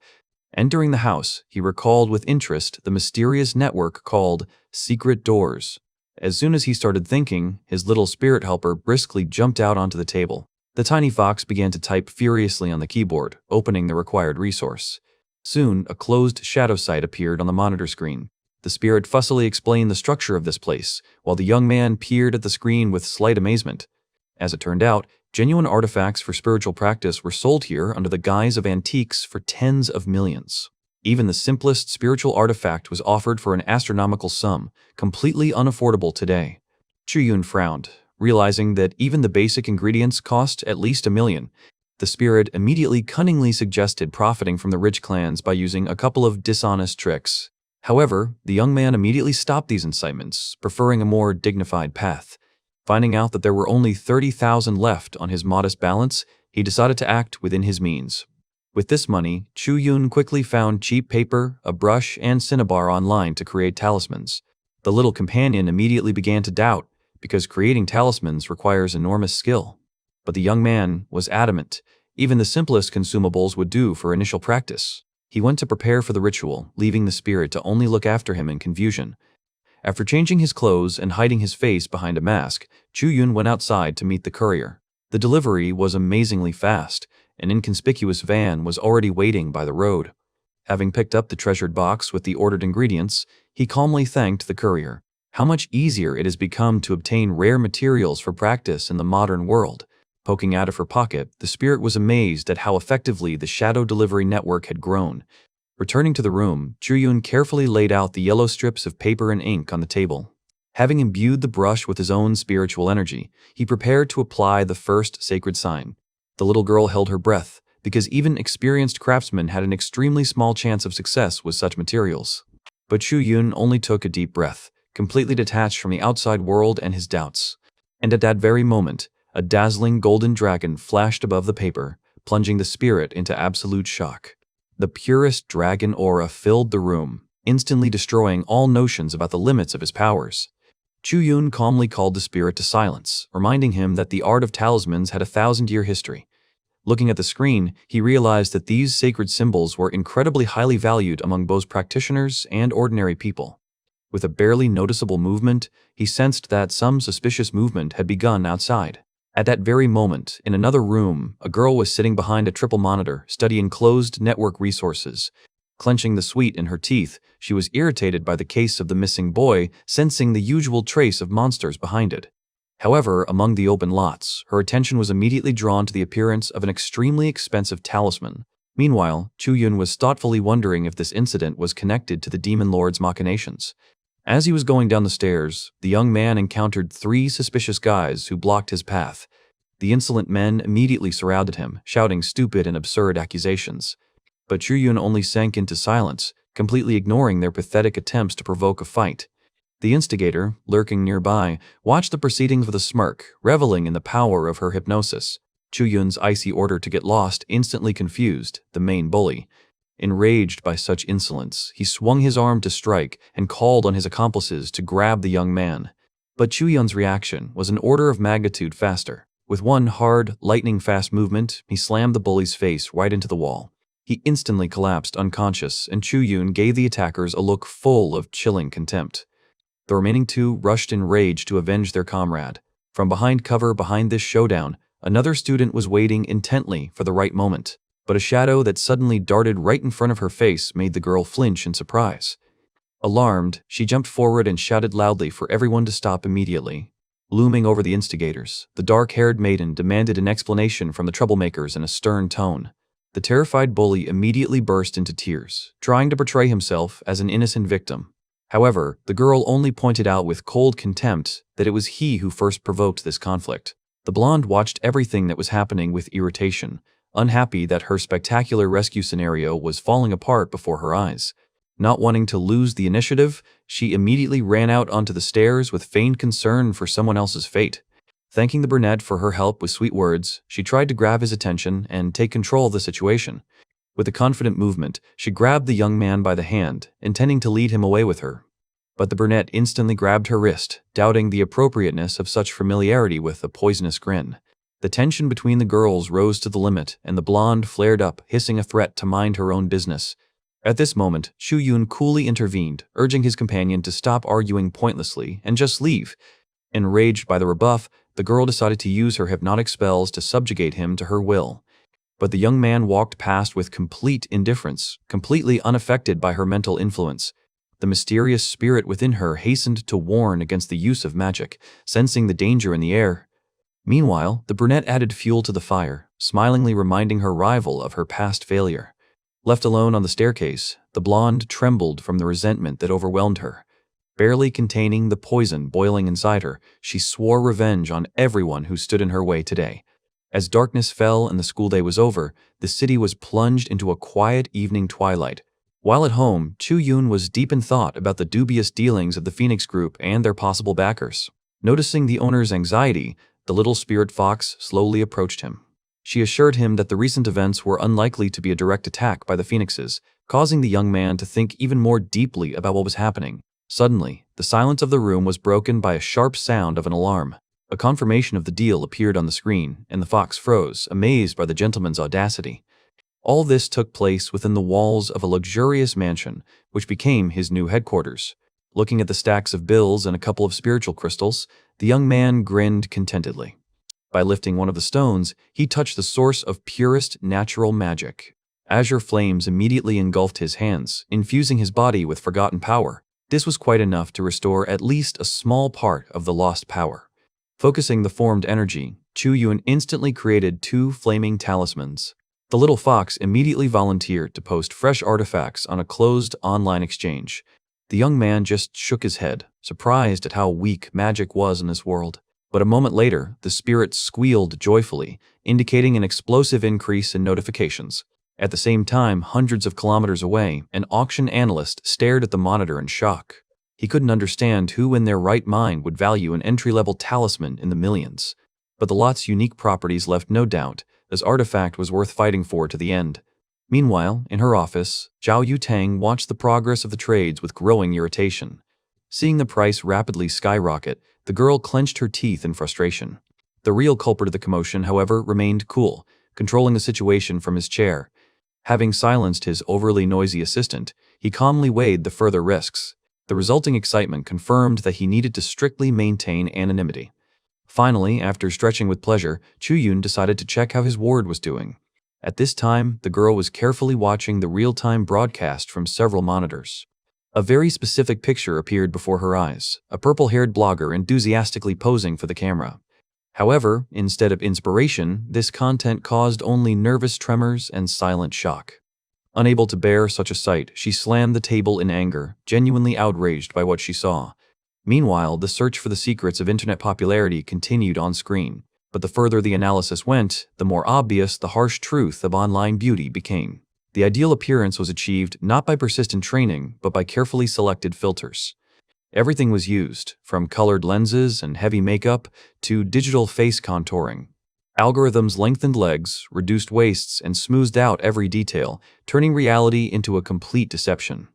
A: Entering the house, he recalled with interest the mysterious network called Secret Doors. As soon as he started thinking, his little spirit helper briskly jumped out onto the table. The tiny fox began to type furiously on the keyboard, opening the required resource. Soon, a closed shadow sight appeared on the monitor screen. The spirit fussily explained the structure of this place, while the young man peered at the screen with slight amazement. As it turned out, genuine artifacts for spiritual practice were sold here under the guise of antiques for tens of millions. Even the simplest spiritual artifact was offered for an astronomical sum, completely unaffordable today. Chu Yun frowned, realizing that even the basic ingredients cost at least $1 million. The spirit immediately cunningly suggested profiting from the rich clans by using a couple of dishonest tricks. However, the young man immediately stopped these incitements, preferring a more dignified path. Finding out that there were only 30,000 left on his modest balance, he decided to act within his means. With this money, Chu Yun quickly found cheap paper, a brush, and cinnabar online to create talismans. The little companion immediately began to doubt, because creating talismans requires enormous skill. But the young man was adamant. Even the simplest consumables would do for initial practice. He went to prepare for the ritual, leaving the spirit to only look after him in confusion. After changing his clothes and hiding his face behind a mask, Chu Yun went outside to meet the courier. The delivery was amazingly fast. An inconspicuous van was already waiting by the road. Having picked up the treasured box with the ordered ingredients, he calmly thanked the courier. How much easier it has become to obtain rare materials for practice in the modern world. Poking out of her pocket, the spirit was amazed at how effectively the shadow delivery network had grown. Returning to the room, Chu Yun carefully laid out the yellow strips of paper and ink on the table. Having imbued the brush with his own spiritual energy, he prepared to apply the first sacred sign. The little girl held her breath, because even experienced craftsmen had an extremely small chance of success with such materials. But Chu Yun only took a deep breath, completely detached from the outside world and his doubts. And at that very moment, a dazzling golden dragon flashed above the paper, plunging the spirit into absolute shock. The purest dragon aura filled the room, instantly destroying all notions about the limits of his powers. Chu Yun calmly called the spirit to silence, reminding him that the art of talismans had a 1,000-year history. Looking at the screen, he realized that these sacred symbols were incredibly highly valued among both practitioners and ordinary people. With a barely noticeable movement, he sensed that some suspicious movement had begun outside. At that very moment, in another room, a girl was sitting behind a triple monitor, studying closed network resources. Clenching the sweet in her teeth, she was irritated by the case of the missing boy, sensing the usual trace of monsters behind it. However, among the open lots, her attention was immediately drawn to the appearance of an extremely expensive talisman. Meanwhile, Chu Yun was thoughtfully wondering if this incident was connected to the Demon Lord's machinations. As he was going down the stairs, the young man encountered 3 suspicious guys who blocked his path. The insolent men immediately surrounded him, shouting stupid and absurd accusations. But Chu Yun only sank into silence, completely ignoring their pathetic attempts to provoke a fight. The instigator, lurking nearby, watched the proceedings with a smirk, reveling in the power of her hypnosis. Chu Yun's icy order to get lost instantly confused the main bully. Enraged by such insolence, he swung his arm to strike and called on his accomplices to grab the young man. But Chu Yun's reaction was an order of magnitude faster. With one hard, lightning-fast movement, he slammed the bully's face right into the wall. He instantly collapsed unconscious, and Chu Yun gave the attackers a look full of chilling contempt. The remaining 2 rushed in rage to avenge their comrade. From behind cover behind this showdown, another student was waiting intently for the right moment. but a shadow that suddenly darted right in front of her face made the girl flinch in surprise. Alarmed, she jumped forward and shouted loudly for everyone to stop immediately. Looming over the instigators, the dark-haired maiden demanded an explanation from the troublemakers in a stern tone. The terrified bully immediately burst into tears, trying to portray himself as an innocent victim. However, the girl only pointed out with cold contempt that it was he who first provoked this conflict. The blonde watched everything that was happening with irritation, unhappy that her spectacular rescue scenario was falling apart before her eyes. Not wanting to lose the initiative, she immediately ran out onto the stairs with feigned concern for someone else's fate. Thanking the brunette for her help with sweet words, she tried to grab his attention and take control of the situation. With a confident movement, she grabbed the young man by the hand, intending to lead him away with her. But the brunette instantly grabbed her wrist, doubting the appropriateness of such familiarity with a poisonous grin. The tension between the girls rose to the limit, and the blonde flared up, hissing a threat to mind her own business. At this moment, Chu Yun coolly intervened, urging his companion to stop arguing pointlessly and just leave. Enraged by the rebuff, the girl decided to use her hypnotic spells to subjugate him to her will. But the young man walked past with complete indifference, completely unaffected by her mental influence. The mysterious spirit within her hastened to warn against the use of magic, sensing the danger in the air. Meanwhile, the brunette added fuel to the fire, smilingly reminding her rival of her past failure. Left alone on the staircase, the blonde trembled from the resentment that overwhelmed her. Barely containing the poison boiling inside her, she swore revenge on everyone who stood in her way today. As darkness fell and the school day was over, the city was plunged into a quiet evening twilight. While at home, Chu Yun was deep in thought about the dubious dealings of the Phoenix Group and their possible backers. Noticing the owner's anxiety, the little spirit fox slowly approached him. She assured him that the recent events were unlikely to be a direct attack by the Phoenixes, causing the young man to think even more deeply about what was happening. Suddenly, the silence of the room was broken by a sharp sound of an alarm. A confirmation of the deal appeared on the screen, and the fox froze, amazed by the gentleman's audacity. All this took place within the walls of a luxurious mansion, which became his new headquarters. Looking at the stacks of bills and a couple of spiritual crystals, the young man grinned contentedly. By lifting one of the stones, he touched the source of purest natural magic. Azure flames immediately engulfed his hands, infusing his body with forgotten power. This was quite enough to restore at least a small part of the lost power. Focusing the formed energy, Chu Yun instantly created 2 flaming talismans. The little fox immediately volunteered to post fresh artifacts on a closed online exchange. The young man just shook his head, surprised at how weak magic was in this world. But a moment later, the spirit squealed joyfully, indicating an explosive increase in notifications. At the same time, hundreds of kilometers away, an auction analyst stared at the monitor in shock. He couldn't understand who in their right mind would value an entry-level talisman in the millions. But the lot's unique properties left no doubt. This artifact was worth fighting for to the end. Meanwhile, in her office, Zhao Yutang watched the progress of the trades with growing irritation. Seeing the price rapidly skyrocket, the girl clenched her teeth in frustration. The real culprit of the commotion, however, remained cool, controlling the situation from his chair. Having silenced his overly noisy assistant, he calmly weighed the further risks. The resulting excitement confirmed that he needed to strictly maintain anonymity. Finally, after stretching with pleasure, Chu Yun decided to check how his ward was doing. At this time, the girl was carefully watching the real-time broadcast from several monitors. A very specific picture appeared before her eyes, a purple-haired blogger enthusiastically posing for the camera. However, instead of inspiration, this content caused only nervous tremors and silent shock. Unable to bear such a sight, she slammed the table in anger, genuinely outraged by what she saw. Meanwhile, the search for the secrets of internet popularity continued on screen. But the further the analysis went, the more obvious the harsh truth of online beauty became. The ideal appearance was achieved not by persistent training, but by carefully selected filters. Everything was used, from colored lenses and heavy makeup to digital face contouring. Algorithms lengthened legs, reduced waists, and smoothed out every detail, turning reality into a complete deception.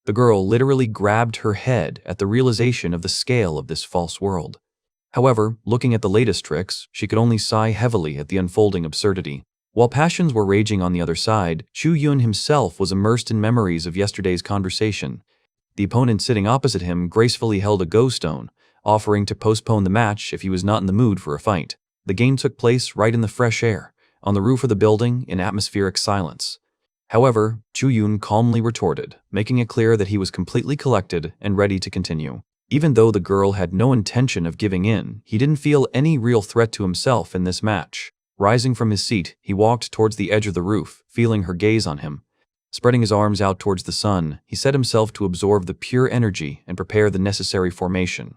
A: The girl literally grabbed her head at the realization of the scale of this false world. However, looking at the latest tricks, she could only sigh heavily at the unfolding absurdity. While passions were raging on the other side, Chu Yun himself was immersed in memories of yesterday's conversation. The opponent sitting opposite him gracefully held a go stone, offering to postpone the match if he was not in the mood for a fight. The game took place right in the fresh air. on the roof of the building in atmospheric silence. However, Chu Yun calmly retorted, making it clear that he was completely collected and ready to continue. Even though the girl had no intention of giving in, he didn't feel any real threat to himself in this match. Rising from his seat, he walked towards the edge of the roof, feeling her gaze on him. Spreading his arms out towards the sun, he set himself to absorb the pure energy and prepare the necessary formation.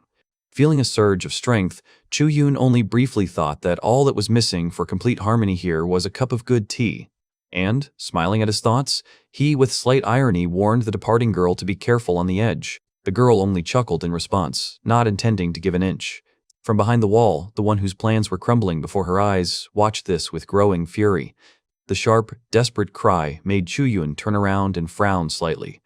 A: Feeling a surge of strength, Chu Yun only briefly thought that all that was missing for complete harmony here was a cup of good tea. And, smiling at his thoughts, he with slight irony warned the departing girl to be careful on the edge. The girl only chuckled in response, not intending to give an inch. From behind the wall, the one whose plans were crumbling before her eyes watched this with growing fury. The sharp, desperate cry made Chu Yun turn around and frown slightly.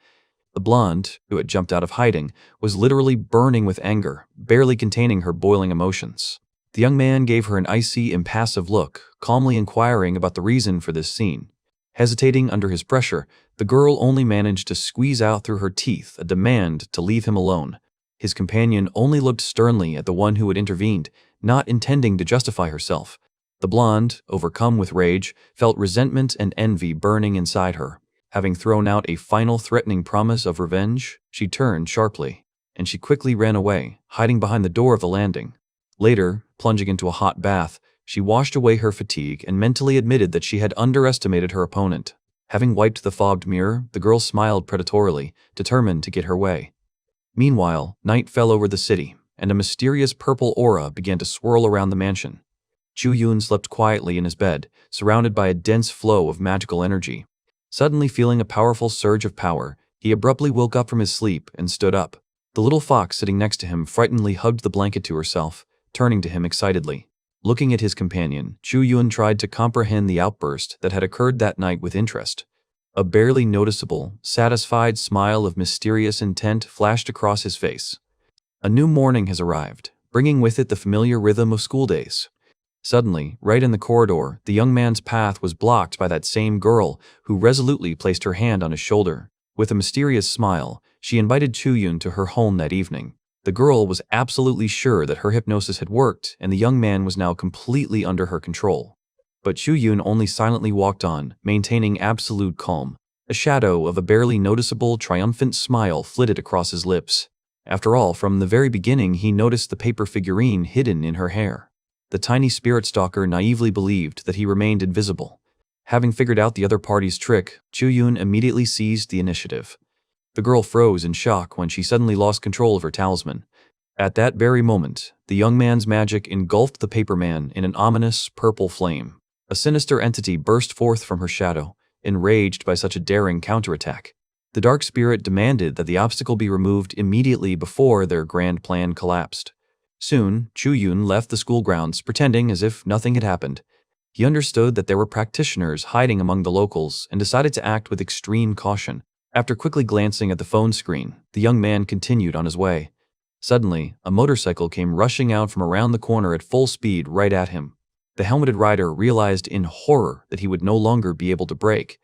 A: The blonde, who had jumped out of hiding, was literally burning with anger, barely containing her boiling emotions. The young man gave her an icy, impassive look, calmly inquiring about the reason for this scene. Hesitating under his pressure, the girl only managed to squeeze out through her teeth a demand to leave him alone. His companion only looked sternly at the one who had intervened, not intending to justify herself. The blonde, overcome with rage, felt resentment and envy burning inside her. Having thrown out a final threatening promise of revenge, she turned sharply, and she quickly ran away, hiding behind the door of the landing. Later, plunging into a hot bath, she washed away her fatigue and mentally admitted that she had underestimated her opponent. Having wiped the fogged mirror, the girl smiled predatorily, determined to get her way. Meanwhile, night fell over the city, and a mysterious purple aura began to swirl around the mansion. Chu Yun slept quietly in his bed, surrounded by a dense flow of magical energy. Suddenly feeling a powerful surge of power, he abruptly woke up from his sleep and stood up. The little fox sitting next to him frighteningly hugged the blanket to herself, turning to him excitedly. Looking at his companion, Chu Yun tried to comprehend the outburst that had occurred that night with interest. A barely noticeable, satisfied smile of mysterious intent flashed across his face. A new morning has arrived, bringing with it the familiar rhythm of school days. Suddenly, right in the corridor, the young man's path was blocked by that same girl who resolutely placed her hand on his shoulder. With a mysterious smile, she invited Chu Yun to her home that evening. The girl was absolutely sure that her hypnosis had worked and the young man was now completely under her control. But Chu Yun only silently walked on, maintaining absolute calm. A shadow of a barely noticeable, triumphant smile flitted across his lips. After all, from the very beginning he noticed the paper figurine hidden in her hair. The tiny spirit stalker naively believed that he remained invisible. Having figured out the other party's trick, Chu Yun immediately seized the initiative. The girl froze in shock when she suddenly lost control of her talisman. At that very moment, the young man's magic engulfed the paper man in an ominous purple flame. A sinister entity burst forth from her shadow, enraged by such a daring counterattack. The dark spirit demanded that the obstacle be removed immediately before their grand plan collapsed. Soon, Chu Yun left the school grounds, pretending as if nothing had happened. He understood that there were practitioners hiding among the locals and decided to act with extreme caution. After quickly glancing at the phone screen, the young man continued on his way. Suddenly, a motorcycle came rushing out from around the corner at full speed right at him. The helmeted rider realized in horror that he would no longer be able to brake.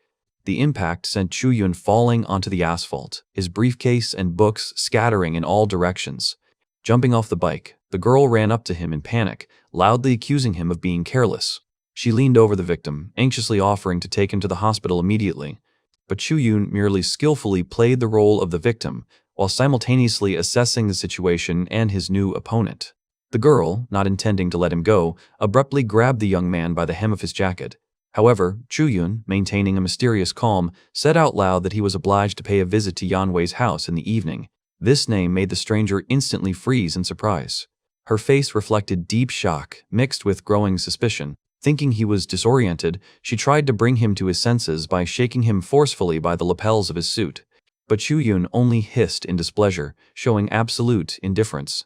A: The impact sent Chu Yun falling onto the asphalt, his briefcase and books scattering in all directions. Jumping off the bike, the girl ran up to him in panic, loudly accusing him of being careless. She leaned over the victim, anxiously offering to take him to the hospital immediately. But Chu Yun merely skillfully played the role of the victim, while simultaneously assessing the situation and his new opponent. The girl, not intending to let him go, abruptly grabbed the young man by the hem of his jacket. However, Chu Yun, maintaining a mysterious calm, said out loud that he was obliged to pay a visit to Yan Wei's house in the evening. This name made the stranger instantly freeze in surprise. Her face reflected deep shock, mixed with growing suspicion. Thinking he was disoriented, she tried to bring him to his senses by shaking him forcefully by the lapels of his suit. But Chu Yun only hissed in displeasure, showing absolute indifference.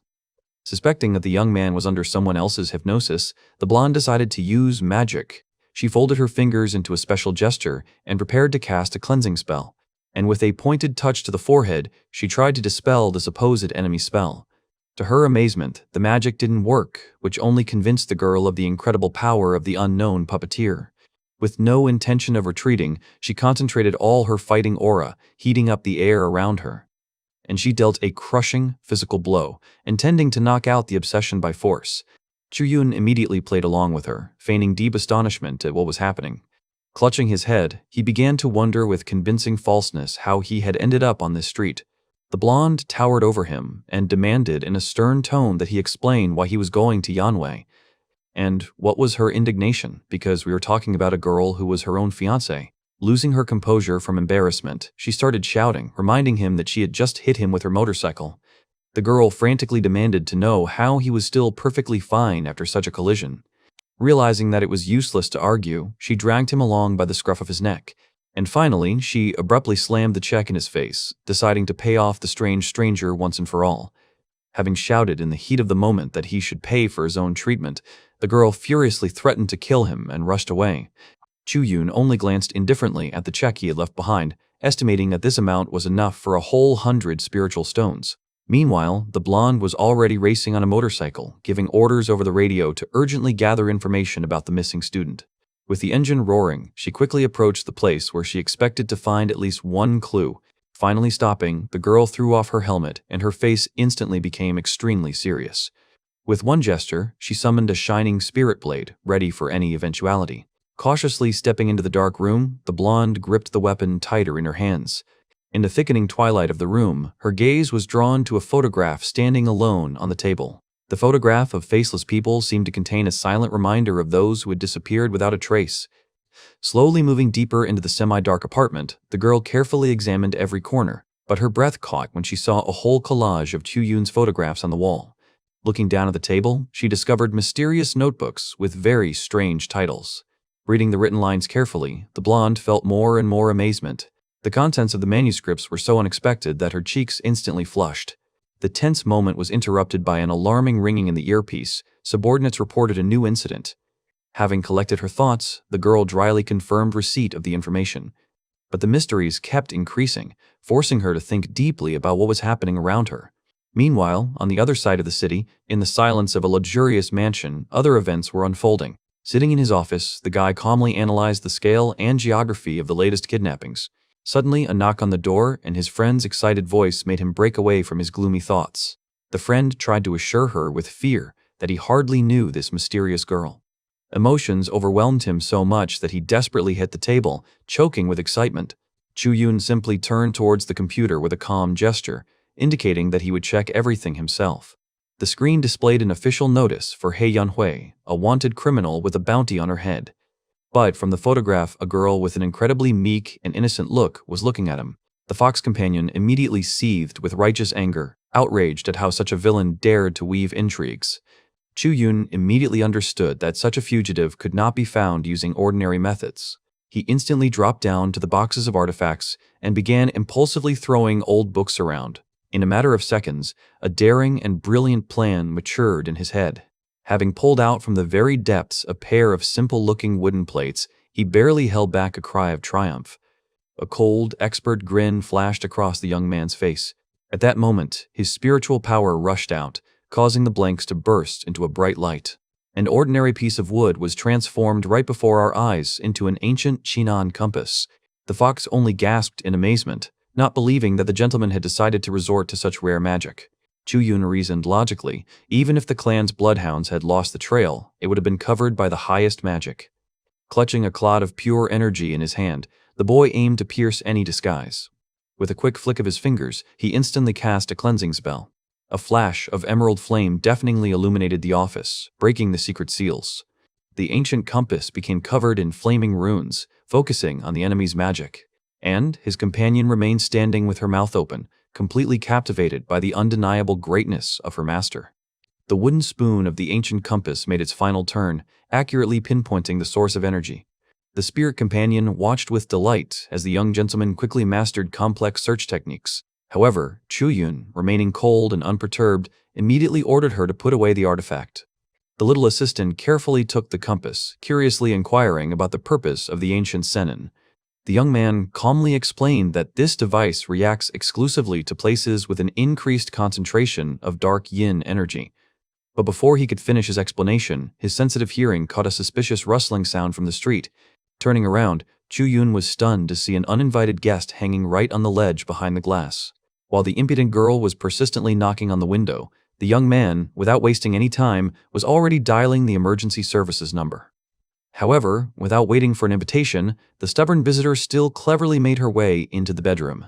A: Suspecting that the young man was under someone else's hypnosis, the blonde decided to use magic. She folded her fingers into a special gesture and prepared to cast a cleansing spell. And with a pointed touch to the forehead, she tried to dispel the supposed enemy spell. To her amazement, the magic didn't work, which only convinced the girl of the incredible power of the unknown puppeteer. With no intention of retreating, she concentrated all her fighting aura, heating up the air around her. And she dealt a crushing physical blow, intending to knock out the obsession by force. Chu Yun immediately played along with her, feigning deep astonishment at what was happening. Clutching his head, he began to wonder with convincing falseness how he had ended up on this street. The blonde towered over him and demanded in a stern tone that he explain why he was going to Yanwei. And what was her indignation, because we were talking about a girl who was her own fiancé. Losing her composure from embarrassment, she started shouting, reminding him that she had just hit him with her motorcycle. The girl frantically demanded to know how he was still perfectly fine after such a collision. Realizing that it was useless to argue, she dragged him along by the scruff of his neck. And finally, she abruptly slammed the check in his face, deciding to pay off the strange stranger once and for all. Having shouted in the heat of the moment that he should pay for his own treatment, the girl furiously threatened to kill him and rushed away. Chu Yun only glanced indifferently at the check he had left behind, estimating that this amount was enough for a whole 100 spiritual stones. Meanwhile, the blonde was already racing on a motorcycle, giving orders over the radio to urgently gather information about the missing student. With the engine roaring, she quickly approached the place where she expected to find at least one clue. Finally stopping, the girl threw off her helmet, and her face instantly became extremely serious. With one gesture, she summoned a shining spirit blade, ready for any eventuality. Cautiously stepping into the dark room, the blonde gripped the weapon tighter in her hands. In the thickening twilight of the room, her gaze was drawn to a photograph standing alone on the table. The photograph of faceless people seemed to contain a silent reminder of those who had disappeared without a trace. Slowly moving deeper into the semi-dark apartment, the girl carefully examined every corner, but her breath caught when she saw a whole collage of Chu Yun's photographs on the wall. Looking down at the table, she discovered mysterious notebooks with very strange titles. Reading the written lines carefully, the blonde felt more and more amazement. The contents of the manuscripts were so unexpected that her cheeks instantly flushed. The tense moment was interrupted by an alarming ringing in the earpiece. Subordinates reported a new incident. Having collected her thoughts, the girl dryly confirmed receipt of the information. But the mysteries kept increasing, forcing her to think deeply about what was happening around her. Meanwhile, on the other side of the city, in the silence of a luxurious mansion, other events were unfolding. Sitting in his office, the guy calmly analyzed the scale and geography of the latest kidnappings. Suddenly, a knock on the door and his friend's excited voice made him break away from his gloomy thoughts. The friend tried to assure her with fear that he hardly knew this mysterious girl. Emotions overwhelmed him so much that he desperately hit the table, choking with excitement. Chu Yun simply turned towards the computer with a calm gesture, indicating that he would check everything himself. The screen displayed an official notice for He Yanhui, a wanted criminal with a bounty on her head. But from the photograph, a girl with an incredibly meek and innocent look was looking at him. The fox companion immediately seethed with righteous anger, outraged at how such a villain dared to weave intrigues. Chu Yun immediately understood that such a fugitive could not be found using ordinary methods. He instantly dropped down to the boxes of artifacts and began impulsively throwing old books around. In a matter of seconds, a daring and brilliant plan matured in his head. Having pulled out from the very depths a pair of simple-looking wooden plates, he barely held back a cry of triumph. A cold, expert grin flashed across the young man's face. At that moment, his spiritual power rushed out, causing the blanks to burst into a bright light. An ordinary piece of wood was transformed right before our eyes into an ancient Chinan compass. The fox only gasped in amazement, not believing that the gentleman had decided to resort to such rare magic. Chu Yun reasoned logically, even if the clan's bloodhounds had lost the trail, it would have been covered by the highest magic. Clutching a clod of pure energy in his hand, the boy aimed to pierce any disguise. With a quick flick of his fingers, he instantly cast a cleansing spell. A flash of emerald flame deafeningly illuminated the office, breaking the secret seals. The ancient compass became covered in flaming runes, focusing on the enemy's magic. And his companion remained standing with her mouth open, completely captivated by the undeniable greatness of her master. The wooden spoon of the ancient compass made its final turn, accurately pinpointing the source of energy. The spirit companion watched with delight as the young gentleman quickly mastered complex search techniques. However, Chu Yun, remaining cold and unperturbed, immediately ordered her to put away the artifact. The little assistant carefully took the compass, curiously inquiring about the purpose of the ancient senon. The young man calmly explained that this device reacts exclusively to places with an increased concentration of dark yin energy. But before he could finish his explanation, his sensitive hearing caught a suspicious rustling sound from the street. Turning around, Chu Yun was stunned to see an uninvited guest hanging right on the ledge behind the glass. While the impudent girl was persistently knocking on the window, The young man, without wasting any time, was already dialing the emergency services number. However, without waiting for an invitation, the stubborn visitor still cleverly made her way into the bedroom.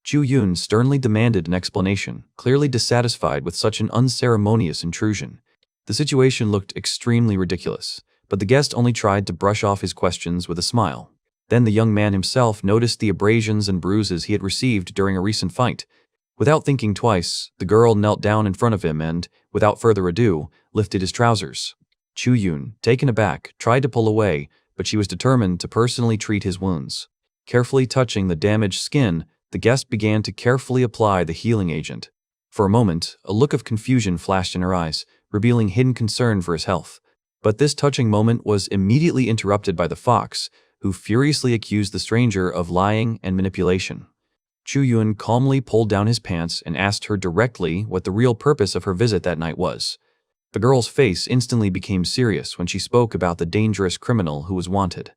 A: Chu Yun sternly demanded an explanation, clearly dissatisfied with such an unceremonious intrusion. The situation looked extremely ridiculous, but the guest only tried to brush off his questions with a smile. Then the young man himself noticed the abrasions and bruises he had received during a recent fight. Without thinking twice, the girl knelt down in front of him and, without further ado, lifted his trousers. Chu Yun, taken aback, tried to pull away, but she was determined to personally treat his wounds. Carefully touching the damaged skin, the guest began to carefully apply the healing agent. For a moment, a look of confusion flashed in her eyes, revealing hidden concern for his health. But this touching moment was immediately interrupted by the fox, who furiously accused the stranger of lying and manipulation. Chu Yun calmly pulled down his pants and asked her directly what the real purpose of her visit that night was. The girl's face instantly became serious when she spoke about the dangerous criminal who was wanted.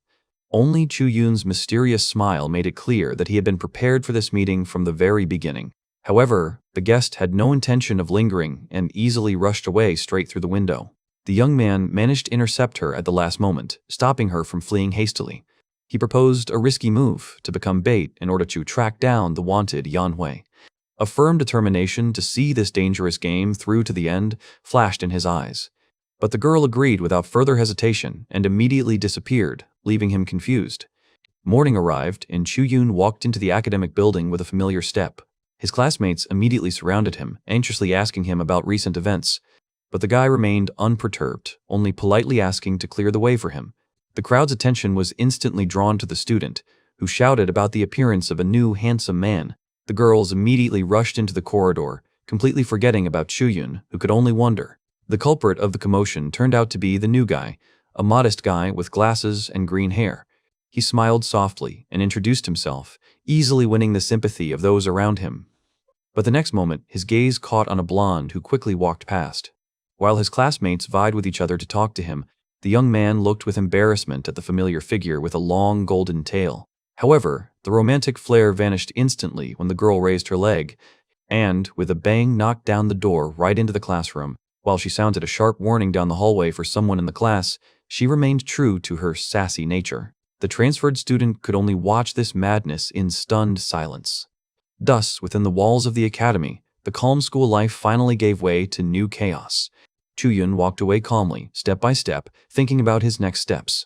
A: Only Chu Yun's mysterious smile made it clear that he had been prepared for this meeting from the very beginning. However, the guest had no intention of lingering and easily rushed away straight through the window. The young man managed to intercept her at the last moment, stopping her from fleeing hastily. He proposed a risky move to become bait in order to track down the wanted Yan Hui. A firm determination to see this dangerous game through to the end flashed in his eyes. But the girl agreed without further hesitation and immediately disappeared, leaving him confused. Morning arrived, and Chu Yun walked into the academic building with a familiar step. His classmates immediately surrounded him, anxiously asking him about recent events. But the guy remained unperturbed, only politely asking to clear the way for him. The crowd's attention was instantly drawn to the student, who shouted about the appearance of a new handsome man. The girls immediately rushed into the corridor, completely forgetting about Chu Yun, who could only wonder. The culprit of the commotion turned out to be the new guy, a modest guy with glasses and green hair. He smiled softly and introduced himself, easily winning the sympathy of those around him. But the next moment, his gaze caught on a blonde who quickly walked past. While his classmates vied with each other to talk to him, the young man looked with embarrassment at the familiar figure with a long golden tail. However, the romantic flair vanished instantly when the girl raised her leg and, with a bang, knocked down the door right into the classroom. While she sounded a sharp warning down the hallway for someone in the class, she remained true to her sassy nature. The transferred student could only watch this madness in stunned silence. Thus, within the walls of the academy, the calm school life finally gave way to new chaos. Chu Yun walked away calmly, step by step, thinking about his next steps.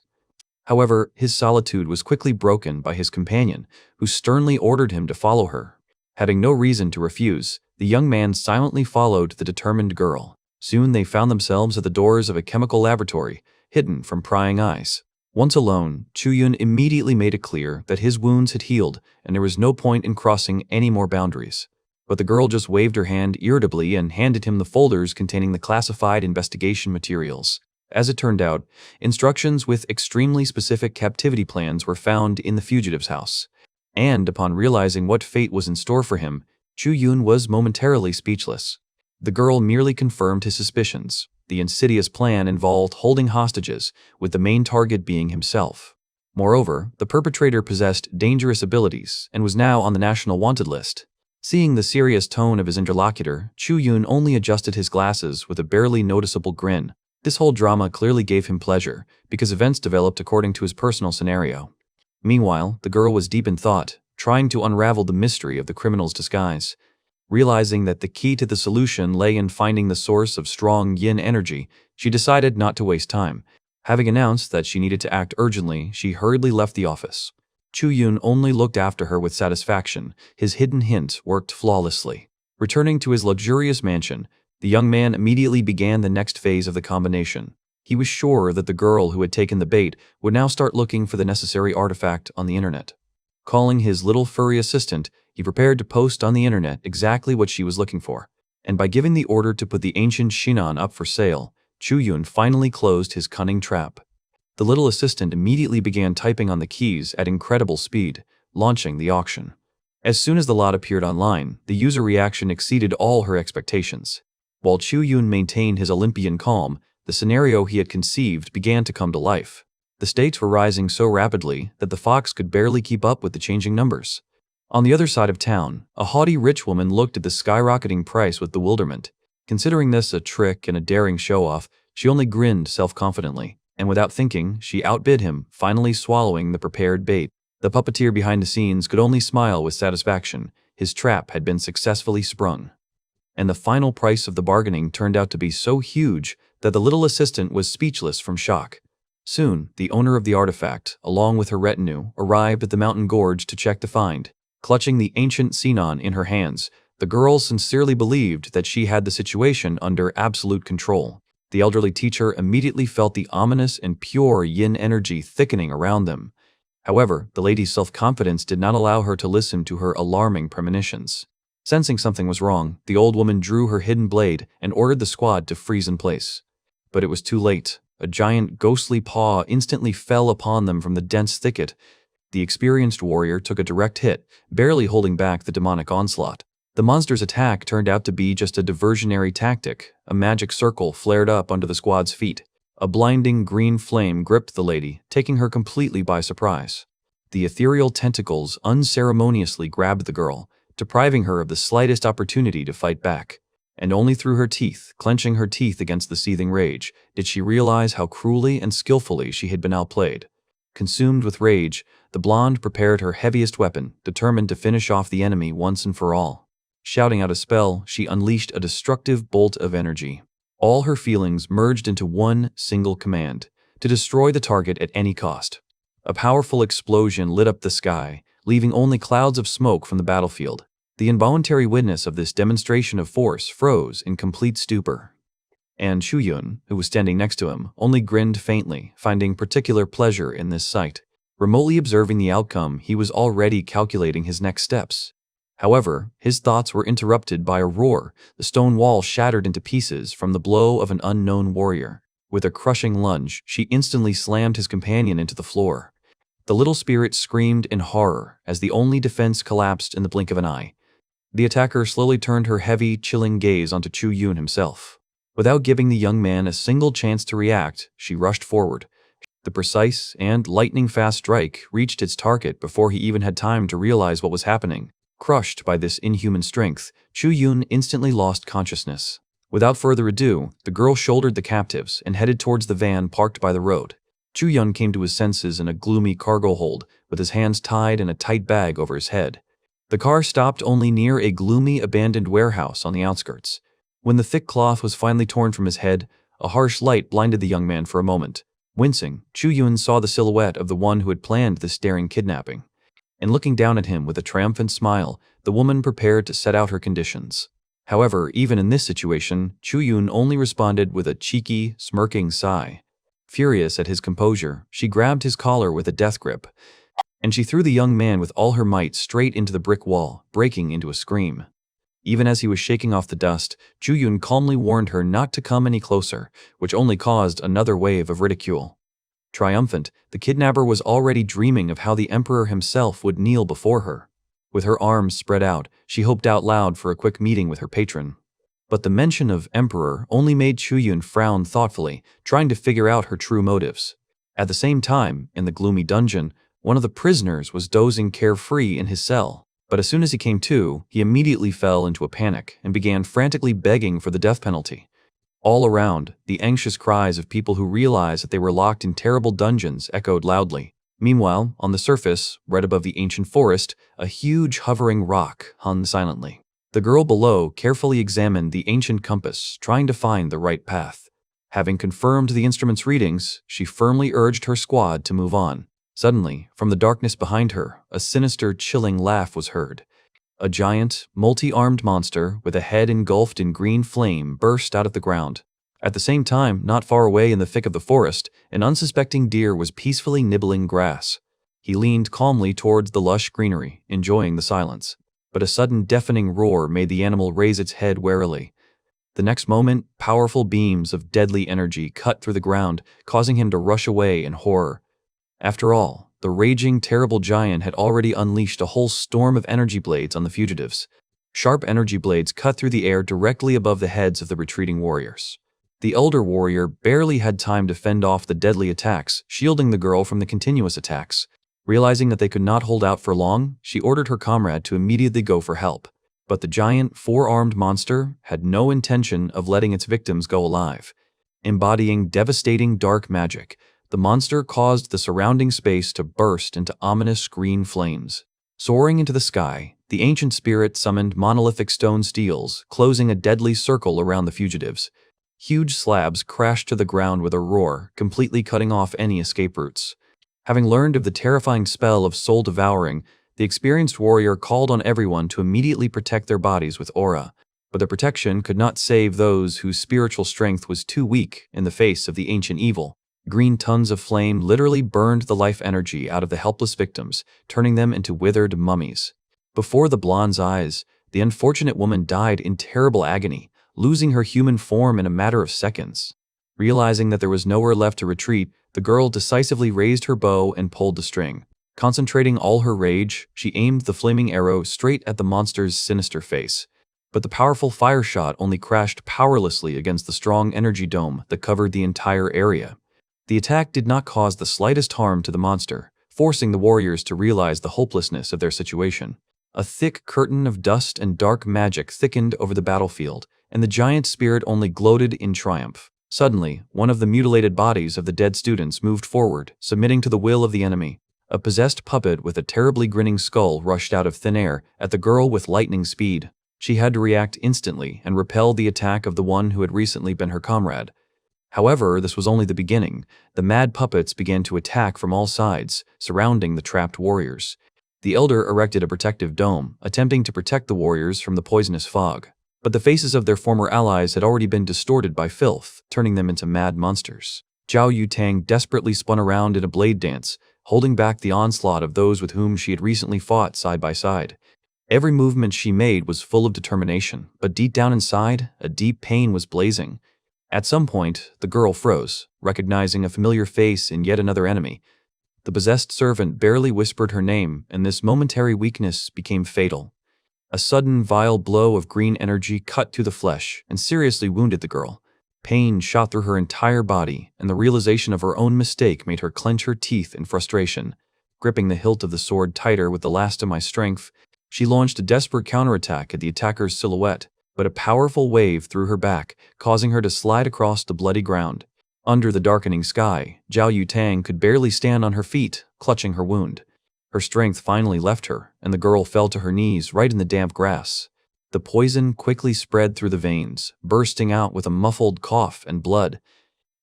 A: However, his solitude was quickly broken by his companion, who sternly ordered him to follow her. Having no reason to refuse, the young man silently followed the determined girl. Soon they found themselves at the doors of a chemical laboratory, hidden from prying eyes. Once alone, Chu Yun immediately made it clear that his wounds had healed and there was no point in crossing any more boundaries. But the girl just waved her hand irritably and handed him the folders containing the classified investigation materials. As it turned out, instructions with extremely specific captivity plans were found in the fugitive's house. And upon realizing what fate was in store for him, Chu Yun was momentarily speechless. The girl merely confirmed his suspicions. The insidious plan involved holding hostages, with the main target being himself. Moreover, the perpetrator possessed dangerous abilities and was now on the national wanted list. Seeing the serious tone of his interlocutor, Chu Yun only adjusted his glasses with a barely noticeable grin. This whole drama clearly gave him pleasure, because events developed according to his personal scenario. Meanwhile, the girl was deep in thought, trying to unravel the mystery of the criminal's disguise. Realizing that the key to the solution lay in finding the source of strong yin energy, she decided not to waste time. Having announced that she needed to act urgently, she hurriedly left the office. Chu Yun only looked after her with satisfaction. His hidden hint worked flawlessly. Returning to his luxurious mansion, the young man immediately began the next phase of the combination. He was sure that the girl who had taken the bait would now start looking for the necessary artifact on the internet. Calling his little furry assistant, he prepared to post on the internet exactly what she was looking for. And by giving the order to put the ancient Shinan up for sale, Chu Yun finally closed his cunning trap. The little assistant immediately began typing on the keys at incredible speed, launching the auction. As soon as the lot appeared online, the user reaction exceeded all her expectations. While Chu Yun maintained his Olympian calm, the scenario he had conceived began to come to life. The stakes were rising so rapidly that the fox could barely keep up with the changing numbers. On the other side of town, a haughty rich woman looked at the skyrocketing price with bewilderment. Considering this a trick and a daring show-off, she only grinned self-confidently, and without thinking, she outbid him, finally swallowing the prepared bait. The puppeteer behind the scenes could only smile with satisfaction. His trap had been successfully sprung. And the final price of the bargaining turned out to be so huge that the little assistant was speechless from shock. Soon, the owner of the artifact, along with her retinue, arrived at the mountain gorge to check the find. Clutching the ancient Sinon in her hands, the girl sincerely believed that she had the situation under absolute control. The elderly teacher immediately felt the ominous and pure yin energy thickening around them. However, the lady's self-confidence did not allow her to listen to her alarming premonitions. Sensing something was wrong, the old woman drew her hidden blade and ordered the squad to freeze in place. But it was too late. A giant ghostly paw instantly fell upon them from the dense thicket. The experienced warrior took a direct hit, barely holding back the demonic onslaught. The monster's attack turned out to be just a diversionary tactic. A magic circle flared up under the squad's feet. A blinding green flame gripped the lady, taking her completely by surprise. The ethereal tentacles unceremoniously grabbed the girl, depriving her of the slightest opportunity to fight back. And only through her teeth, clenching her teeth against the seething rage, did she realize how cruelly and skillfully she had been outplayed. Consumed with rage, the blonde prepared her heaviest weapon, determined to finish off the enemy once and for all. Shouting out a spell, she unleashed a destructive bolt of energy. All her feelings merged into one single command: to destroy the target at any cost. A powerful explosion lit up the sky, leaving only clouds of smoke from the battlefield. The involuntary witness of this demonstration of force froze in complete stupor. And Chuyun, who was standing next to him, only grinned faintly, finding particular pleasure in this sight. Remotely observing the outcome, he was already calculating his next steps. However, his thoughts were interrupted by a roar. The stone wall shattered into pieces from the blow of an unknown warrior. With a crushing lunge, she instantly slammed his companion into the floor. The little spirit screamed in horror as the only defense collapsed in the blink of an eye. The attacker slowly turned her heavy, chilling gaze onto Chuyun himself. Without giving the young man a single chance to react, she rushed forward. The precise and lightning-fast strike reached its target before he even had time to realize what was happening. Crushed by this inhuman strength, Chuyun instantly lost consciousness. Without further ado, the girl shouldered the captives and headed towards the van parked by the road. Chuyun came to his senses in a gloomy cargo hold, with his hands tied in a tight bag over his head. The car stopped only near a gloomy, abandoned warehouse on the outskirts. When the thick cloth was finally torn from his head, a harsh light blinded the young man for a moment. Wincing, Chuyun saw the silhouette of the one who had planned this daring kidnapping. And looking down at him with a triumphant smile, the woman prepared to set out her conditions. However, even in this situation, Chuyun only responded with a cheeky, smirking sigh. Furious at his composure, she grabbed his collar with a death grip, and she threw the young man with all her might straight into the brick wall, breaking into a scream. Even as he was shaking off the dust, Chuyun calmly warned her not to come any closer, which only caused another wave of ridicule. Triumphant, the kidnapper was already dreaming of how the emperor himself would kneel before her. With her arms spread out, she hoped out loud for a quick meeting with her patron. But the mention of emperor only made Chuyun frown thoughtfully, trying to figure out her true motives. At the same time, in the gloomy dungeon, one of the prisoners was dozing carefree in his cell. But as soon as he came to, he immediately fell into a panic and began frantically begging for the death penalty. All around, the anxious cries of people who realized that they were locked in terrible dungeons echoed loudly. Meanwhile, on the surface, right above the ancient forest, a huge hovering rock hung silently. The girl below carefully examined the ancient compass, trying to find the right path. Having confirmed the instrument's readings, she firmly urged her squad to move on. Suddenly, from the darkness behind her, a sinister, chilling laugh was heard. A giant, multi-armed monster with a head engulfed in green flame burst out of the ground. At the same time, not far away in the thick of the forest, an unsuspecting deer was peacefully nibbling grass. He leaned calmly towards the lush greenery, enjoying the silence. But a sudden deafening roar made the animal raise its head warily. The next moment, powerful beams of deadly energy cut through the ground, causing him to rush away in horror. After all, the raging, terrible giant had already unleashed a whole storm of energy blades on the fugitives. Sharp energy blades cut through the air directly above the heads of the retreating warriors. The elder warrior barely had time to fend off the deadly attacks, shielding the girl from the continuous attacks. Realizing that they could not hold out for long, she ordered her comrade to immediately go for help. But the giant, four-armed monster had no intention of letting its victims go alive. Embodying devastating dark magic, the monster caused the surrounding space to burst into ominous green flames. Soaring into the sky, the ancient spirit summoned monolithic stone steels, closing a deadly circle around the fugitives. Huge slabs crashed to the ground with a roar, completely cutting off any escape routes. Having learned of the terrifying spell of soul devouring, the experienced warrior called on everyone to immediately protect their bodies with aura, but the protection could not save those whose spiritual strength was too weak in the face of the ancient evil. Green tons of flame literally burned the life energy out of the helpless victims, turning them into withered mummies. Before the blonde's eyes, the unfortunate woman died in terrible agony, losing her human form in a matter of seconds. Realizing that there was nowhere left to retreat, the girl decisively raised her bow and pulled the string. Concentrating all her rage, she aimed the flaming arrow straight at the monster's sinister face. But the powerful fire shot only crashed powerlessly against the strong energy dome that covered the entire area. The attack did not cause the slightest harm to the monster, forcing the warriors to realize the hopelessness of their situation. A thick curtain of dust and dark magic thickened over the battlefield, and the giant spirit only gloated in triumph. Suddenly, one of the mutilated bodies of the dead students moved forward, submitting to the will of the enemy. A possessed puppet with a terribly grinning skull rushed out of thin air at the girl with lightning speed. She had to react instantly and repel the attack of the one who had recently been her comrade. However, this was only the beginning. The mad puppets began to attack from all sides, surrounding the trapped warriors. The elder erected a protective dome, attempting to protect the warriors from the poisonous fog. But the faces of their former allies had already been distorted by filth, turning them into mad monsters. Zhao Yutang desperately spun around in a blade dance, holding back the onslaught of those with whom she had recently fought side by side. Every movement she made was full of determination, but deep down inside, a deep pain was blazing. At some point, the girl froze, recognizing a familiar face in yet another enemy. The possessed servant barely whispered her name, and this momentary weakness became fatal. A sudden, vile blow of green energy cut through the flesh and seriously wounded the girl. Pain shot through her entire body, and the realization of her own mistake made her clench her teeth in frustration. Gripping the hilt of the sword tighter with the last of my strength, she launched a desperate counterattack at the attacker's silhouette, but a powerful wave threw her back, causing her to slide across the bloody ground. Under the darkening sky, Zhao Yutang could barely stand on her feet, clutching her wound. Her strength finally left her, and the girl fell to her knees right in the damp grass. The poison quickly spread through the veins, bursting out with a muffled cough and blood.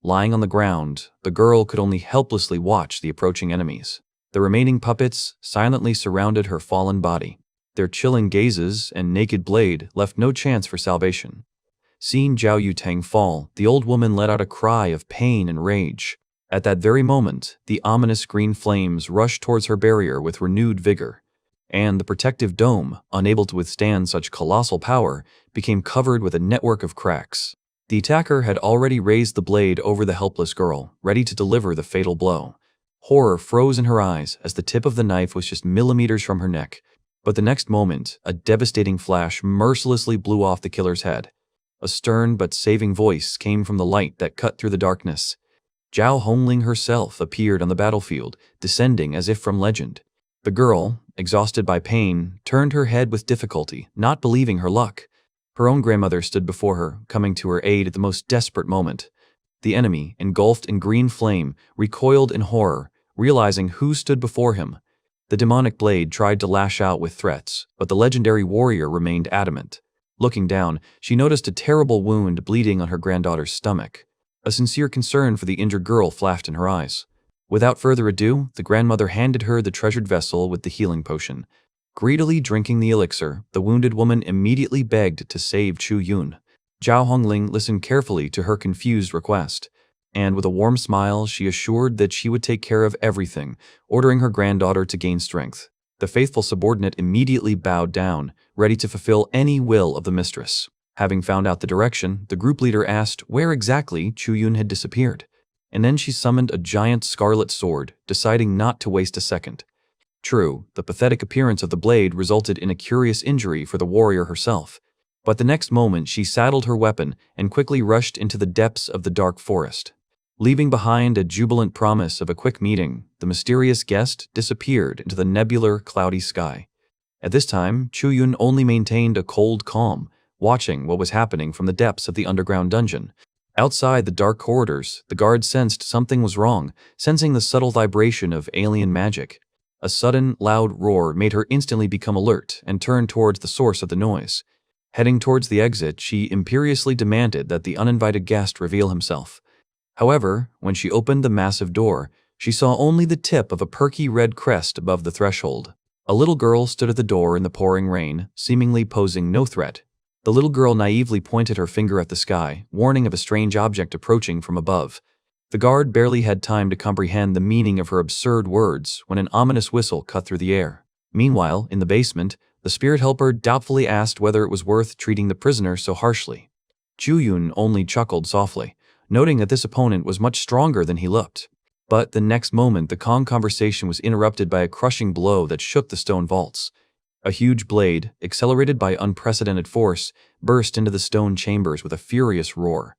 A: Lying on the ground, the girl could only helplessly watch the approaching enemies. The remaining puppets silently surrounded her fallen body. Their chilling gazes and naked blade left no chance for salvation. Seeing Zhao Yutang fall, the old woman let out a cry of pain and rage. At that very moment, the ominous green flames rushed towards her barrier with renewed vigor, and the protective dome, unable to withstand such colossal power, became covered with a network of cracks. The attacker had already raised the blade over the helpless girl, ready to deliver the fatal blow. Horror froze in her eyes as the tip of the knife was just millimeters from her neck. But the next moment, a devastating flash mercilessly blew off the killer's head. A stern but saving voice came from the light that cut through the darkness. Zhao Hongling herself appeared on the battlefield, descending as if from legend. The girl, exhausted by pain, turned her head with difficulty, not believing her luck. Her own grandmother stood before her, coming to her aid at the most desperate moment. The enemy, engulfed in green flame, recoiled in horror, realizing who stood before him. The demonic blade tried to lash out with threats, but the legendary warrior remained adamant. Looking down, she noticed a terrible wound bleeding on her granddaughter's stomach. A sincere concern for the injured girl flashed in her eyes. Without further ado, the grandmother handed her the treasured vessel with the healing potion. Greedily drinking the elixir, the wounded woman immediately begged to save Chu Yun. Zhao Hongling listened carefully to her confused request, and with a warm smile she assured that she would take care of everything, ordering her granddaughter to gain strength. The faithful subordinate immediately bowed down, ready to fulfill any will of the mistress. Having found out the direction, the group leader asked where exactly Chu Yun had disappeared, and then she summoned a giant scarlet sword, deciding not to waste a second. True, the pathetic appearance of the blade resulted in a curious injury for the warrior herself, but the next moment she saddled her weapon and quickly rushed into the depths of the dark forest. Leaving behind a jubilant promise of a quick meeting, the mysterious guest disappeared into the nebular, cloudy sky. At this time, Chu-yun only maintained a cold calm, watching what was happening from the depths of the underground dungeon. Outside the dark corridors, the guard sensed something was wrong, sensing the subtle vibration of alien magic. A sudden, loud roar made her instantly become alert and turn towards the source of the noise. Heading towards the exit, she imperiously demanded that the uninvited guest reveal himself. However, when she opened the massive door, she saw only the tip of a perky red crest above the threshold. A little girl stood at the door in the pouring rain, seemingly posing no threat. The little girl naively pointed her finger at the sky, warning of a strange object approaching from above. The guard barely had time to comprehend the meaning of her absurd words when an ominous whistle cut through the air. Meanwhile, in the basement, the spirit helper doubtfully asked whether it was worth treating the prisoner so harshly. Chu-yun only chuckled softly, noting that this opponent was much stronger than he looked. But the next moment, the calm conversation was interrupted by a crushing blow that shook the stone vaults. A huge blade, accelerated by unprecedented force, burst into the stone chambers with a furious roar.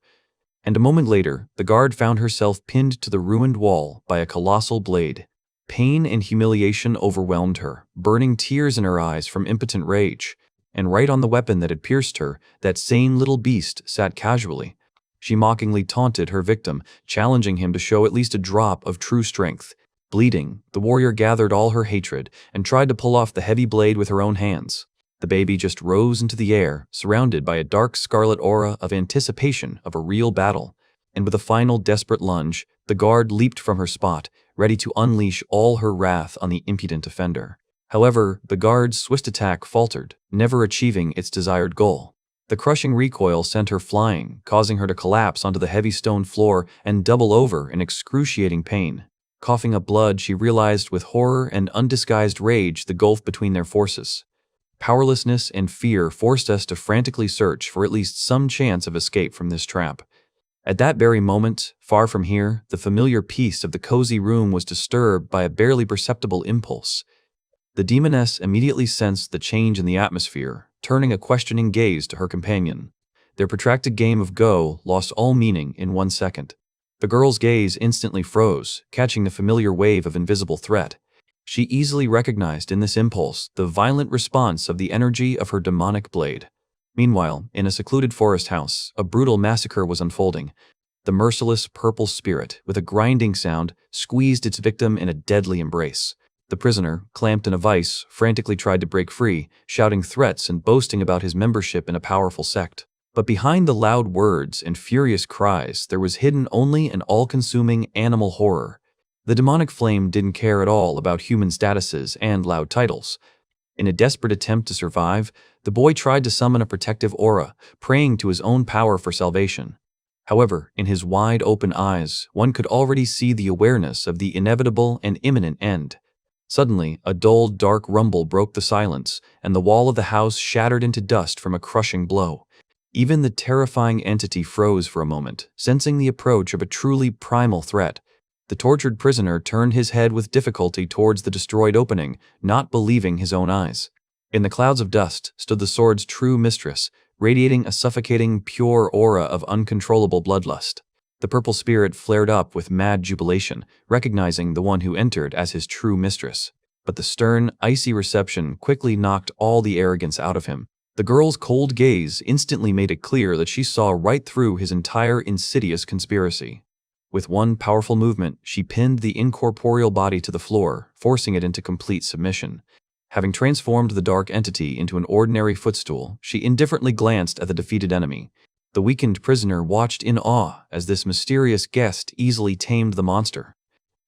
A: And a moment later, the guard found herself pinned to the ruined wall by a colossal blade. Pain and humiliation overwhelmed her, burning tears in her eyes from impotent rage. And right on the weapon that had pierced her, that same little beast sat casually. She mockingly taunted her victim, challenging him to show at least a drop of true strength. Bleeding, the warrior gathered all her hatred and tried to pull off the heavy blade with her own hands. The baby just rose into the air, surrounded by a dark scarlet aura of anticipation of a real battle. And with a final desperate lunge, the guard leaped from her spot, ready to unleash all her wrath on the impudent offender. However, the guard's swift attack faltered, never achieving its desired goal. The crushing recoil sent her flying, causing her to collapse onto the heavy stone floor and double over in excruciating pain. Coughing up blood, she realized with horror and undisguised rage the gulf between their forces. Powerlessness and fear forced us to frantically search for at least some chance of escape from this trap. At that very moment, far from here, the familiar peace of the cozy room was disturbed by a barely perceptible impulse. The demoness immediately sensed the change in the atmosphere, turning a questioning gaze to her companion. Their protracted game of Go lost all meaning in 1 second. The girl's gaze instantly froze, catching the familiar wave of invisible threat. She easily recognized in this impulse the violent response of the energy of her demonic blade. Meanwhile, in a secluded forest house, a brutal massacre was unfolding. The merciless purple spirit, with a grinding sound, squeezed its victim in a deadly embrace. The prisoner, clamped in a vice, frantically tried to break free, shouting threats and boasting about his membership in a powerful sect. But behind the loud words and furious cries, there was hidden only an all-consuming animal horror. The demonic flame didn't care at all about human statuses and loud titles. In a desperate attempt to survive, the boy tried to summon a protective aura, praying to his own power for salvation. However, in his wide-open eyes, one could already see the awareness of the inevitable and imminent end. Suddenly, a dull, dark rumble broke the silence, and the wall of the house shattered into dust from a crushing blow. Even the terrifying entity froze for a moment, sensing the approach of a truly primal threat. The tortured prisoner turned his head with difficulty towards the destroyed opening, not believing his own eyes. In the clouds of dust stood the sword's true mistress, radiating a suffocating, pure aura of uncontrollable bloodlust. The purple spirit flared up with mad jubilation, recognizing the one who entered as his true mistress. But the stern, icy reception quickly knocked all the arrogance out of him. The girl's cold gaze instantly made it clear that she saw right through his entire insidious conspiracy. With one powerful movement, she pinned the incorporeal body to the floor, forcing it into complete submission. Having transformed the dark entity into an ordinary footstool, she indifferently glanced at the defeated enemy. The weakened prisoner watched in awe as this mysterious guest easily tamed the monster.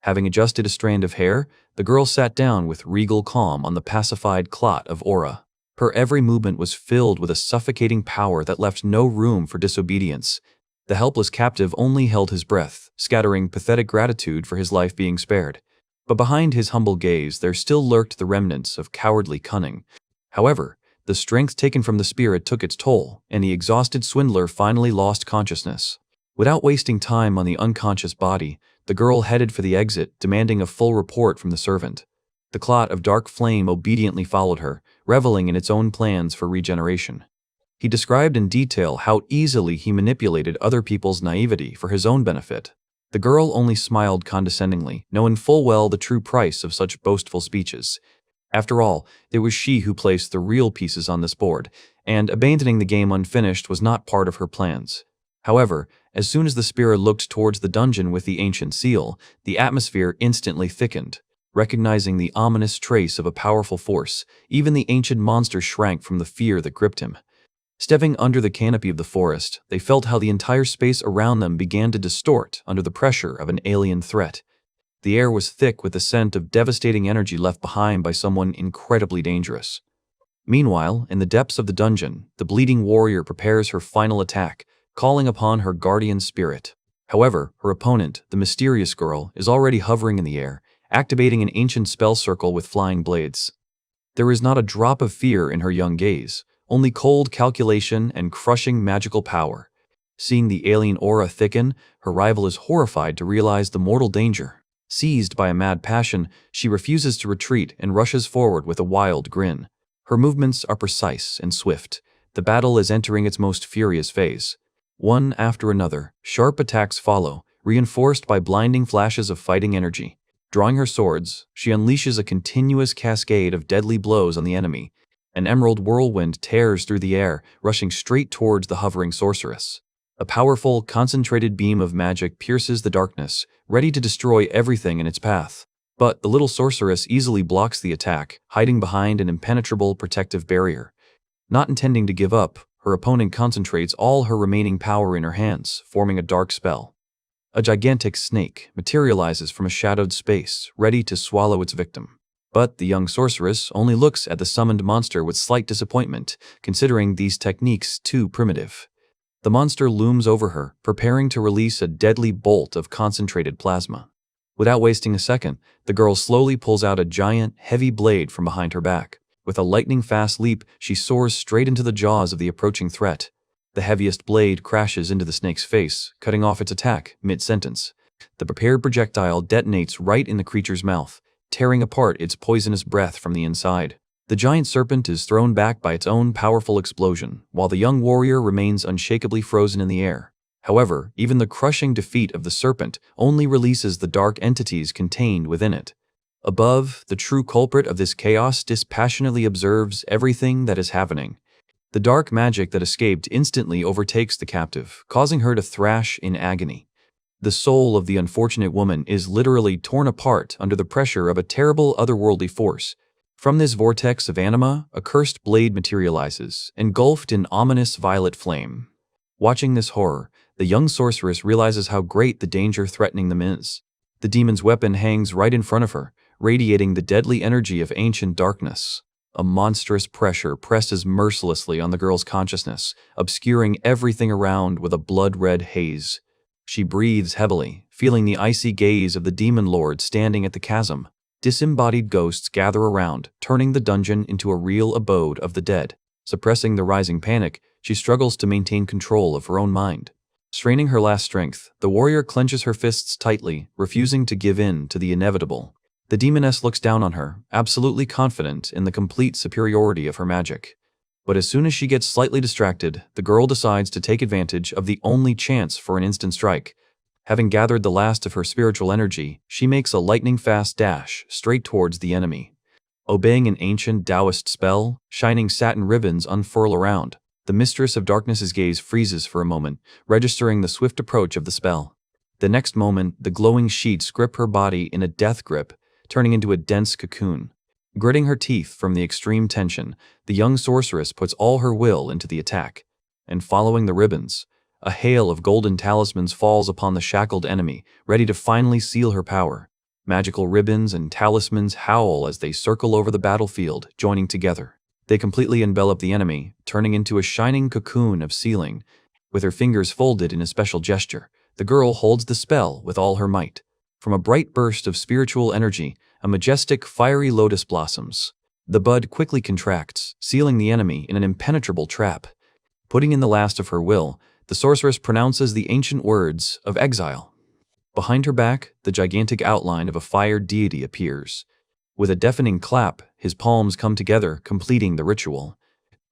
A: Having adjusted a strand of hair, the girl sat down with regal calm on the pacified clot of aura. Her every movement was filled with a suffocating power that left no room for disobedience. The helpless captive only held his breath, scattering pathetic gratitude for his life being spared. But behind his humble gaze, there still lurked the remnants of cowardly cunning. However, the strength taken from the spirit took its toll, and the exhausted swindler finally lost consciousness. Without wasting time on the unconscious body, the girl headed for the exit, demanding a full report from the servant. The clot of dark flame obediently followed her, reveling in its own plans for regeneration. He described in detail how easily he manipulated other people's naivety for his own benefit. The girl only smiled condescendingly, knowing full well the true price of such boastful speeches. After all, it was she who placed the real pieces on this board, and abandoning the game unfinished was not part of her plans. However, as soon as the spirit looked towards the dungeon with the ancient seal, the atmosphere instantly thickened. Recognizing the ominous trace of a powerful force, even the ancient monster shrank from the fear that gripped him. Stepping under the canopy of the forest, they felt how the entire space around them began to distort under the pressure of an alien threat. The air was thick with the scent of devastating energy left behind by someone incredibly dangerous. Meanwhile, in the depths of the dungeon, the bleeding warrior prepares her final attack, calling upon her guardian spirit. However, her opponent, the mysterious girl, is already hovering in the air, activating an ancient spell circle with flying blades. There is not a drop of fear in her young gaze, only cold calculation and crushing magical power. Seeing the alien aura thicken, her rival is horrified to realize the mortal danger. Seized by a mad passion, she refuses to retreat and rushes forward with a wild grin. Her movements are precise and swift. The battle is entering its most furious phase. One after another, sharp attacks follow, reinforced by blinding flashes of fighting energy. Drawing her swords, she unleashes a continuous cascade of deadly blows on the enemy. An emerald whirlwind tears through the air, rushing straight towards the hovering sorceress. A powerful, concentrated beam of magic pierces the darkness, ready to destroy everything in its path. But the little sorceress easily blocks the attack, hiding behind an impenetrable protective barrier. Not intending to give up, her opponent concentrates all her remaining power in her hands, forming a dark spell. A gigantic snake materializes from a shadowed space, ready to swallow its victim. But the young sorceress only looks at the summoned monster with slight disappointment, considering these techniques too primitive. The monster looms over her, preparing to release a deadly bolt of concentrated plasma. Without wasting a second, the girl slowly pulls out a giant, heavy blade from behind her back. With a lightning-fast leap, she soars straight into the jaws of the approaching threat. The heaviest blade crashes into the snake's face, cutting off its attack mid-sentence. The prepared projectile detonates right in the creature's mouth, tearing apart its poisonous breath from the inside. The giant serpent is thrown back by its own powerful explosion, while the young warrior remains unshakably frozen in the air. However, even the crushing defeat of the serpent only releases the dark entities contained within it. Above, the true culprit of this chaos dispassionately observes everything that is happening. The dark magic that escaped instantly overtakes the captive, causing her to thrash in agony. The soul of the unfortunate woman is literally torn apart under the pressure of a terrible otherworldly force. From this vortex of anima, a cursed blade materializes, engulfed in ominous violet flame. Watching this horror, the young sorceress realizes how great the danger threatening them is. The demon's weapon hangs right in front of her, radiating the deadly energy of ancient darkness. A monstrous pressure presses mercilessly on the girl's consciousness, obscuring everything around with a blood-red haze. She breathes heavily, feeling the icy gaze of the demon lord standing at the chasm. Disembodied ghosts gather around, turning the dungeon into a real abode of the dead. Suppressing the rising panic, she struggles to maintain control of her own mind. Straining her last strength, the warrior clenches her fists tightly, refusing to give in to the inevitable. The demoness looks down on her, absolutely confident in the complete superiority of her magic. But as soon as she gets slightly distracted, the girl decides to take advantage of the only chance for an instant strike. Having gathered the last of her spiritual energy, she makes a lightning-fast dash straight towards the enemy. Obeying an ancient Taoist spell, shining satin ribbons unfurl around. The mistress of darkness's gaze freezes for a moment, registering the swift approach of the spell. The next moment, the glowing sheets grip her body in a death grip, turning into a dense cocoon. Gritting her teeth from the extreme tension, the young sorceress puts all her will into the attack. And following the ribbons, a hail of golden talismans falls upon the shackled enemy, ready to finally seal her power. Magical ribbons and talismans howl as they circle over the battlefield, joining together. They completely envelop the enemy, turning into a shining cocoon of sealing. With her fingers folded in a special gesture, the girl holds the spell with all her might. From a bright burst of spiritual energy, a majestic, fiery lotus blossoms. The bud quickly contracts, sealing the enemy in an impenetrable trap. Putting in the last of her will, the sorceress pronounces the ancient words of exile. Behind her back, the gigantic outline of a fire deity appears. With a deafening clap, his palms come together, completing the ritual.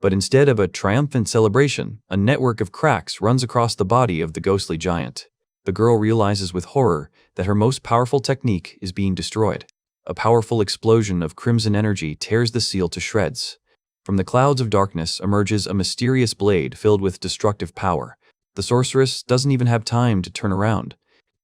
A: But instead of a triumphant celebration, a network of cracks runs across the body of the ghostly giant. The girl realizes with horror that her most powerful technique is being destroyed. A powerful explosion of crimson energy tears the seal to shreds. From the clouds of darkness emerges a mysterious blade filled with destructive power. The sorceress doesn't even have time to turn around,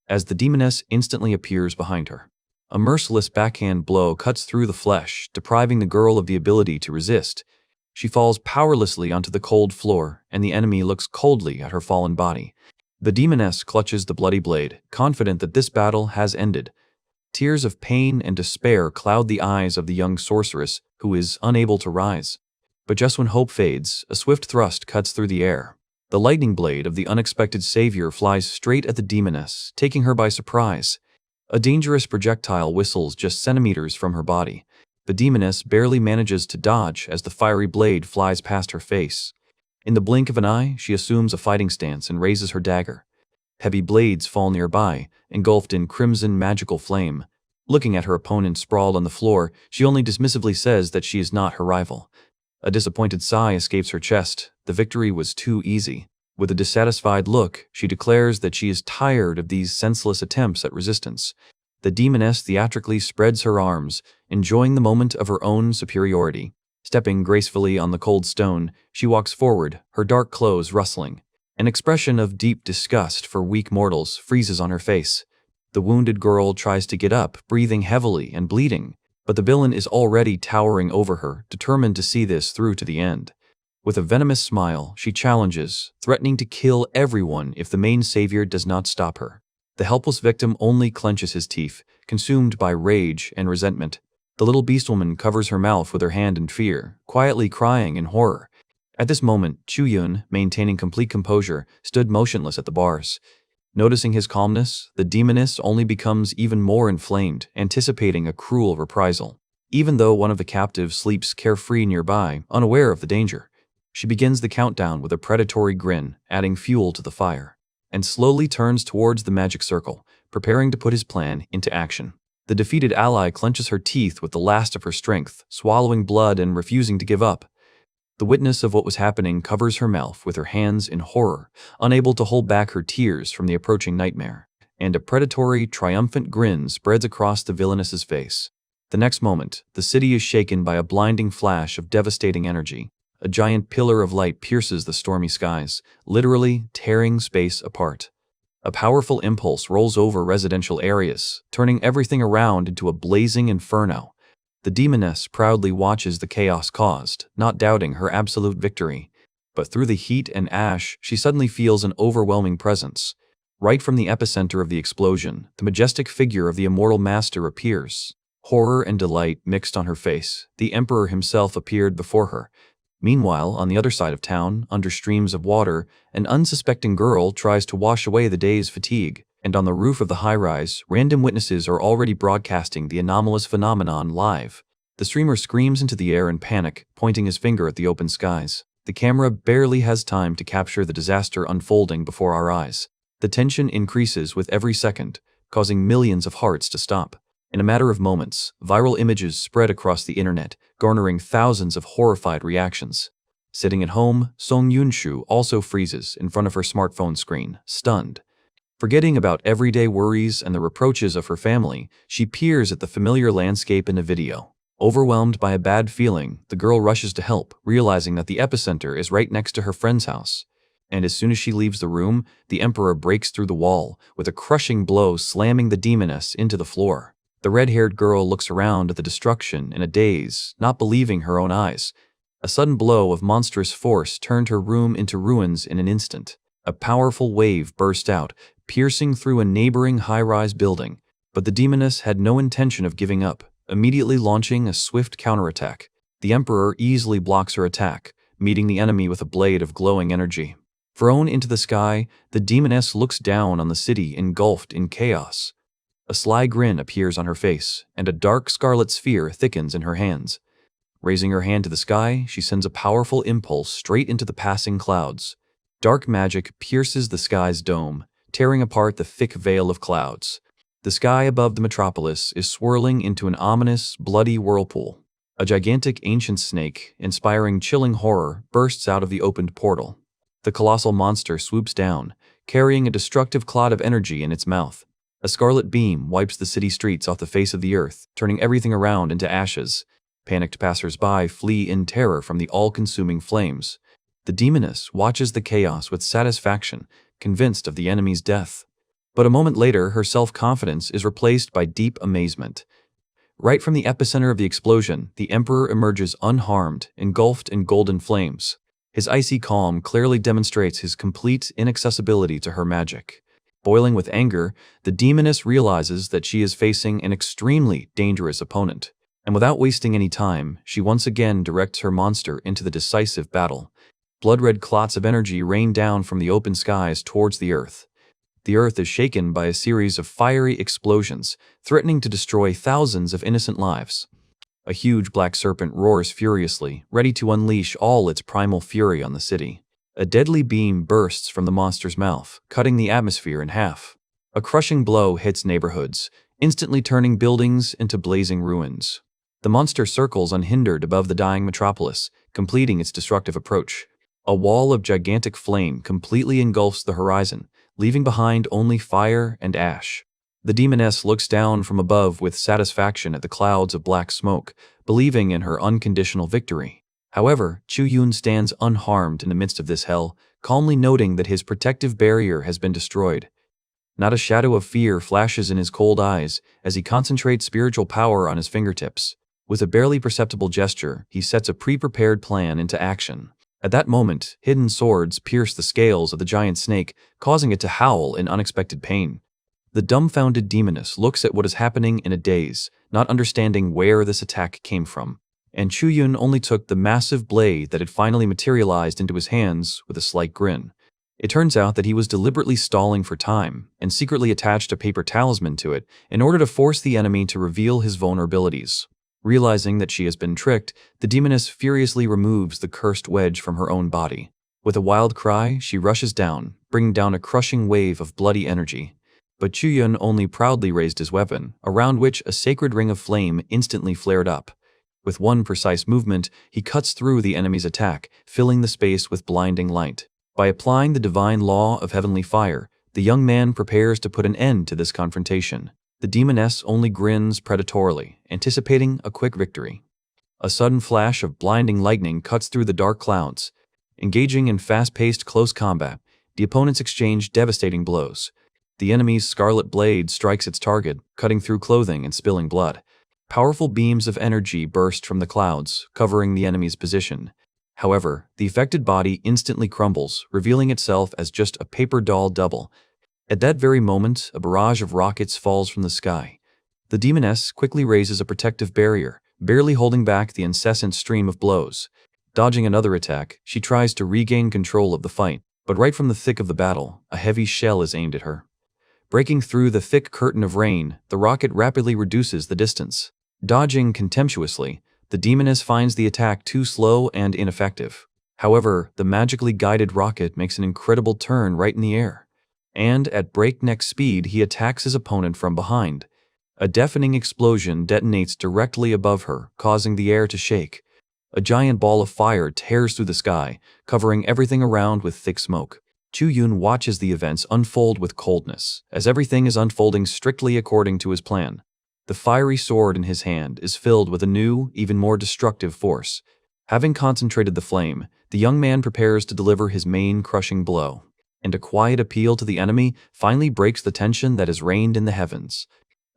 A: as the demoness instantly appears behind her. A merciless backhand blow cuts through the flesh, depriving the girl of the ability to resist. She falls powerlessly onto the cold floor, and the enemy looks coldly at her fallen body. The demoness clutches the bloody blade, confident that this battle has ended. Tears of pain and despair cloud the eyes of the young sorceress, who is unable to rise. But just when hope fades, a swift thrust cuts through the air. The lightning blade of the unexpected savior flies straight at the demoness, taking her by surprise. A dangerous projectile whistles just centimeters from her body. The demoness barely manages to dodge as the fiery blade flies past her face. In the blink of an eye, she assumes a fighting stance and raises her dagger. Heavy blades fall nearby, engulfed in crimson magical flame. Looking at her opponent sprawled on the floor, she only dismissively says that she is not her rival. A disappointed sigh escapes her chest. The victory was too easy. With a dissatisfied look, she declares that she is tired of these senseless attempts at resistance. The demoness theatrically spreads her arms, enjoying the moment of her own superiority. Stepping gracefully on the cold stone, she walks forward, her dark clothes rustling. An expression of deep disgust for weak mortals freezes on her face. The wounded girl tries to get up, breathing heavily and bleeding, but the villain is already towering over her, determined to see this through to the end. With a venomous smile, she challenges, threatening to kill everyone if the main savior does not stop her. The helpless victim only clenches his teeth, consumed by rage and resentment. The little beastwoman covers her mouth with her hand in fear, quietly crying in horror. At this moment, Chu-yun, maintaining complete composure, stood motionless at the bars. Noticing his calmness, the demoness only becomes even more inflamed, anticipating a cruel reprisal. Even though one of the captives sleeps carefree nearby, unaware of the danger, she begins the countdown with a predatory grin, adding fuel to the fire, and slowly turns towards the magic circle, preparing to put his plan into action. The defeated ally clenches her teeth with the last of her strength, swallowing blood and refusing to give up. The witness of what was happening covers her mouth with her hands in horror, unable to hold back her tears from the approaching nightmare, and a predatory, triumphant grin spreads across the villainess's face. The next moment, the city is shaken by a blinding flash of devastating energy. A giant pillar of light pierces the stormy skies, literally tearing space apart. A powerful impulse rolls over residential areas, turning everything around into a blazing inferno. The demoness proudly watches the chaos caused, not doubting her absolute victory. But through the heat and ash, she suddenly feels an overwhelming presence. Right from the epicenter of the explosion, the majestic figure of the immortal master appears. Horror and delight mixed on her face. The emperor himself appeared before her. Meanwhile, on the other side of town, under streams of water, an unsuspecting girl tries to wash away the day's fatigue. And on the roof of the high-rise, random witnesses are already broadcasting the anomalous phenomenon live. The streamer screams into the air in panic, pointing his finger at the open skies. The camera barely has time to capture the disaster unfolding before our eyes. The tension increases with every second, causing millions of hearts to stop. In a matter of moments, viral images spread across the internet, garnering thousands of horrified reactions. Sitting at home, Song Yunshu also freezes in front of her smartphone screen, stunned. Forgetting about everyday worries and the reproaches of her family, she peers at the familiar landscape in a video. Overwhelmed by a bad feeling, the girl rushes to help, realizing that the epicenter is right next to her friend's house. And as soon as she leaves the room, the emperor breaks through the wall, with a crushing blow slamming the demoness into the floor. The red-haired girl looks around at the destruction in a daze, not believing her own eyes. A sudden blow of monstrous force turned her room into ruins in an instant. A powerful wave burst out, piercing through a neighboring high-rise building. But the demoness had no intention of giving up, immediately launching a swift counterattack. The emperor easily blocks her attack, meeting the enemy with a blade of glowing energy. Thrown into the sky, the demoness looks down on the city engulfed in chaos. A sly grin appears on her face, and a dark scarlet sphere thickens in her hands. Raising her hand to the sky, she sends a powerful impulse straight into the passing clouds. Dark magic pierces the sky's dome, tearing apart the thick veil of clouds. The sky above the metropolis is swirling into an ominous, bloody whirlpool. A gigantic ancient snake, inspiring chilling horror, bursts out of the opened portal. The colossal monster swoops down, carrying a destructive cloud of energy in its mouth. A scarlet beam wipes the city streets off the face of the earth, turning everything around into ashes. Panicked passers-by flee in terror from the all-consuming flames. The demoness watches the chaos with satisfaction, convinced of the enemy's death. But a moment later, her self-confidence is replaced by deep amazement. Right from the epicenter of the explosion, the Emperor emerges unharmed, engulfed in golden flames. His icy calm clearly demonstrates his complete inaccessibility to her magic. Boiling with anger, the demoness realizes that she is facing an extremely dangerous opponent. And without wasting any time, she once again directs her monster into the decisive battle. Blood-red clots of energy rain down from the open skies towards the earth. The earth is shaken by a series of fiery explosions, threatening to destroy thousands of innocent lives. A huge black serpent roars furiously, ready to unleash all its primal fury on the city. A deadly beam bursts from the monster's mouth, cutting the atmosphere in half. A crushing blow hits neighborhoods, instantly turning buildings into blazing ruins. The monster circles unhindered above the dying metropolis, completing its destructive approach. A wall of gigantic flame completely engulfs the horizon, leaving behind only fire and ash. The demoness looks down from above with satisfaction at the clouds of black smoke, believing in her unconditional victory. However, Chu-Yun stands unharmed in the midst of this hell, calmly noting that his protective barrier has been destroyed. Not a shadow of fear flashes in his cold eyes as he concentrates spiritual power on his fingertips. With a barely perceptible gesture, he sets a pre-prepared plan into action. At that moment, hidden swords pierce the scales of the giant snake, causing it to howl in unexpected pain. The dumbfounded demoness looks at what is happening in a daze, not understanding where this attack came from. And Chu-Yun only took the massive blade that had finally materialized into his hands with a slight grin. It turns out that he was deliberately stalling for time and secretly attached a paper talisman to it in order to force the enemy to reveal his vulnerabilities. Realizing that she has been tricked, the demoness furiously removes the cursed wedge from her own body. With a wild cry, she rushes down, bringing down a crushing wave of bloody energy. But Chu-Yun only proudly raised his weapon, around which a sacred ring of flame instantly flared up. With one precise movement, he cuts through the enemy's attack, filling the space with blinding light. By applying the divine law of heavenly fire, the young man prepares to put an end to this confrontation. The demoness only grins predatorily, anticipating a quick victory. A sudden flash of blinding lightning cuts through the dark clouds. Engaging in fast-paced close combat, the opponents exchange devastating blows. The enemy's scarlet blade strikes its target, cutting through clothing and spilling blood. Powerful beams of energy burst from the clouds, covering the enemy's position. However, the affected body instantly crumbles, revealing itself as just a paper doll double. At that very moment, a barrage of rockets falls from the sky. The demoness quickly raises a protective barrier, barely holding back the incessant stream of blows. Dodging another attack, she tries to regain control of the fight, but right from the thick of the battle, a heavy shell is aimed at her. Breaking through the thick curtain of rain, the rocket rapidly reduces the distance. Dodging contemptuously, the demoness finds the attack too slow and ineffective. However, the magically guided rocket makes an incredible turn right in the air. And at breakneck speed, he attacks his opponent from behind. A deafening explosion detonates directly above her, causing the air to shake. A giant ball of fire tears through the sky, covering everything around with thick smoke. Chu-Yun watches the events unfold with coldness, as everything is unfolding strictly according to his plan. The fiery sword in his hand is filled with a new, even more destructive force. Having concentrated the flame, the young man prepares to deliver his main crushing blow. And a quiet appeal to the enemy finally breaks the tension that has reigned in the heavens.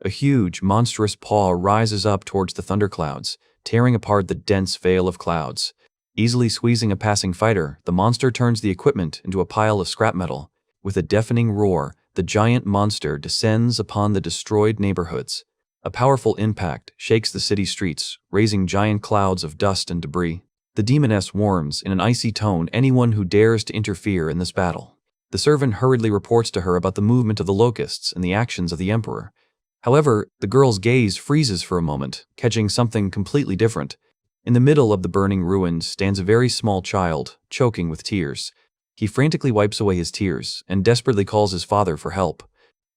A: A huge, monstrous paw rises up towards the thunderclouds, tearing apart the dense veil of clouds. Easily squeezing a passing fighter, the monster turns the equipment into a pile of scrap metal. With a deafening roar, the giant monster descends upon the destroyed neighborhoods. A powerful impact shakes the city streets, raising giant clouds of dust and debris. The demoness warns in an icy tone anyone who dares to interfere in this battle. The servant hurriedly reports to her about the movement of the locusts and the actions of the emperor. However, the girl's gaze freezes for a moment, catching something completely different. In the middle of the burning ruins stands a very small child, choking with tears. He frantically wipes away his tears and desperately calls his father for help.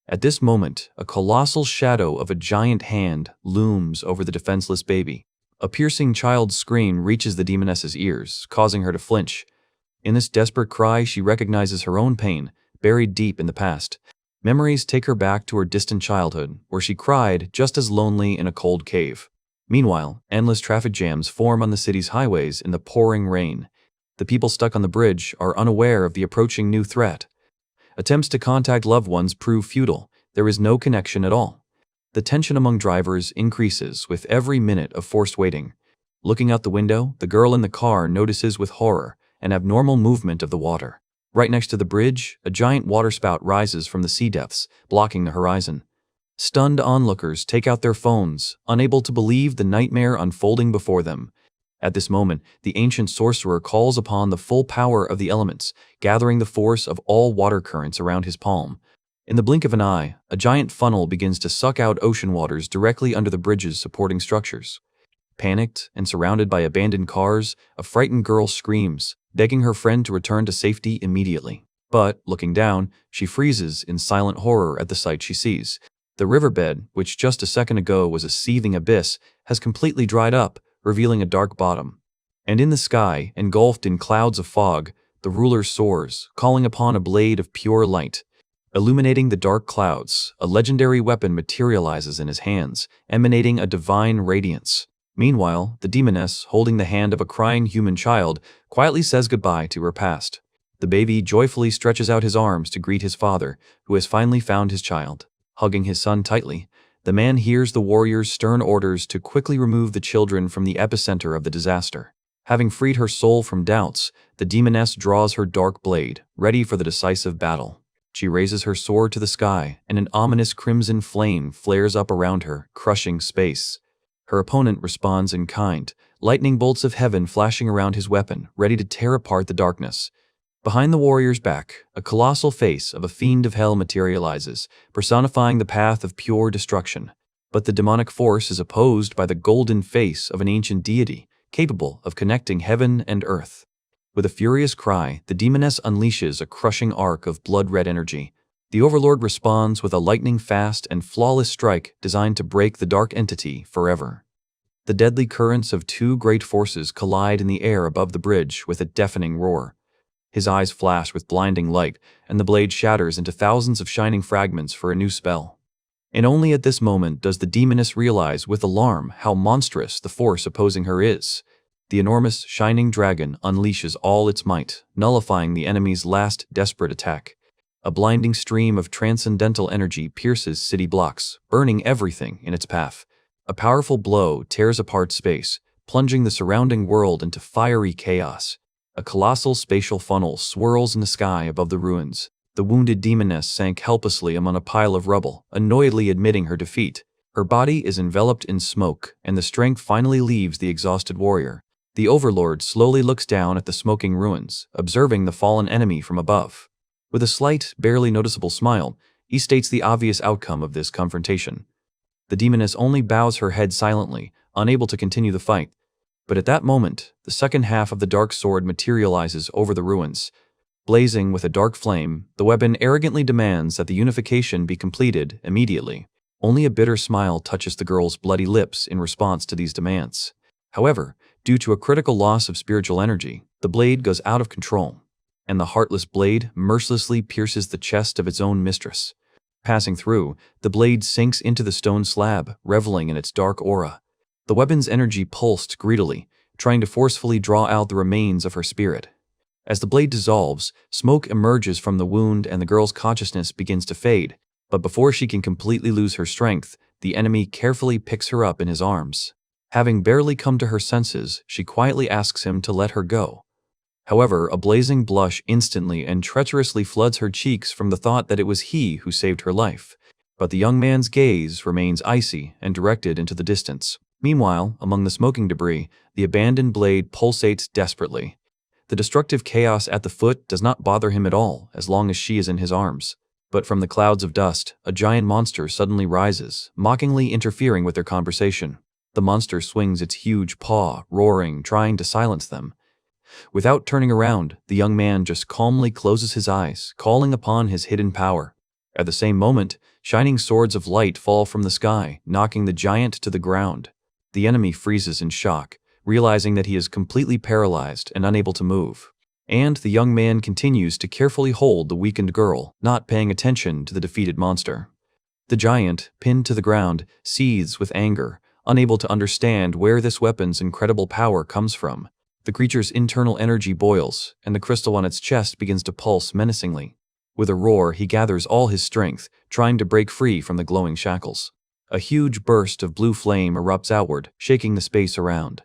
A: At this moment, a colossal shadow of a giant hand looms over the defenseless baby. A piercing child's scream reaches the demoness's ears, causing her to flinch. In this desperate cry, she recognizes her own pain, buried deep in the past. Memories take her back to her distant childhood, where she cried just as lonely in a cold cave. Meanwhile, endless traffic jams form on the city's highways in the pouring rain. The people stuck on the bridge are unaware of the approaching new threat. Attempts to contact loved ones prove futile. There is no connection at all. The tension among drivers increases with every minute of forced waiting. Looking out the window, the girl in the car notices with horror an abnormal movement of the water. Right next to the bridge, a giant waterspout rises from the sea depths, blocking the horizon. Stunned onlookers take out their phones, unable to believe the nightmare unfolding before them. At this moment, the ancient sorcerer calls upon the full power of the elements, gathering the force of all water currents around his palm. In the blink of an eye, a giant funnel begins to suck out ocean waters directly under the bridge's supporting structures. Panicked and surrounded by abandoned cars, a frightened girl screams, begging her friend to return to safety immediately. But, looking down, she freezes in silent horror at the sight she sees. The riverbed, which just a second ago was a seething abyss, has completely dried up, revealing a dark bottom. And in the sky, engulfed in clouds of fog, the ruler soars, calling upon a blade of pure light. Illuminating the dark clouds, a legendary weapon materializes in his hands, emanating a divine radiance. Meanwhile, the demoness, holding the hand of a crying human child, quietly says goodbye to her past. The baby joyfully stretches out his arms to greet his father, who has finally found his child. Hugging his son tightly, the man hears the warrior's stern orders to quickly remove the children from the epicenter of the disaster. Having freed her soul from doubts, the demoness draws her dark blade, ready for the decisive battle. She raises her sword to the sky, and an ominous crimson flame flares up around her, crushing space. Her opponent responds in kind, lightning bolts of heaven flashing around his weapon, ready to tear apart the darkness. Behind the warrior's back, a colossal face of a fiend of hell materializes, personifying the path of pure destruction. But the demonic force is opposed by the golden face of an ancient deity, capable of connecting heaven and earth. With a furious cry, the demoness unleashes a crushing arc of blood-red energy. The overlord responds with a lightning-fast and flawless strike designed to break the dark entity forever. The deadly currents of two great forces collide in the air above the bridge with a deafening roar. His eyes flash with blinding light, and the blade shatters into thousands of shining fragments for a new spell. And only at this moment does the demoness realize with alarm how monstrous the force opposing her is. The enormous, shining dragon unleashes all its might, nullifying the enemy's last desperate attack. A blinding stream of transcendental energy pierces city blocks, burning everything in its path. A powerful blow tears apart space, plunging the surrounding world into fiery chaos. A colossal spatial funnel swirls in the sky above the ruins. The wounded demoness sank helplessly among a pile of rubble, annoyedly admitting her defeat. Her body is enveloped in smoke, and the strength finally leaves the exhausted warrior. The overlord slowly looks down at the smoking ruins, observing the fallen enemy from above. With a slight, barely noticeable smile, he states the obvious outcome of this confrontation. The demoness only bows her head silently, unable to continue the fight. But at that moment, the second half of the dark sword materializes over the ruins. Blazing with a dark flame, the weapon arrogantly demands that the unification be completed immediately. Only a bitter smile touches the girl's bloody lips in response to these demands. However, due to a critical loss of spiritual energy, the blade goes out of control, and the heartless blade mercilessly pierces the chest of its own mistress. Passing through, the blade sinks into the stone slab, reveling in its dark aura. The weapon's energy pulsed greedily, trying to forcefully draw out the remains of her spirit. As the blade dissolves, smoke emerges from the wound and the girl's consciousness begins to fade, but before she can completely lose her strength, the enemy carefully picks her up in his arms. Having barely come to her senses, she quietly asks him to let her go. However, a blazing blush instantly and treacherously floods her cheeks from the thought that it was he who saved her life. But the young man's gaze remains icy and directed into the distance. Meanwhile, among the smoking debris, the abandoned blade pulsates desperately. The destructive chaos at the foot does not bother him at all as long as she is in his arms. But from the clouds of dust, a giant monster suddenly rises, mockingly interfering with their conversation. The monster swings its huge paw, roaring, trying to silence them. Without turning around, the young man just calmly closes his eyes, calling upon his hidden power. At the same moment, shining swords of light fall from the sky, knocking the giant to the ground. The enemy freezes in shock, realizing that he is completely paralyzed and unable to move. And the young man continues to carefully hold the weakened girl, not paying attention to the defeated monster. The giant, pinned to the ground, seethes with anger, unable to understand where this weapon's incredible power comes from. The creature's internal energy boils, and the crystal on its chest begins to pulse menacingly. With a roar, he gathers all his strength, trying to break free from the glowing shackles. A huge burst of blue flame erupts outward, shaking the space around.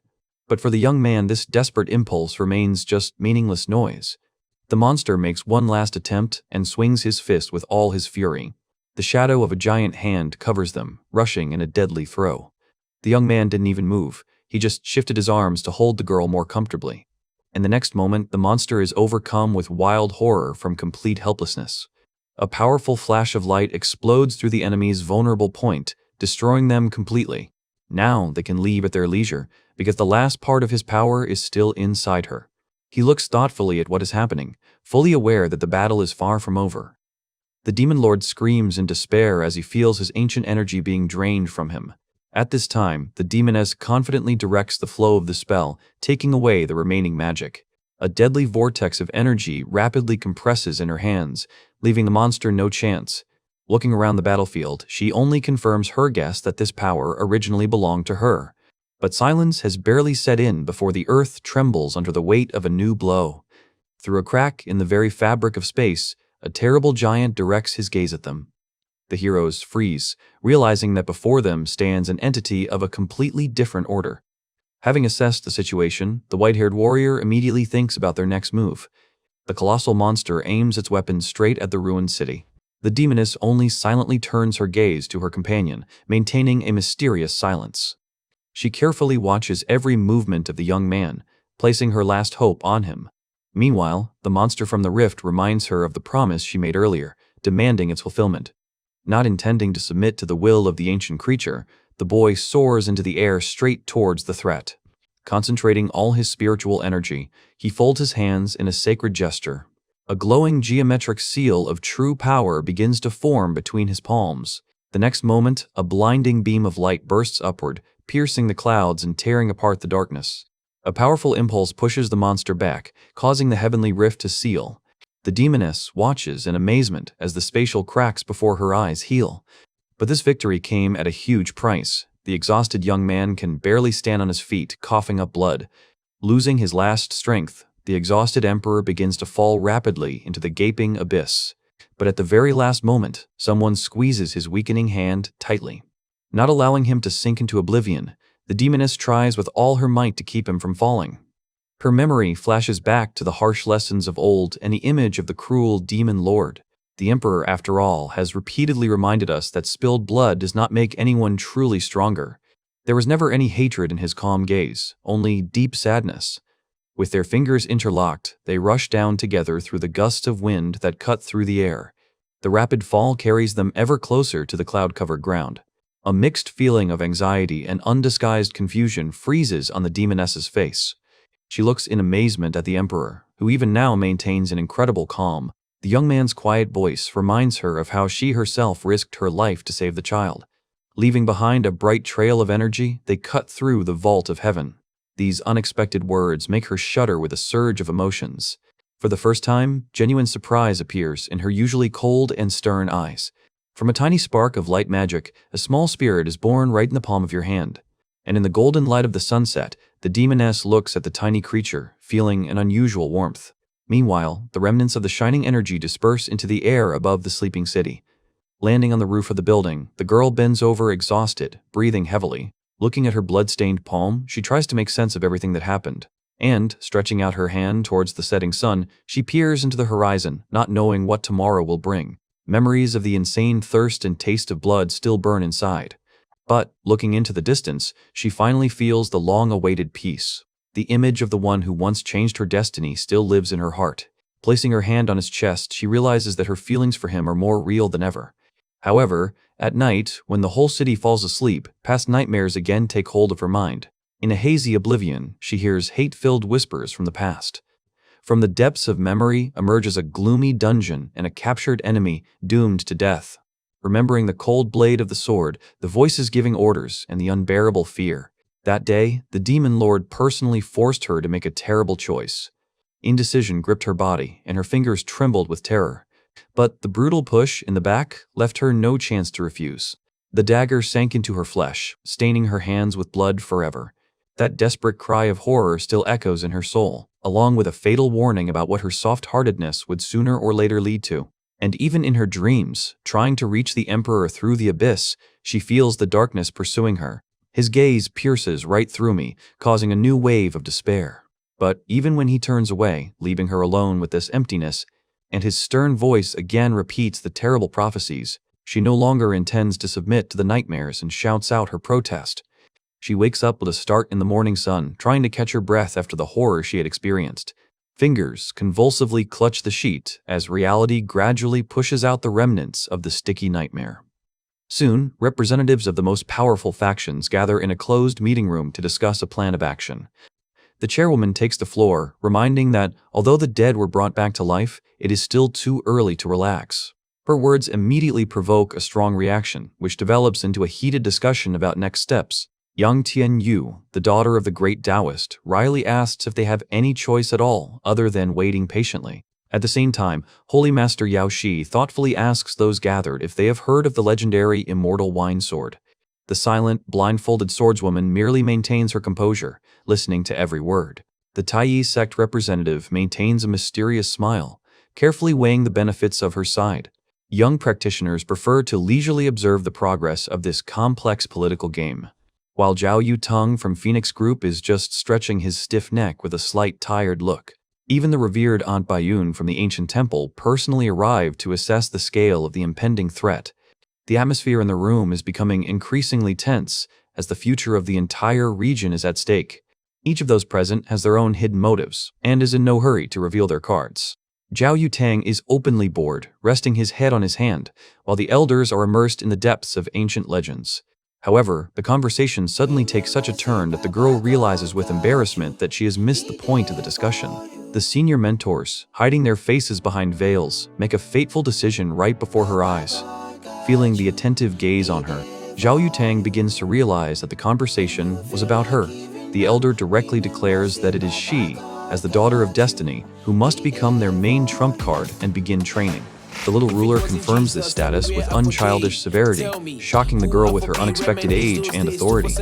A: But for the young man, this desperate impulse remains just meaningless noise. The monster makes one last attempt and swings his fist with all his fury. The shadow of a giant hand covers them, rushing in a deadly throw. The young man didn't even move. He just shifted his arms to hold the girl more comfortably. In the next moment, the monster is overcome with wild horror from complete helplessness. A powerful flash of light explodes through the enemy's vulnerable point, destroying them completely. Now they can leave at their leisure, because the last part of his power is still inside her. He looks thoughtfully at what is happening, fully aware that the battle is far from over. The demon lord screams in despair as he feels his ancient energy being drained from him. At this time, the demoness confidently directs the flow of the spell, taking away the remaining magic. A deadly vortex of energy rapidly compresses in her hands, leaving the monster no chance. Looking around the battlefield, she only confirms her guess that this power originally belonged to her. But silence has barely set in before the earth trembles under the weight of a new blow. Through a crack in the very fabric of space, a terrible giant directs his gaze at them. The heroes freeze, realizing that before them stands an entity of a completely different order. Having assessed the situation, the white-haired warrior immediately thinks about their next move. The colossal monster aims its weapon straight at the ruined city. The demoness only silently turns her gaze to her companion, maintaining a mysterious silence. She carefully watches every movement of the young man, placing her last hope on him. Meanwhile, the monster from the rift reminds her of the promise she made earlier, demanding its fulfillment. Not intending to submit to the will of the ancient creature, the boy soars into the air straight towards the threat. Concentrating all his spiritual energy, he folds his hands in a sacred gesture. A glowing geometric seal of true power begins to form between his palms. The next moment, a blinding beam of light bursts upward, piercing the clouds and tearing apart the darkness. A powerful impulse pushes the monster back, causing the heavenly rift to seal. The demoness watches in amazement as the spatial cracks before her eyes heal. But this victory came at a huge price. The exhausted young man can barely stand on his feet, coughing up blood. Losing his last strength, the exhausted emperor begins to fall rapidly into the gaping abyss. But at the very last moment, someone squeezes his weakening hand tightly. Not allowing him to sink into oblivion, the demoness tries with all her might to keep him from falling. Her memory flashes back to the harsh lessons of old and the image of the cruel demon lord. The emperor, after all, has repeatedly reminded us that spilled blood does not make anyone truly stronger. There was never any hatred in his calm gaze, only deep sadness. With their fingers interlocked, they rush down together through the gusts of wind that cut through the air. The rapid fall carries them ever closer to the cloud-covered ground. A mixed feeling of anxiety and undisguised confusion freezes on the demoness's face. She looks in amazement at the emperor, who even now maintains an incredible calm. The young man's quiet voice reminds her of how she herself risked her life to save the child. Leaving behind a bright trail of energy, they cut through the vault of heaven. These unexpected words make her shudder with a surge of emotions. For the first time, genuine surprise appears in her usually cold and stern eyes. From a tiny spark of light magic, a small spirit is born right in the palm of your hand. And in the golden light of the sunset, the demoness looks at the tiny creature, feeling an unusual warmth. Meanwhile, the remnants of the shining energy disperse into the air above the sleeping city. Landing on the roof of the building, the girl bends over exhausted, breathing heavily. Looking at her blood-stained palm, she tries to make sense of everything that happened. And, stretching out her hand towards the setting sun, she peers into the horizon, not knowing what tomorrow will bring. Memories of the insane thirst and taste of blood still burn inside. But, looking into the distance, she finally feels the long-awaited peace. The image of the one who once changed her destiny still lives in her heart. Placing her hand on his chest, she realizes that her feelings for him are more real than ever. However, at night, when the whole city falls asleep, past nightmares again take hold of her mind. In a hazy oblivion, she hears hate-filled whispers from the past. From the depths of memory emerges a gloomy dungeon and a captured enemy doomed to death. Remembering the cold blade of the sword, the voices giving orders, and the unbearable fear. That day, the demon lord personally forced her to make a terrible choice. Indecision gripped her body, and her fingers trembled with terror. But the brutal push in the back left her no chance to refuse. The dagger sank into her flesh, staining her hands with blood forever. That desperate cry of horror still echoes in her soul, along with a fatal warning about what her soft-heartedness would sooner or later lead to. And even in her dreams, trying to reach the Emperor through the abyss, she feels the darkness pursuing her. His gaze pierces right through me, causing a new wave of despair. But even when he turns away, leaving her alone with this emptiness, and his stern voice again repeats the terrible prophecies, she no longer intends to submit to the nightmares and shouts out her protest. She wakes up with a start in the morning sun, trying to catch her breath after the horror she had experienced. Fingers convulsively clutch the sheet as reality gradually pushes out the remnants of the sticky nightmare. Soon, representatives of the most powerful factions gather in a closed meeting room to discuss a plan of action. The chairwoman takes the floor, reminding that although the dead were brought back to life, it is still too early to relax. Her words immediately provoke a strong reaction, which develops into a heated discussion about next steps. Young Tian Yu, the daughter of the great Taoist, wryly asks if they have any choice at all other than waiting patiently. At the same time, Holy Master Yao Shi thoughtfully asks those gathered if they have heard of the legendary immortal wine sword. The silent, blindfolded swordswoman merely maintains her composure, listening to every word. The Tai sect representative maintains a mysterious smile, carefully weighing the benefits of her side. Young practitioners prefer to leisurely observe the progress of this complex political game, while Zhao Yutong from Phoenix Group is just stretching his stiff neck with a slight tired look. Even the revered Aunt Bayun from the ancient temple personally arrived to assess the scale of the impending threat. The atmosphere in the room is becoming increasingly tense as the future of the entire region is at stake. Each of those present has their own hidden motives and is in no hurry to reveal their cards. Zhao Yutang is openly bored, resting his head on his hand, while the elders are immersed in the depths of ancient legends. However, the conversation suddenly takes such a turn that the girl realizes with embarrassment that she has missed the point of the discussion. The senior mentors, hiding their faces behind veils, make a fateful decision right before her eyes. Feeling the attentive gaze on her, Zhao Yutang begins to realize that the conversation was about her. The elder directly declares that it is she, as the daughter of destiny, who must become their main trump card and begin training. The little ruler confirms this status with unchildish severity, shocking the girl with her unexpected age and authority.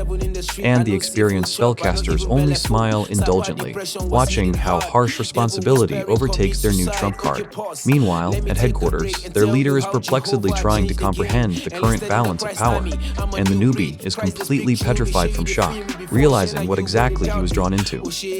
A: And the experienced spellcasters only smile indulgently, watching how harsh responsibility overtakes their new trump card. Meanwhile, at headquarters, their leader is perplexedly trying to comprehend the current balance of power, and the newbie is completely petrified from shock, realizing what exactly he was drawn into.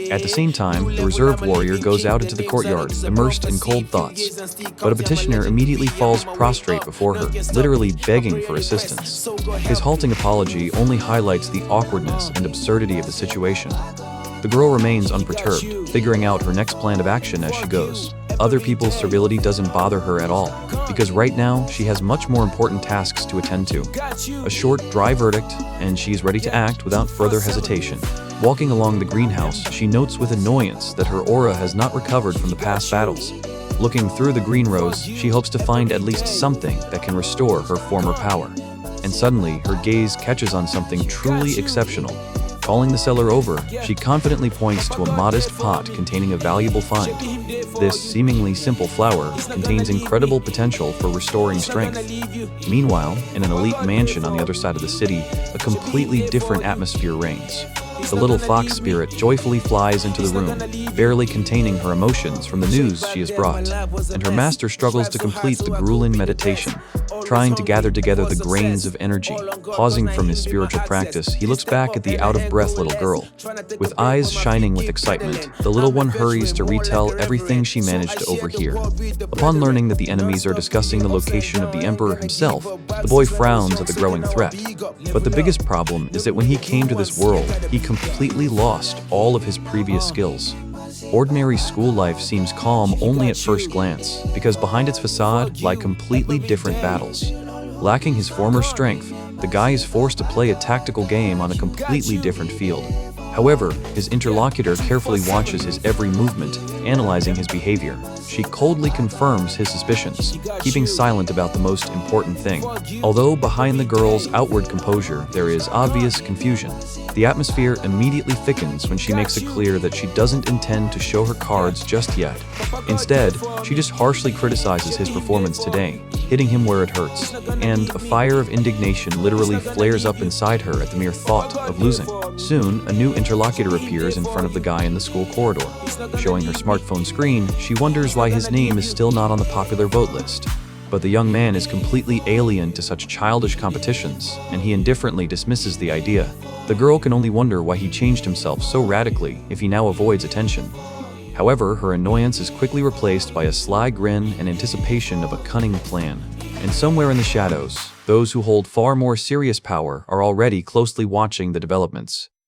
A: At the same time, the reserved warrior goes out into the courtyard, immersed in cold thoughts. But a petitioner immediately falls prostrate before her, literally begging for assistance. His halting apology only highlights the awkwardness and absurdity of the situation. The girl remains unperturbed, figuring out her next plan of action as she goes. Other people's servility doesn't bother her at all, because right now she has much more important tasks to attend to. A short, dry verdict, and she's ready to act without further hesitation. Walking along the greenhouse, she notes with annoyance that her aura has not recovered from the past battles. Looking through the green rose, she hopes to find at least something that can restore her former power. And suddenly, her gaze catches on something truly exceptional. Calling the seller over, she confidently points to a modest pot containing a valuable find. This seemingly simple flower contains incredible potential for restoring strength. Meanwhile, in an elite mansion on the other side of the city, a completely different atmosphere reigns. The little fox spirit joyfully flies into the room, barely containing her emotions from the news she has brought, and her master struggles to complete the grueling meditation, trying to gather together the grains of energy. Pausing from his spiritual practice, he looks back at the out-of-breath little girl. With eyes shining with excitement, the little one hurries to retell everything she managed to overhear. Upon learning that the enemies are discussing the location of the Emperor himself, the boy frowns at the growing threat. But the biggest problem is that when he came to this world, he completely lost all of his previous skills. Ordinary school life seems calm only at first glance, because behind its facade lie completely different battles. Lacking his former strength, the guy is forced to play a tactical game on a completely different field. However, his interlocutor carefully watches his every movement, analyzing his behavior. She coldly confirms his suspicions, keeping silent about the most important thing. Although behind the girl's outward composure there is obvious confusion, the atmosphere immediately thickens when she makes it clear that she doesn't intend to show her cards just yet. Instead, she just harshly criticizes his performance today, hitting him where it hurts, and a fire of indignation literally flares up inside her at the mere thought of losing. Soon, a new interlocutor appears in front of the guy in the school corridor. Showing her smartphone screen, she wonders why his name is still not on the popular vote list. But the young man is completely alien to such childish competitions, and he indifferently dismisses the idea. The girl can only wonder why he changed himself so radically if he now avoids attention. However, her annoyance is quickly replaced by a sly grin and anticipation of a cunning plan. And somewhere in the shadows, those who hold far more serious power are already closely watching the developments.